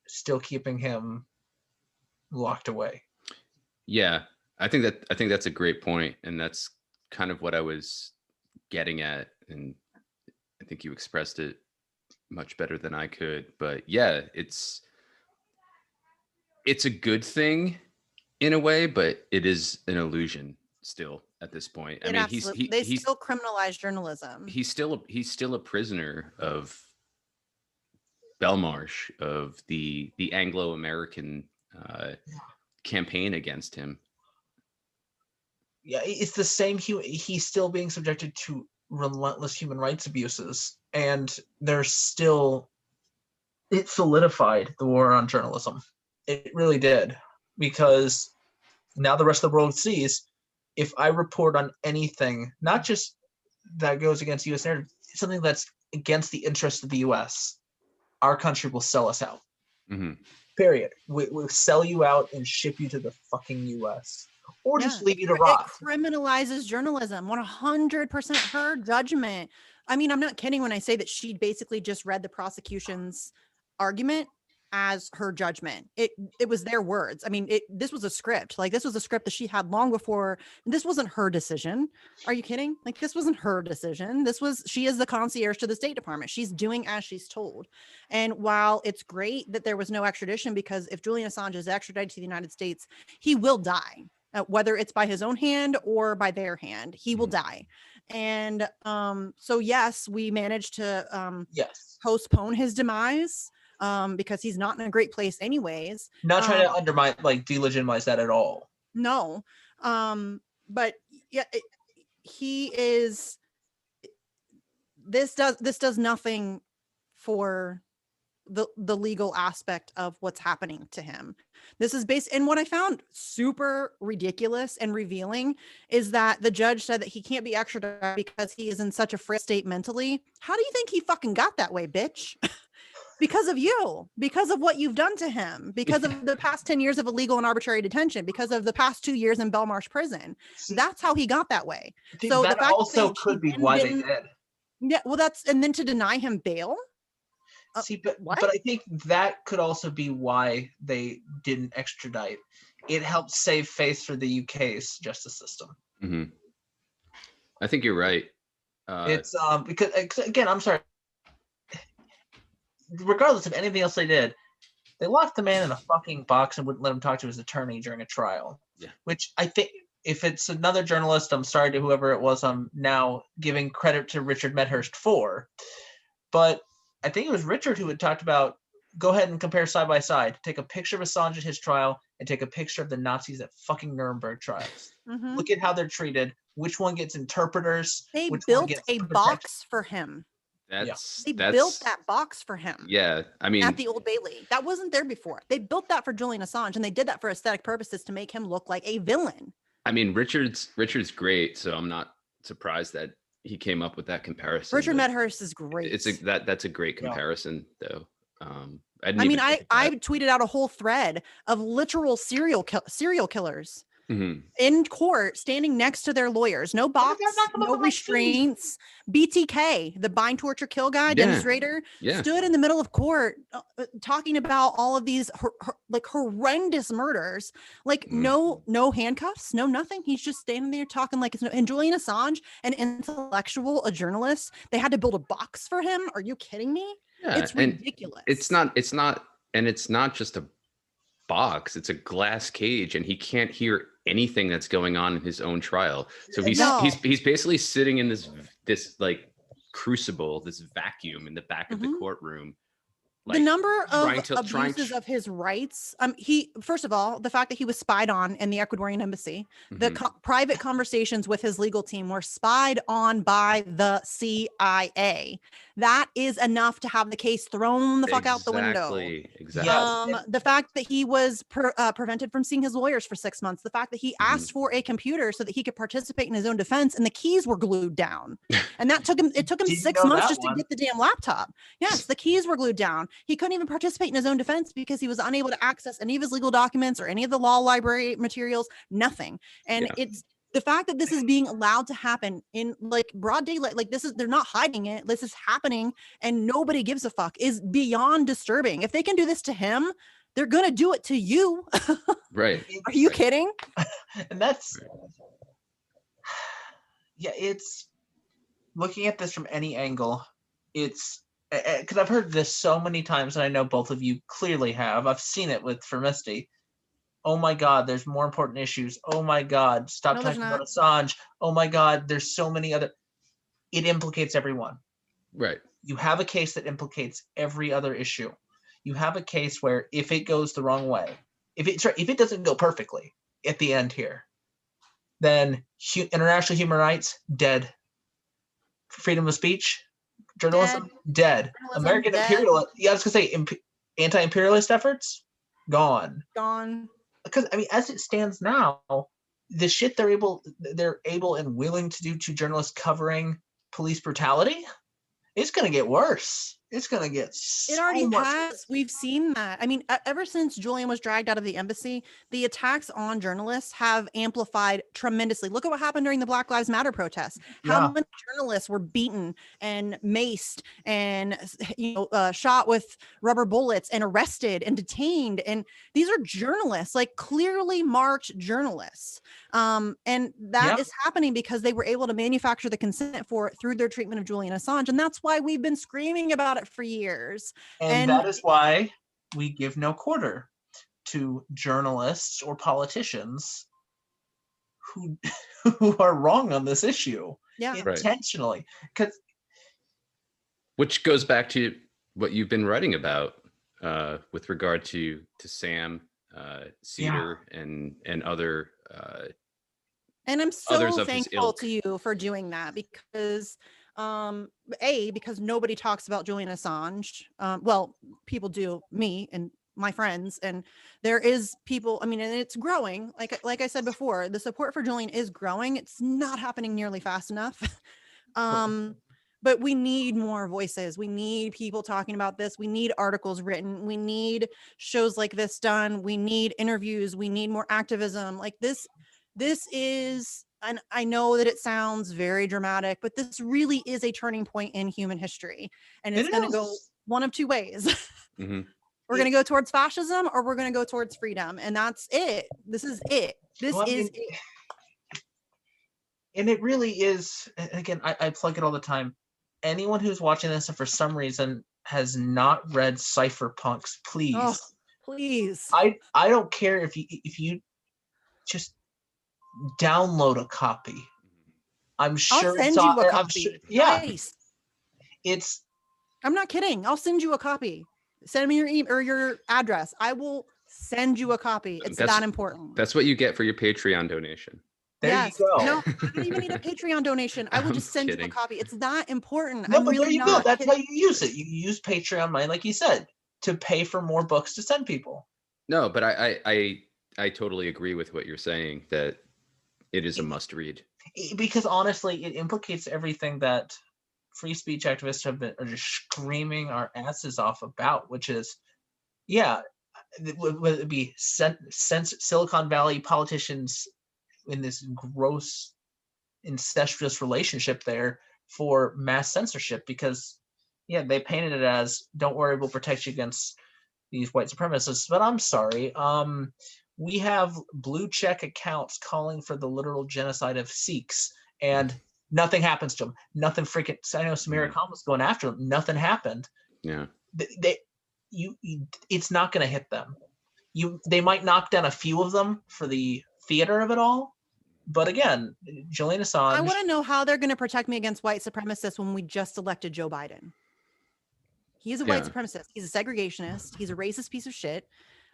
still keeping him locked away. Yeah, I think that's a great point, and that's kind of what I was getting at, and I think you expressed it much better than I could. But yeah, it's a good thing in a way, but it is an illusion still at this point. I mean, they still criminalize journalism. He's still a prisoner of Belmarsh, of the Anglo-American campaign against him. Yeah, it's the same. He's still being subjected to relentless human rights abuses, and it solidified the war on journalism. It really did, because now the rest of the world sees, if I report on anything, not just that goes against U.S. narrative, something that's against the interests of the U.S., our country will sell us out. Mm-hmm. Period. We'll sell you out and ship you to the fucking U.S. or just leave you to rot. It criminalizes journalism. 100% her judgment. I mean, I'm not kidding when I say that she basically just read the prosecution's argument as her judgment. It was their words. I mean, this was a script. Like, this was a script that she had long before. This wasn't her decision. Are you kidding? Like, this wasn't her decision. She is the concierge to the State Department. She's doing as she's told. And while it's great that there was no extradition, because if Julian Assange is extradited to the United States, he will die. Whether it's by his own hand or by their hand, he will die. And so yes, we managed to postpone his demise, because he's not in a great place anyways. Not trying to undermine, like, delegitimize that at all. No. But yeah, he is, this does nothing for the legal aspect of what's happening to him. This is based, and what I found super ridiculous and revealing is that the judge said that he can't be extradited because he is in such a frail state mentally. How do you think he fucking got that way, bitch? Because of you, because of what you've done to him, because of the past 10 years of illegal and arbitrary detention, because of the past 2 years in Belmarsh prison. That's how he got that way. So that also could be why they did. Yeah, well, and then to deny him bail. But I think that could also be why they didn't extradite. It helped save face for the UK's justice system. Mm-hmm. I think you're right. It's because, again, I'm sorry. Regardless of anything else they did, they locked the man in a fucking box and wouldn't let him talk to his attorney during a trial. Yeah. Which I think, if it's another journalist, I'm sorry to whoever it was, I'm now giving credit to Richard Medhurst for. But I think it was Richard who had talked about, go ahead and compare side by side. Take a picture of Assange at his trial and take a picture of the Nazis at fucking Nuremberg trials. Mm-hmm. Look at how they're treated. Which one gets interpreters? They built a box for him. They built that box for him. Yeah, I mean, at the Old Bailey. That wasn't there before. They built that for Julian Assange, and they did that for aesthetic purposes to make him look like a villain. I mean, Richard's great, so I'm not surprised that he came up with that comparison. Richard Medhurst is great. That's a great comparison, though. I tweeted out a whole thread of literal serial killers. Mm-hmm. In court, standing next to their lawyers, no box, no restraints. BTK, the bind, torture, kill guy, demonstrator, stood in the middle of court talking about all of these like horrendous murders. Like no handcuffs, no nothing. He's just standing there talking like it's no. And Julian Assange, an intellectual, a journalist, they had to build a box for him. Are you kidding me? Yeah, it's ridiculous. It's not just a box, it's a glass cage, and he can't hear anything that's going on in his own trial. So he's basically sitting in this like crucible, this vacuum in the back of the courtroom. Like, the number of abuses of his rights. First of all, the fact that he was spied on in the Ecuadorian embassy, the private conversations with his legal team were spied on by the CIA. That is enough to have the case thrown the fuck out the window. Exactly. The fact that he was prevented from seeing his lawyers for 6 months. The fact that he asked for a computer so that he could participate in his own defense, and the keys were glued down. And that took him. It took him 6 months just to get the damn laptop. Yes, the keys were glued down. He couldn't even participate in his own defense because he was unable to access any of his legal documents or any of the law library materials, nothing. And it's the fact that this is being allowed to happen in like broad daylight, like they're not hiding it. This is happening and nobody gives a fuck, is beyond disturbing. If they can do this to him, they're going to do it to you. Right. Are you kidding? And that's, it's looking at this from any angle. It's because I've heard this so many times, and I know both of you clearly have. I've seen it for Misty. Oh my God, there's more important issues. Oh my God, stop talking about Assange. Oh my God, there's so many other. It implicates everyone. Right. You have a case that implicates every other issue. You have a case where if it goes the wrong way, if it doesn't go perfectly at the end here, then international human rights, dead. Freedom of speech, journalism, dead. American imperialist, I was gonna say anti-imperialist efforts, gone. Because I mean, as it stands now, the shit they're able and willing to do to journalists covering police brutality, it's gonna get worse. It's gonna get so it already much has. worse. We've seen that. I mean, ever since Julian was dragged out of the embassy, the attacks on journalists have amplified tremendously. Look at what happened during the Black Lives Matter protests. How many journalists were beaten and maced and shot with rubber bullets and arrested and detained. And these are journalists, like clearly marked journalists. And that is happening because they were able to manufacture the consent for it through their treatment of Julian Assange. And that's why we've been screaming about it for years. And that is why we give no quarter to journalists or politicians who are wrong on this issue intentionally. Which goes back to what you've been writing about with regard to Sam Cedar and other and I'm so thankful to you for doing that because because nobody talks about Julian Assange. Well, people do, me and my friends, and there is people, I mean, and it's growing. Like I said before, the support for Julian is growing. It's not happening nearly fast enough. But we need more voices. We need people talking about this. We need articles written. We need shows like this done. We need interviews. We need more activism. Like this is, and I know that it sounds very dramatic, but this really is a turning point in human history. And it's going to go one of two ways. Mm-hmm. We're going to go towards fascism or we're going to go towards freedom. And that's it. This is it. It. And it really is, again, I plug it all the time. Anyone who's watching this and for some reason has not read Cypherpunks, please. Oh, please. I don't care if you just download a copy. I'm sure I'll send you a copy. Nice. I'm not kidding. I'll send you a copy. Send me your email or your address. I will send you a copy. It's that important. That's what you get for your Patreon donation. There you go. No, I don't even need a Patreon donation. I will just send you a copy. It's that important. No, but there you go. That's how you use it. You use Patreon money, like you said, to pay for more books to send people. No, but I totally agree with what you're saying, that it is a must read. Because honestly, it implicates everything that free speech activists are just screaming our asses off about, which is, whether it be Silicon Valley politicians in this gross incestuous relationship there for mass censorship, because they painted it as, don't worry, we'll protect you against these white supremacists. But I'm sorry, we have blue check accounts calling for the literal genocide of Sikhs, and nothing happens to them. Nothing freaking. I know Samira Khan was going after them. Nothing happened. Yeah. It's not going to hit them. They might knock down a few of them for the theater of it all, but again, Julian Assange. I want to know how they're going to protect me against white supremacists when we just elected Joe Biden. He's a white supremacist. He's a segregationist. He's a racist piece of shit.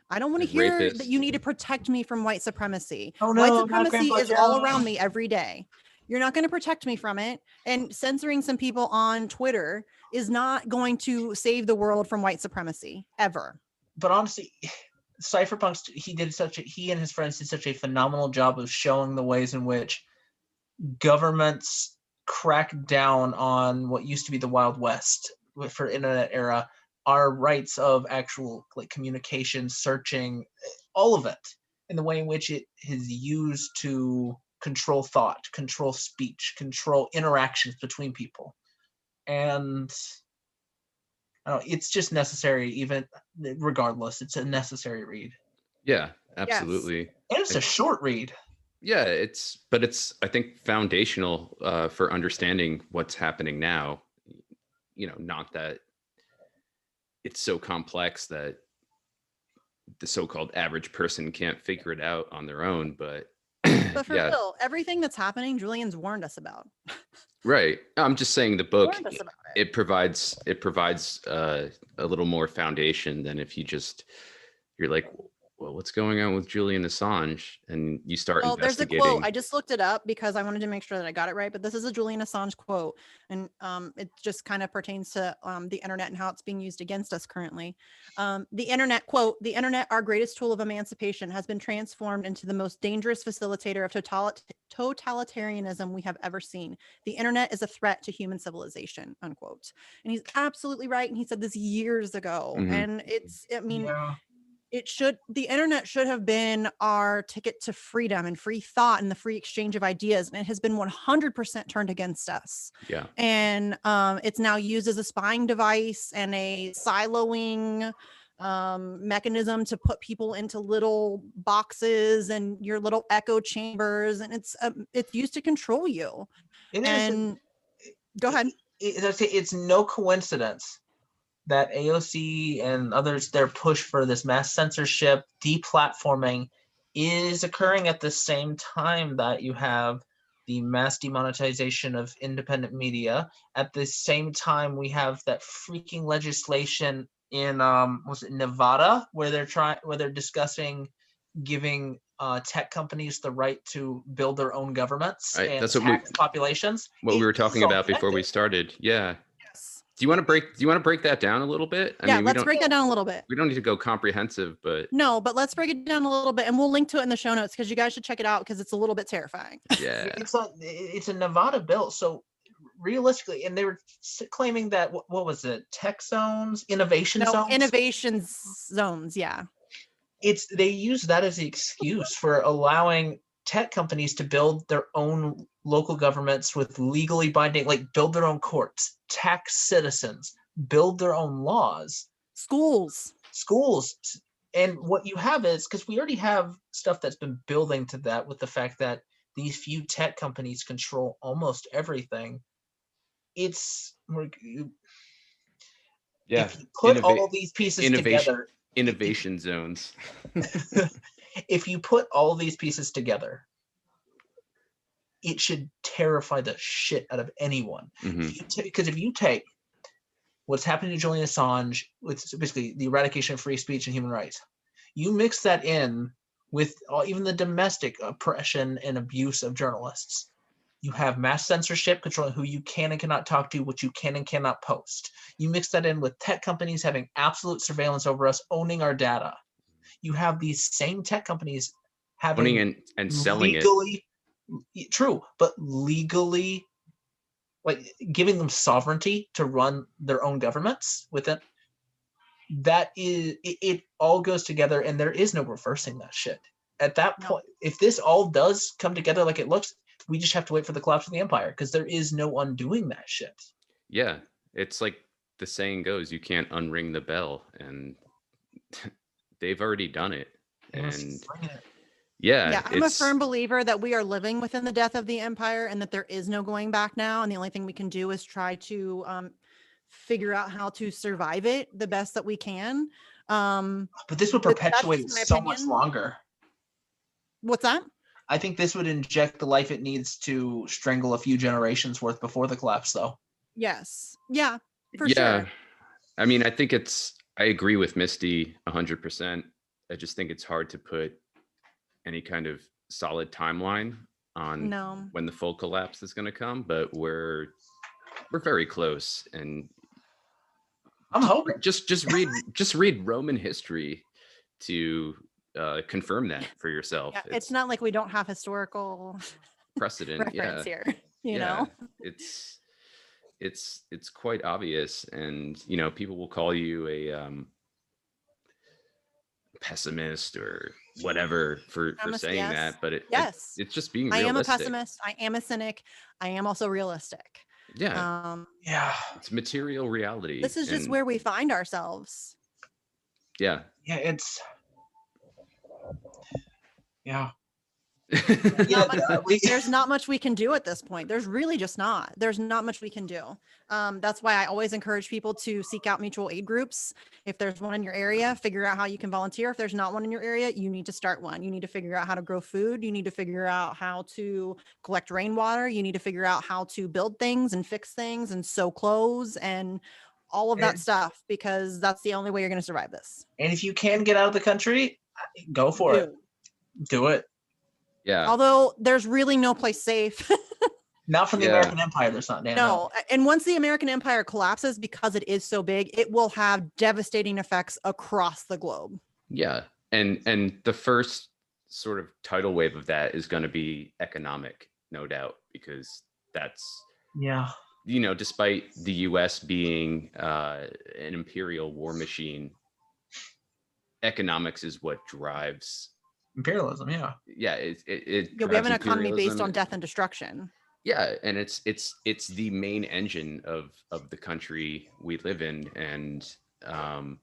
I don't want to hear that you need to protect me from white supremacy. Oh, no, white supremacy is all around me every day. You're not going to protect me from it. And censoring some people on Twitter is not going to save the world from white supremacy ever. But honestly, Cypherpunks, he and his friends did such a phenomenal job of showing the ways in which governments crack down on what used to be the Wild West for internet era our rights of actual like communication, searching, all of it, in the way in which it is used to control thought, control speech, control interactions between people. And I don't know, it's just necessary, even regardless. It's a necessary read. Yeah, Yes. absolutely. And it's a short read. Yeah, but it's I think foundational for understanding what's happening now. Not that it's so complex that the so-called average person can't figure it out on their own, but But for yeah, real, everything that's happening, Julian's warned us about. right. I'm just saying the book Warned us about it. it provides a little more foundation than if you're like, well, what's going on with Julian Assange, and you start Well, there's a quote. investigating. I just looked it up because I wanted to make sure that I got it right. But this is a Julian Assange quote, and it just kind of pertains to the internet and how it's being used against us currently. The internet, quote, "The internet, our greatest tool of emancipation, has been transformed into the most dangerous facilitator of totalitarianism we have ever seen. The internet is a threat to human civilization," unquote. And he's absolutely right. And he said this years ago. Mhm. And I mean, Yeah. the internet should have been our ticket to freedom and free thought and the free exchange of ideas, and it has been 100% turned against us. Yeah. And it's now used as a spying device and a siloing mechanism to put people into little boxes and your little echo chambers, and it's used to control you. It is. And go ahead. It's no coincidence that AOC and others, their push for this mass censorship, deplatforming, is occurring at the same time that you have the mass demonetization of independent media. At the same time, we have that freaking legislation in was it Nevada, where they're discussing giving tech companies the right to build their own governments and That's tax populations. what we were talking about before we objective. started. Yeah. Yes. Do you want to break that down a little bit? Let's break that down a little bit. We don't need to go comprehensive, but No, but let's break it down a little bit, and we'll link to it in the show notes because you guys should check it out because it's a little bit terrifying. yeah. It's a Nevada bill, so realistically, and they were claiming that what was it, tech zones, innovation zones? Innovation zones, yeah. They use that as the excuse for allowing tech companies to build their own local governments with legally binding, like build their own courts, tax citizens, build their own laws, schools. And what you have is, because we already have stuff that's been building to that, with the fact that these few tech companies control almost everything. If you put all these pieces together, innovation zones. if you put all these pieces together, it should terrify the shit out of anyone. Because if you take what's happening to Julian Assange, with basically the eradication of free speech and human rights, you mix that in with even the domestic oppression and abuse of journalists. You have mass censorship controlling who you can and cannot talk to, what you can and cannot post. You mix that in with tech companies having absolute surveillance over us, owning our data. You have these same tech companies having and selling legally, true, but legally, like giving them sovereignty to run their own governments with it. That is, it all goes together, and there is no reversing that shit. At that point, if this all does come together like it looks, we just have to wait for the collapse of the empire, because there is no undoing that shit. Yeah, it's like the saying goes, you can't unring the bell, and they've already done it. And yeah, I'm a firm believer that we are living within the death of the empire, and that there is no going back now, and the only thing we can do is try to figure out how to survive it the best that we can. But this would perpetuate it so much longer. What's that? I think this would inject the life it needs to strangle a few generations worth before the collapse, though. Yes. Yeah, for sure. I mean, I agree with Misty 100%. I just think it's hard to put any kind of solid timeline on when the full collapse is going to come, but we're very close. And I'm hoping just read Roman history to confirm that for yourself. Yeah, it's not like we don't have historical precedent reference here. You know, it's quite obvious, and people will call you a pessimist or whatever for saying Yes. that, but Yes. it's just being I am a realistic. pessimist. I am a cynic. I am also realistic. Yeah. Yeah. It's material reality. This is just where we find ourselves. Yeah. Yeah, it's yeah. There's not much we can do at this point. There's really just not. There's not much we can do. That's why I always encourage people to seek out mutual aid groups. If there's one in your area, figure out how you can volunteer. If there's not one in your area, you need to start one. You need to figure out how to grow food. You need to figure out how to collect rainwater. You need to figure out how to build things and fix things and sew clothes and all of that stuff, because that's the only way you're going to survive this. And if you can get out of the country, go for it. Do it. Yeah. Although there's really no place safe. Not from the American Empire. There's not. No. And once the American Empire collapses, because it is so big, it will have devastating effects across the globe. Yeah. And the first sort of tidal wave of that is going to be economic, no doubt, because that's, despite the US being an imperial war machine, economics is what drives imperialism. Yeah. We have an economy based on death and destruction. Yeah, and it's the main engine of the country we live in, and I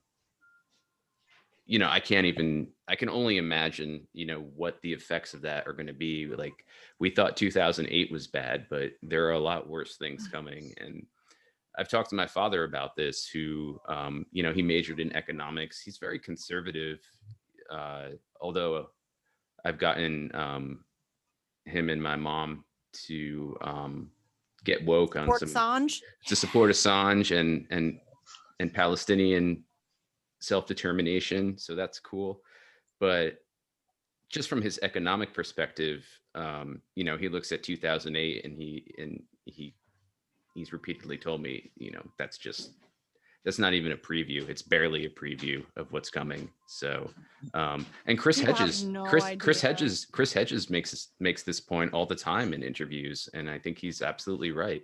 can only imagine what the effects of that are going to be. Like, we thought 2008 was bad, but there are a lot worse things coming. And I've talked to my father about this, who he majored in economics. He's very conservative, although I've gotten him and my mom to get woke on Assange, to support Assange and Palestinian self-determination. So that's cool. But just from his economic perspective, he looks at 2008 and he's repeatedly told me, that's not even a preview. It's barely a preview of what's coming. So, and Chris Hedges makes this point all the time in interviews, and I think he's absolutely right.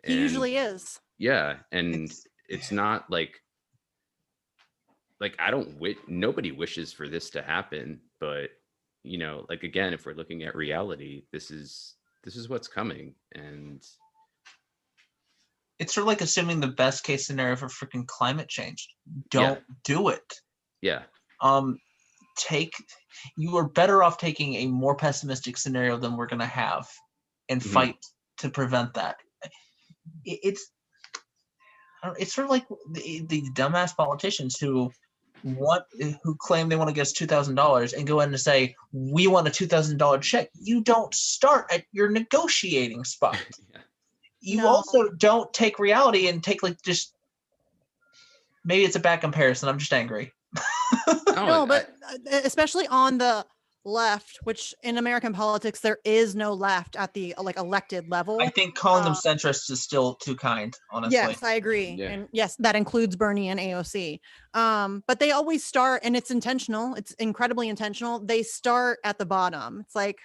He usually is. Yeah, and it's not like nobody wishes for this to happen, but again, if we're looking at reality, this is what's coming, and it's sort of like assuming the best case scenario for freaking climate change. Don't do it. Yeah. You are better off taking a more pessimistic scenario than we're going to have and fight to prevent that. It's sort of like the dumbass politicians who claim they want to get us $2,000 and go in and say, we want a $2,000 check. You don't start at your negotiating spot. You also don't take reality and take just, maybe it's a bad comparison. I'm just angry. No, but especially on the left, which in American politics, there is no left at the elected level. I think calling them centrists is still too kind, honestly. Yes, I agree. Yeah. And yes, that includes Bernie and AOC. But they always start, and it's intentional. It's incredibly intentional. They start at the bottom. It's like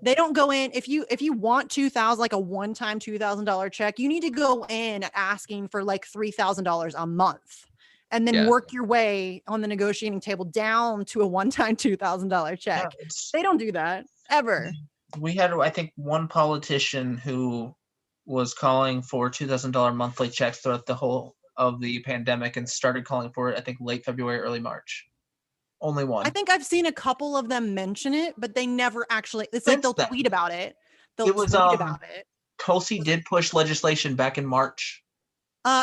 they don't go in. If you want $2,000, like a one-time $2,000 check, you need to go in asking for like $3,000 a month. And then work your way on the negotiating table down to a one-time $2,000 check. Yeah, they don't do that ever. We had, I think, one politician who was calling for $2,000 monthly checks throughout the whole of the pandemic and started calling for it, I think, late February, early March. Only one. I think I've seen a couple of them mention it, but they never actually. It's like they'll tweet about it. They'll tweet about it. Tulsi did push legislation back in March.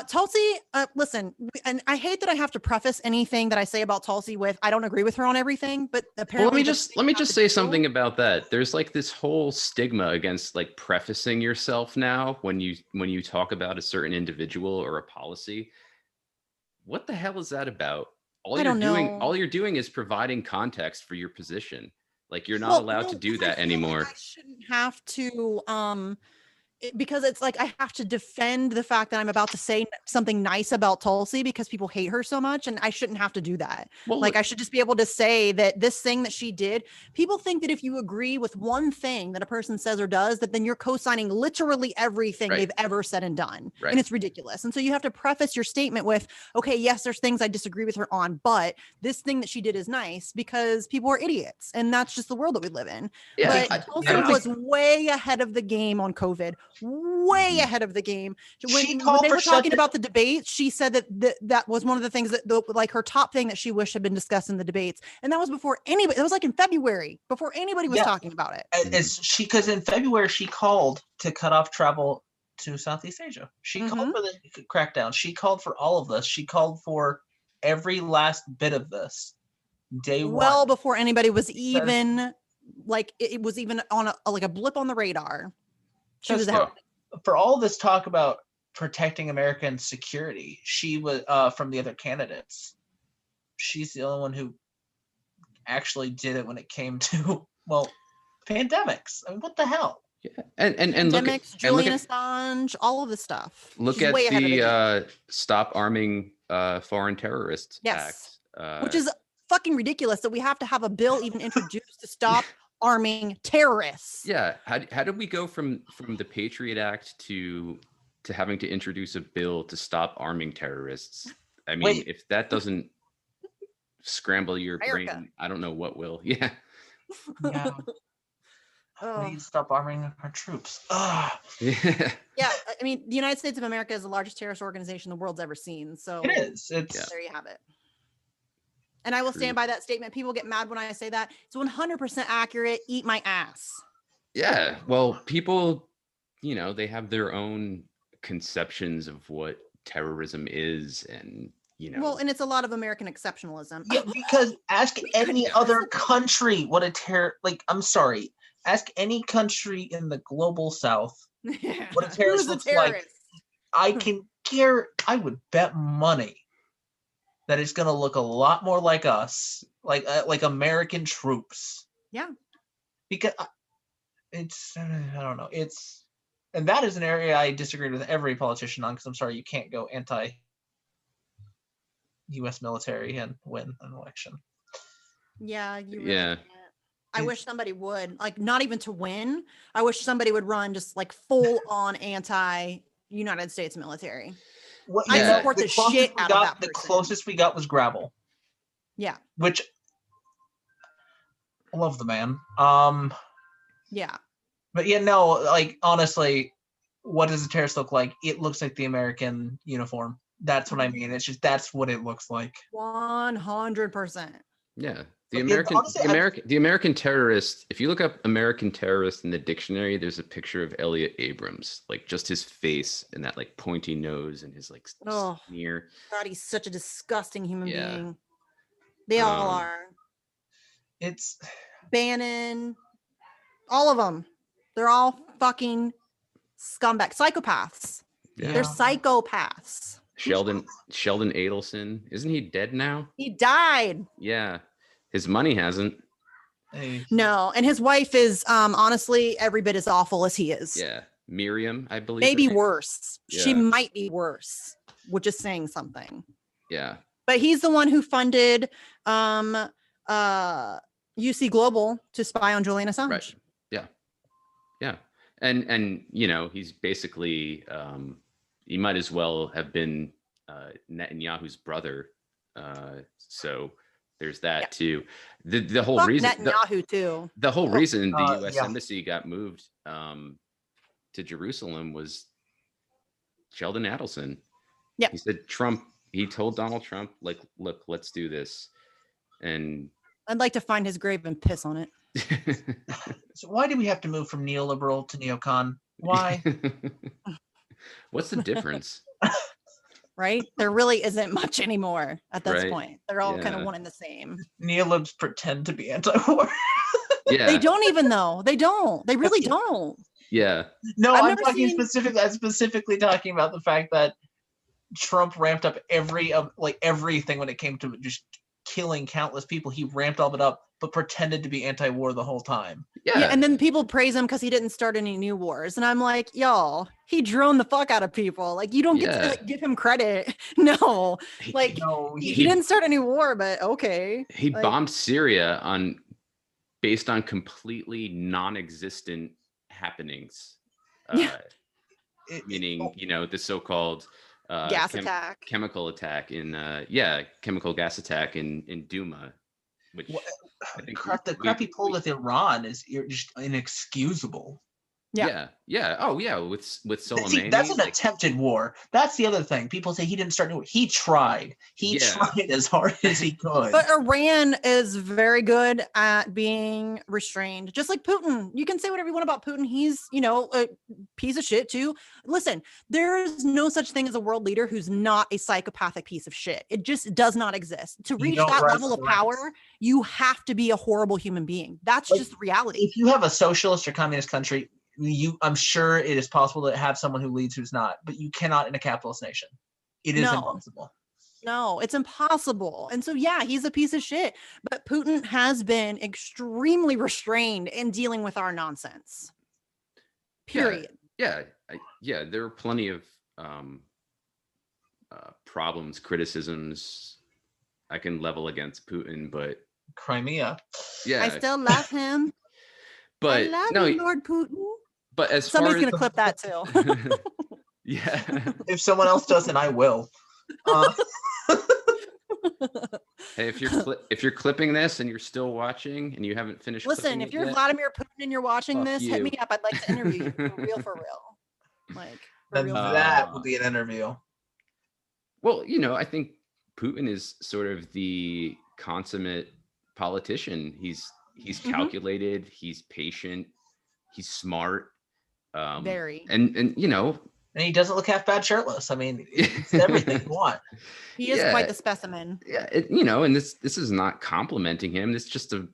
Tulsi, listen, and I hate that I have to preface anything that I say about Tulsi with, I don't agree with her on everything, but apparently. Well, let me just say something about that. There's like this whole stigma against like prefacing yourself now when you talk about a certain individual or a policy. What the hell is that about? All you're doing is providing context for your position. Like, you're not allowed to do that anymore. I shouldn't have to, because it's like I have to defend the fact that I'm about to say something nice about Tulsi because people hate her so much, and I shouldn't have to do that. Well, Like I should just be able to say that this thing that she did, people think that if you agree with one thing that a person says or does, that then you're co-signing literally everything Right. they've ever said and done. Right. And it's ridiculous. And so you have to preface your statement with, okay, yes, there's things I disagree with her on, but this thing that she did is nice, because people are idiots. And that's just the world that we live in. yeah, But Tulsi don't was way ahead of the game on COVID, way ahead of the game. She When called they for were talking shut- about the debates, she said that was one of the things that like her top thing that she wished had been discussed in the debates. And that was before anybody, it was like in February, before anybody was Yeah. talking about it. Because in February she called to cut off travel to Southeast Asia. She called for the crackdown. She called for all of this. She called for every last bit of this. Day Well one. before anybody was even like it was even on a blip on the radar. She was out. For all this talk about protecting American security, she was from the other candidates. She's the only one who actually did it when it came to pandemics. I mean, what the hell? yeah. And look at Pandemics, Julian Assange, all of the stuff. look She's at way ahead of the Stop Arming Foreign Terrorists Yes. Act, which is fucking ridiculous that we have to have a bill even introduced to stop arming terrorists. yeah. How did we go from the Patriot Act to having to introduce a bill to stop arming terrorists? I mean, Wait. if that doesn't scramble your America. brain, I don't know what will. Yeah. Yeah. Oh. We need to stop arming our troops. Ugh. Yeah. Yeah, I mean, the United States of America is the largest terrorist organization the world's ever seen. So It is. It's Yeah. there you have it. And I will stand by that statement. People get mad when I say that. It's 100% accurate. Eat my ass. Yeah. Well, people, they have their own conceptions of what terrorism is, and Well, and it's a lot of American exceptionalism. yeah, because ask any other country what a terror. Like, I'm sorry. Ask any country in the global South what a terrorist looks like. I would bet money that it's going to look a lot more like us, like American troops. Yeah. Because it's, I don't know. And that is an area I disagreed with every politician on, because I'm sorry, you can't go anti-U.S. military and win an election. Yeah. You really Yeah. can't. I wish somebody would, like, not even to win. I wish somebody would run just like full on anti-United States military. I Yeah. support the closest shit we out got, of that The person. closest we got was Gravel, Yeah. which I love the man. Yeah. But yeah, no, like, honestly, what does a terrorist look like? It looks like the American uniform. That's what I mean. It's just, that's what it looks like. 100%. Yeah. Honestly, The American terrorist, if you look up American terrorist in the dictionary, there's a picture of Elliot Abrams, like just his face and that like pointy nose and his like Oh. sneer. God, he's such a disgusting human Yeah. being. They all Um, are. it's Bannon, all of them. They're all fucking scumbag psychopaths. Yeah. They're psychopaths. Sheldon Adelson, isn't he dead now? He died. Yeah. His money hasn't. No, and his wife is honestly every bit as awful as he is. Yeah. Miriam, I believe. Maybe her name. worse. She Yeah. might be worse, which is saying something. Yeah. But he's the one who funded UC Global to spy on Julian Assange. Right. Yeah. Yeah. And he's basically he might as well have been Netanyahu's brother. So there's that too. The whole Fuck reason Netanyahu too. the whole reason the US yeah. embassy got moved to Jerusalem was Sheldon Adelson. Yeah. He said he told Donald Trump, like, look, let's do this. And I'd like to find his grave and piss on it. So why do we have to move from neoliberal to neocon? Why? What's the difference? Right? There really isn't much anymore at this Right. point. They're all kind of Yeah. one and the same. Neolibs pretend to be anti-war. Yeah. They don't even know. They don't. They really don't. Yeah. No, I've I'm never talking seen- specifically talking about the fact that Trump ramped up everything when it came to just killing countless people. He ramped all of it up, but pretended to be anti-war the whole time. Yeah, and then people praise him because he didn't start any new wars. And I'm like, y'all, he droned the fuck out of people. Like, you don't get to like give him credit. No, like he didn't start any war, but okay. He bombed Syria based on completely non-existent happenings. Meaning, the so-called gas attack, chemical attack chemical gas attack in Duma. Which I think the crap he pulled with Iran is just inexcusable. Yeah. Oh yeah, with Soleimani. See, that's an attempted war. That's the other thing. People say he didn't start a war. He tried. He tried as hard as he could. But Iran is very good at being restrained. Just like Putin. You can say whatever you want about Putin. He's, a piece of shit too. Listen, there's no such thing as a world leader who's not a psychopathic piece of shit. It just does not exist. To reach that level of power, you have to be a horrible human being. That's just reality. If you have a socialist or communist country, I'm sure it is possible to have someone who leads who's not, but you cannot in a capitalist nation. It is impossible. No, it's impossible. And so, yeah, he's a piece of shit. But Putin has been extremely restrained in dealing with our nonsense. Period. Yeah. There are plenty of problems, criticisms I can level against Putin, but Crimea. Yeah. I still love him. But I love you, Lord Putin. But as somebody's gonna clip that too. Yeah. If someone else doesn't, I will. Hey, if you're clipping this and you're still watching and you haven't finished, listen. If you're Vladimir Putin and you're watching this, hit me up. I'd like to interview you for real. Like that would be an interview. Well, I think Putin is sort of the consummate politician. He's calculated, he's patient, he's smart, very, and he doesn't look half bad shirtless. I mean, it's everything you want. He is quite the specimen. Yeah, and this is not complimenting him. It's just Sorry,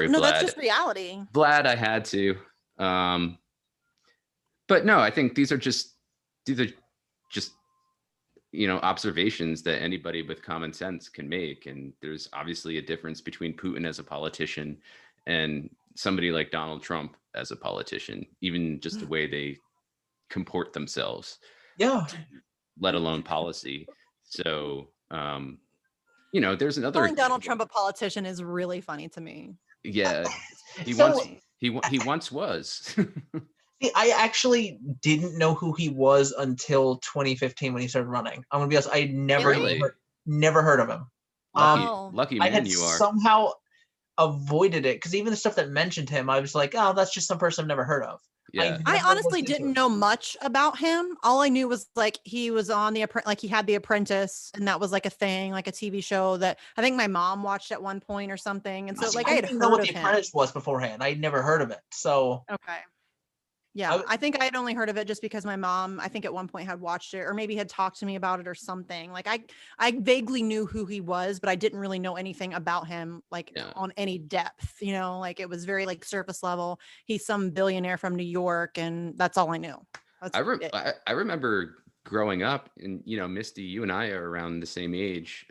no, Vlad. that's just reality. Vlad, I had to. But no, I think these are just observations that anybody with common sense can make. And there's obviously a difference between Putin as a politician and somebody like Donald Trump as a politician, even just the way they comport themselves. Yeah. Let alone policy. So, there's another. Calling Donald Trump a politician is really funny to me. Yeah. He once was. See, I actually didn't know who he was until 2015 when he started running. I'm gonna be honest, I never heard of him. Lucky man, I had you are. somehow avoided it because even the stuff that mentioned him, I was like, oh, that's just some person I've never heard of. Yeah. I honestly didn't know much about him. All I knew was like he was on he had The Apprentice, and that was like a thing, like a TV show that I think my mom watched at one point or something. And so I had didn't know what The Apprentice was beforehand. I'd never heard of it. So okay. Yeah, I think I had only heard of it just because my mom, I think at one point had watched it or maybe had talked to me about it or something. Like I vaguely knew who he was, but I didn't really know anything about him on any depth, like it was very like surface level. He's some billionaire from New York and that's all I knew. I remember growing up and, Misty, you and I are around the same age.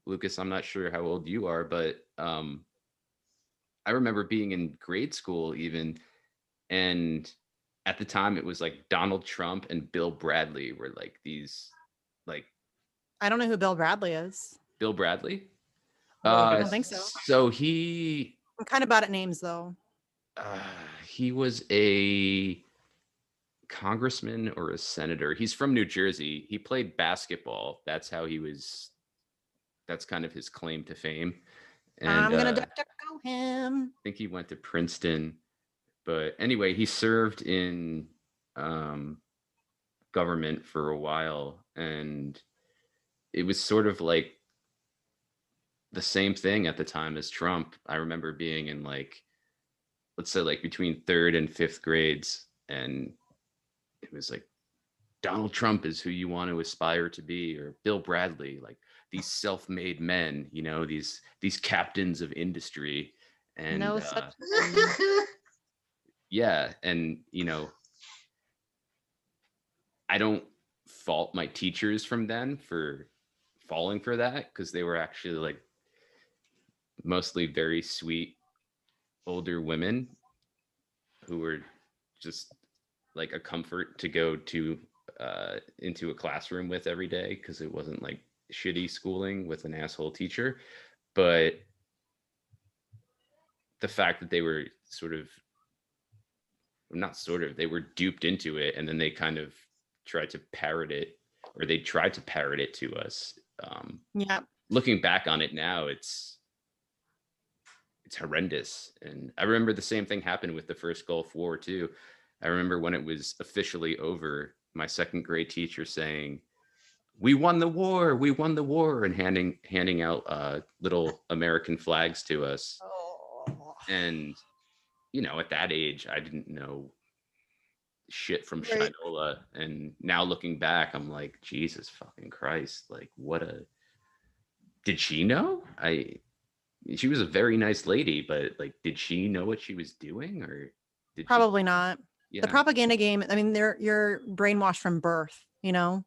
Lucas, I'm not sure how old you are, but I remember being in grade school even, and at the time it was like Donald Trump and Bill Bradley were like these I don't know who Bill Bradley is. Bill Bradley? I don't think so. So I'm kind of bad at names though. He was a congressman or a senator. He's from New Jersey. He played basketball. That's kind of his claim to fame. And I'm gonna go him. I think he went to Princeton. But anyway, he served in government for a while, and it was sort of like the same thing at the time as Trump. I remember being in let's say between 3rd and 5th grades, and it was like Donald Trump is who you want to aspire to be, or Bill Bradley, like these self-made men, these captains of industry, and no such yeah, and I don't fault my teachers from then for falling for that, because they were actually like mostly very sweet older women who were just like a comfort to go to into a classroom with every day, because it wasn't like shitty schooling with an asshole teacher. But the fact that they were they were duped into it, and then they kind of tried to parrot it, or they tried to parrot it to us. Yeah. Looking back on it now, it's horrendous. And I remember the same thing happened with the first Gulf War too. I remember when it was officially over, my second grade teacher saying, "We won the war, we won the war," and handing out little American flags to us. Oh. And at that age, I didn't know shit from Right. Shinola. And now looking back, I'm like, Jesus fucking Christ, like did she know? She was a very nice lady, but like, did she know what she was doing, or did Probably not. Yeah. The propaganda game, I mean, you're brainwashed from birth,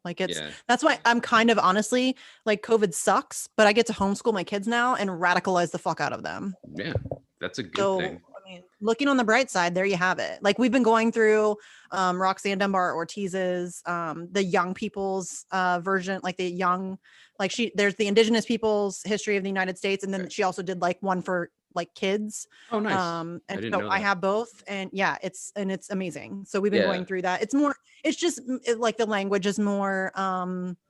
like Yeah. that's why I'm kind of honestly like COVID sucks, but I get to homeschool my kids now and radicalize the fuck out of them. Yeah, that's a good So, thing. I mean, looking on the bright side, there you have it. Like, we've been going through Roxanne Dunbar Ortiz's the young people's version, like the young, like there's the indigenous people's history of the United States, and then she also did like one for like kids. Oh, nice. And I didn't so know I that. have both, and yeah, it's amazing. So we've been going through that. It's just like the language is more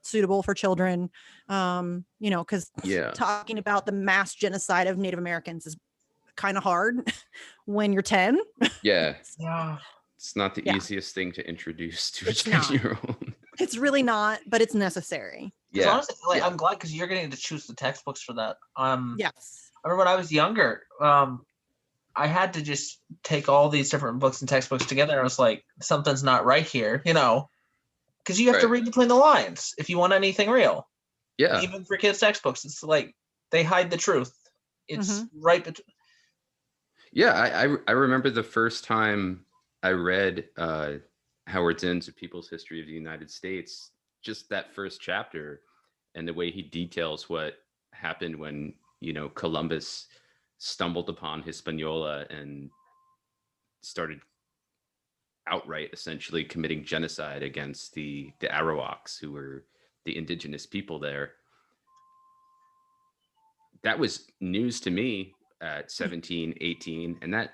suitable for children, because talking about the mass genocide of Native Americans is kind of hard when you're 10. Yeah. Yeah. It's not the easiest thing to introduce to a It's not. 10-year-old. It's really not, but it's necessary. Because honestly, I'm glad, because you're getting to choose the textbooks for that. Yes. I remember when I was younger, I had to just take all these different books and textbooks together, and I was like, something's not right here, because you have to read between the lines if you want anything real. Yeah. Even for kids' textbooks, it's like they hide the truth. It's right between. Yeah, I remember the first time I read Howard Zinn's A People's History of the United States, just that first chapter, and the way he details what happened when, Columbus stumbled upon Hispaniola and started outright essentially committing genocide against the Arawaks, who were the indigenous people there. That was news to me at 17, 18, and that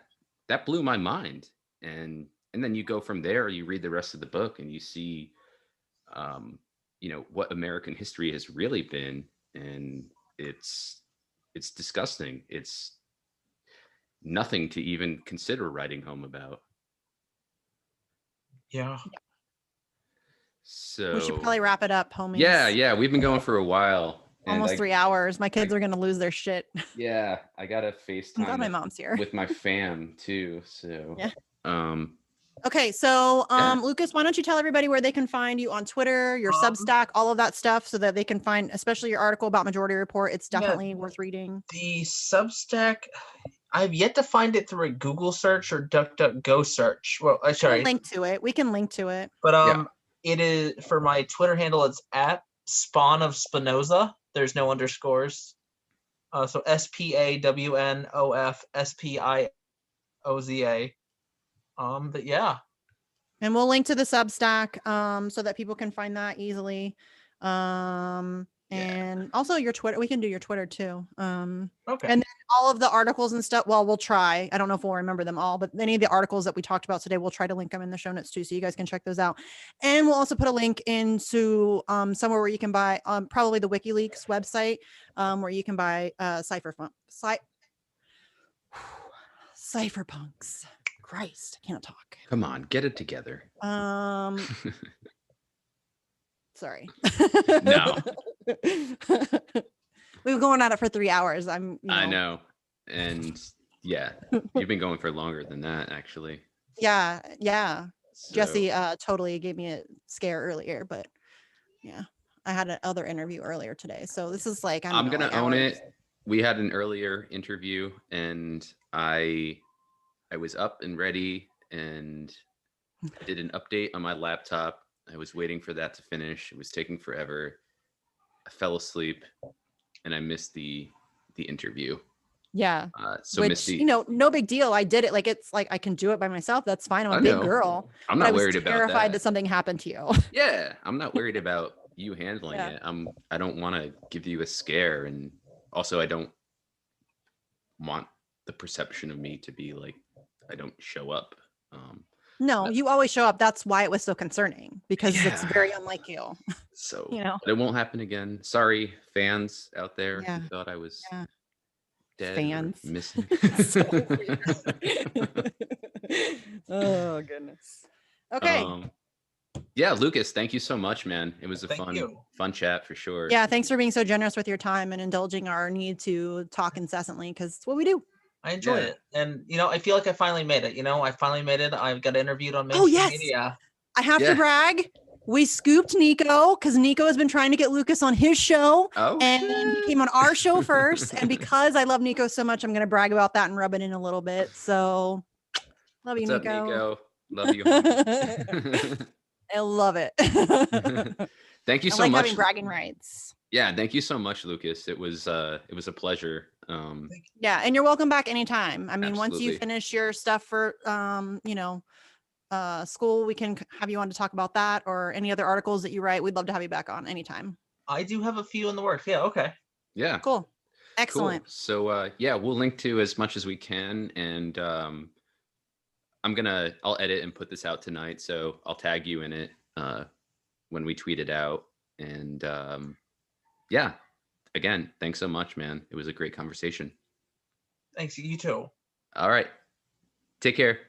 blew my mind. And then you go from there, you read the rest of the book, and you see what American history has really been, and it's disgusting. It's nothing to even consider writing home about. Yeah. So we should probably wrap it up, homies. Yeah, we've been going for a while. Almost 3 hours. My kids are gonna lose their shit. Yeah, I gotta FaceTime. I'm glad my mom's here with my fam too. So okay, so Lucas, why don't you tell everybody where they can find you on Twitter, your Substack, all of that stuff, so that they can find, especially your article about Majority Report. It's definitely worth reading. The Substack, I've yet to find it through a Google search or DuckDuckGo search. Well, sorry. We can link to it. But it is, for my Twitter handle, it's at Spawn of Spinoza. There's no underscores. So SPAWNOFSPIOZA. But yeah. And we'll link to the Substack so that people can find that easily. And also your Twitter, we can do your Twitter too. Okay. And then all of the articles and stuff, well, we'll try. I don't know if we'll remember them all, but any of the articles that we talked about today, we'll try to link them in the show notes too, so you guys can check those out. And we'll also put a link into somewhere where you can buy probably the WikiLeaks website, where you can buy cypherpunks. Christ, I can't talk. Come on, get it together. Sorry. No. We've been going at it for 3 hours. I know. And yeah, you've been going for longer than that, actually. Yeah. So, Jesse totally gave me a scare earlier, but yeah, I had another interview earlier today. So this is like, I'm going to own it. We had an earlier interview, and I was up and ready, and I did an update on my laptop. I was waiting for that to finish. It was taking forever. I fell asleep and I missed the interview. Yeah. So Which, Misty, you know, no big deal. I did it. Like, it's like, I can do it by myself. That's fine. I'm I a big know. girl. I'm But I not was worried about terrified that that. something happened to you. Yeah, I'm not worried about you handling Yeah. it. I don't want to give you a scare, and also I don't want the perception of me to be like I don't show up. No, But- you always show up. That's why it was so concerning, because it's Yeah. very unlike you. So You know? but it won't happen again. Sorry, fans out there Yeah. who thought I was Yeah. dead Fans. or missing. So weird. Oh goodness. Okay. Yeah, Lucas, thank you so much, man. It was a Thank you. fun chat for sure. Yeah, thanks for being so generous with your time and indulging our need to talk incessantly, because it's what we do. I enjoy Yeah. it. And, you know, I feel like I finally made it. You know, I finally made it. I got interviewed on Oh, mainstream yes. media. I have Yeah. to brag. We scooped Nico because Nico has been trying to get Lucas on his show. Oh, And he shit. came on our show first. And because I love Nico so much, I'm going to brag about that and rub it in a little bit. So love you, What's up, Nico. Nico? Love you, homie. I love it. Thank you I so like much. having bragging rights. Yeah, thank you so much, Lucas. It was a pleasure. Yeah, and you're welcome back anytime. I mean, once you Absolutely. finish your stuff for you know, school, we can have you on to talk about that or any other articles that you write. We'd love to have you back on anytime. I do have a few in the works. Yeah, okay. Yeah. Cool. Excellent. Cool. So yeah, we'll link to as much as we can, and I'll edit and put this out tonight, so I'll tag you in it when we tweet it out. And yeah, again, thanks so much, man. It was a great conversation. Thanks. You too. All right. Take care.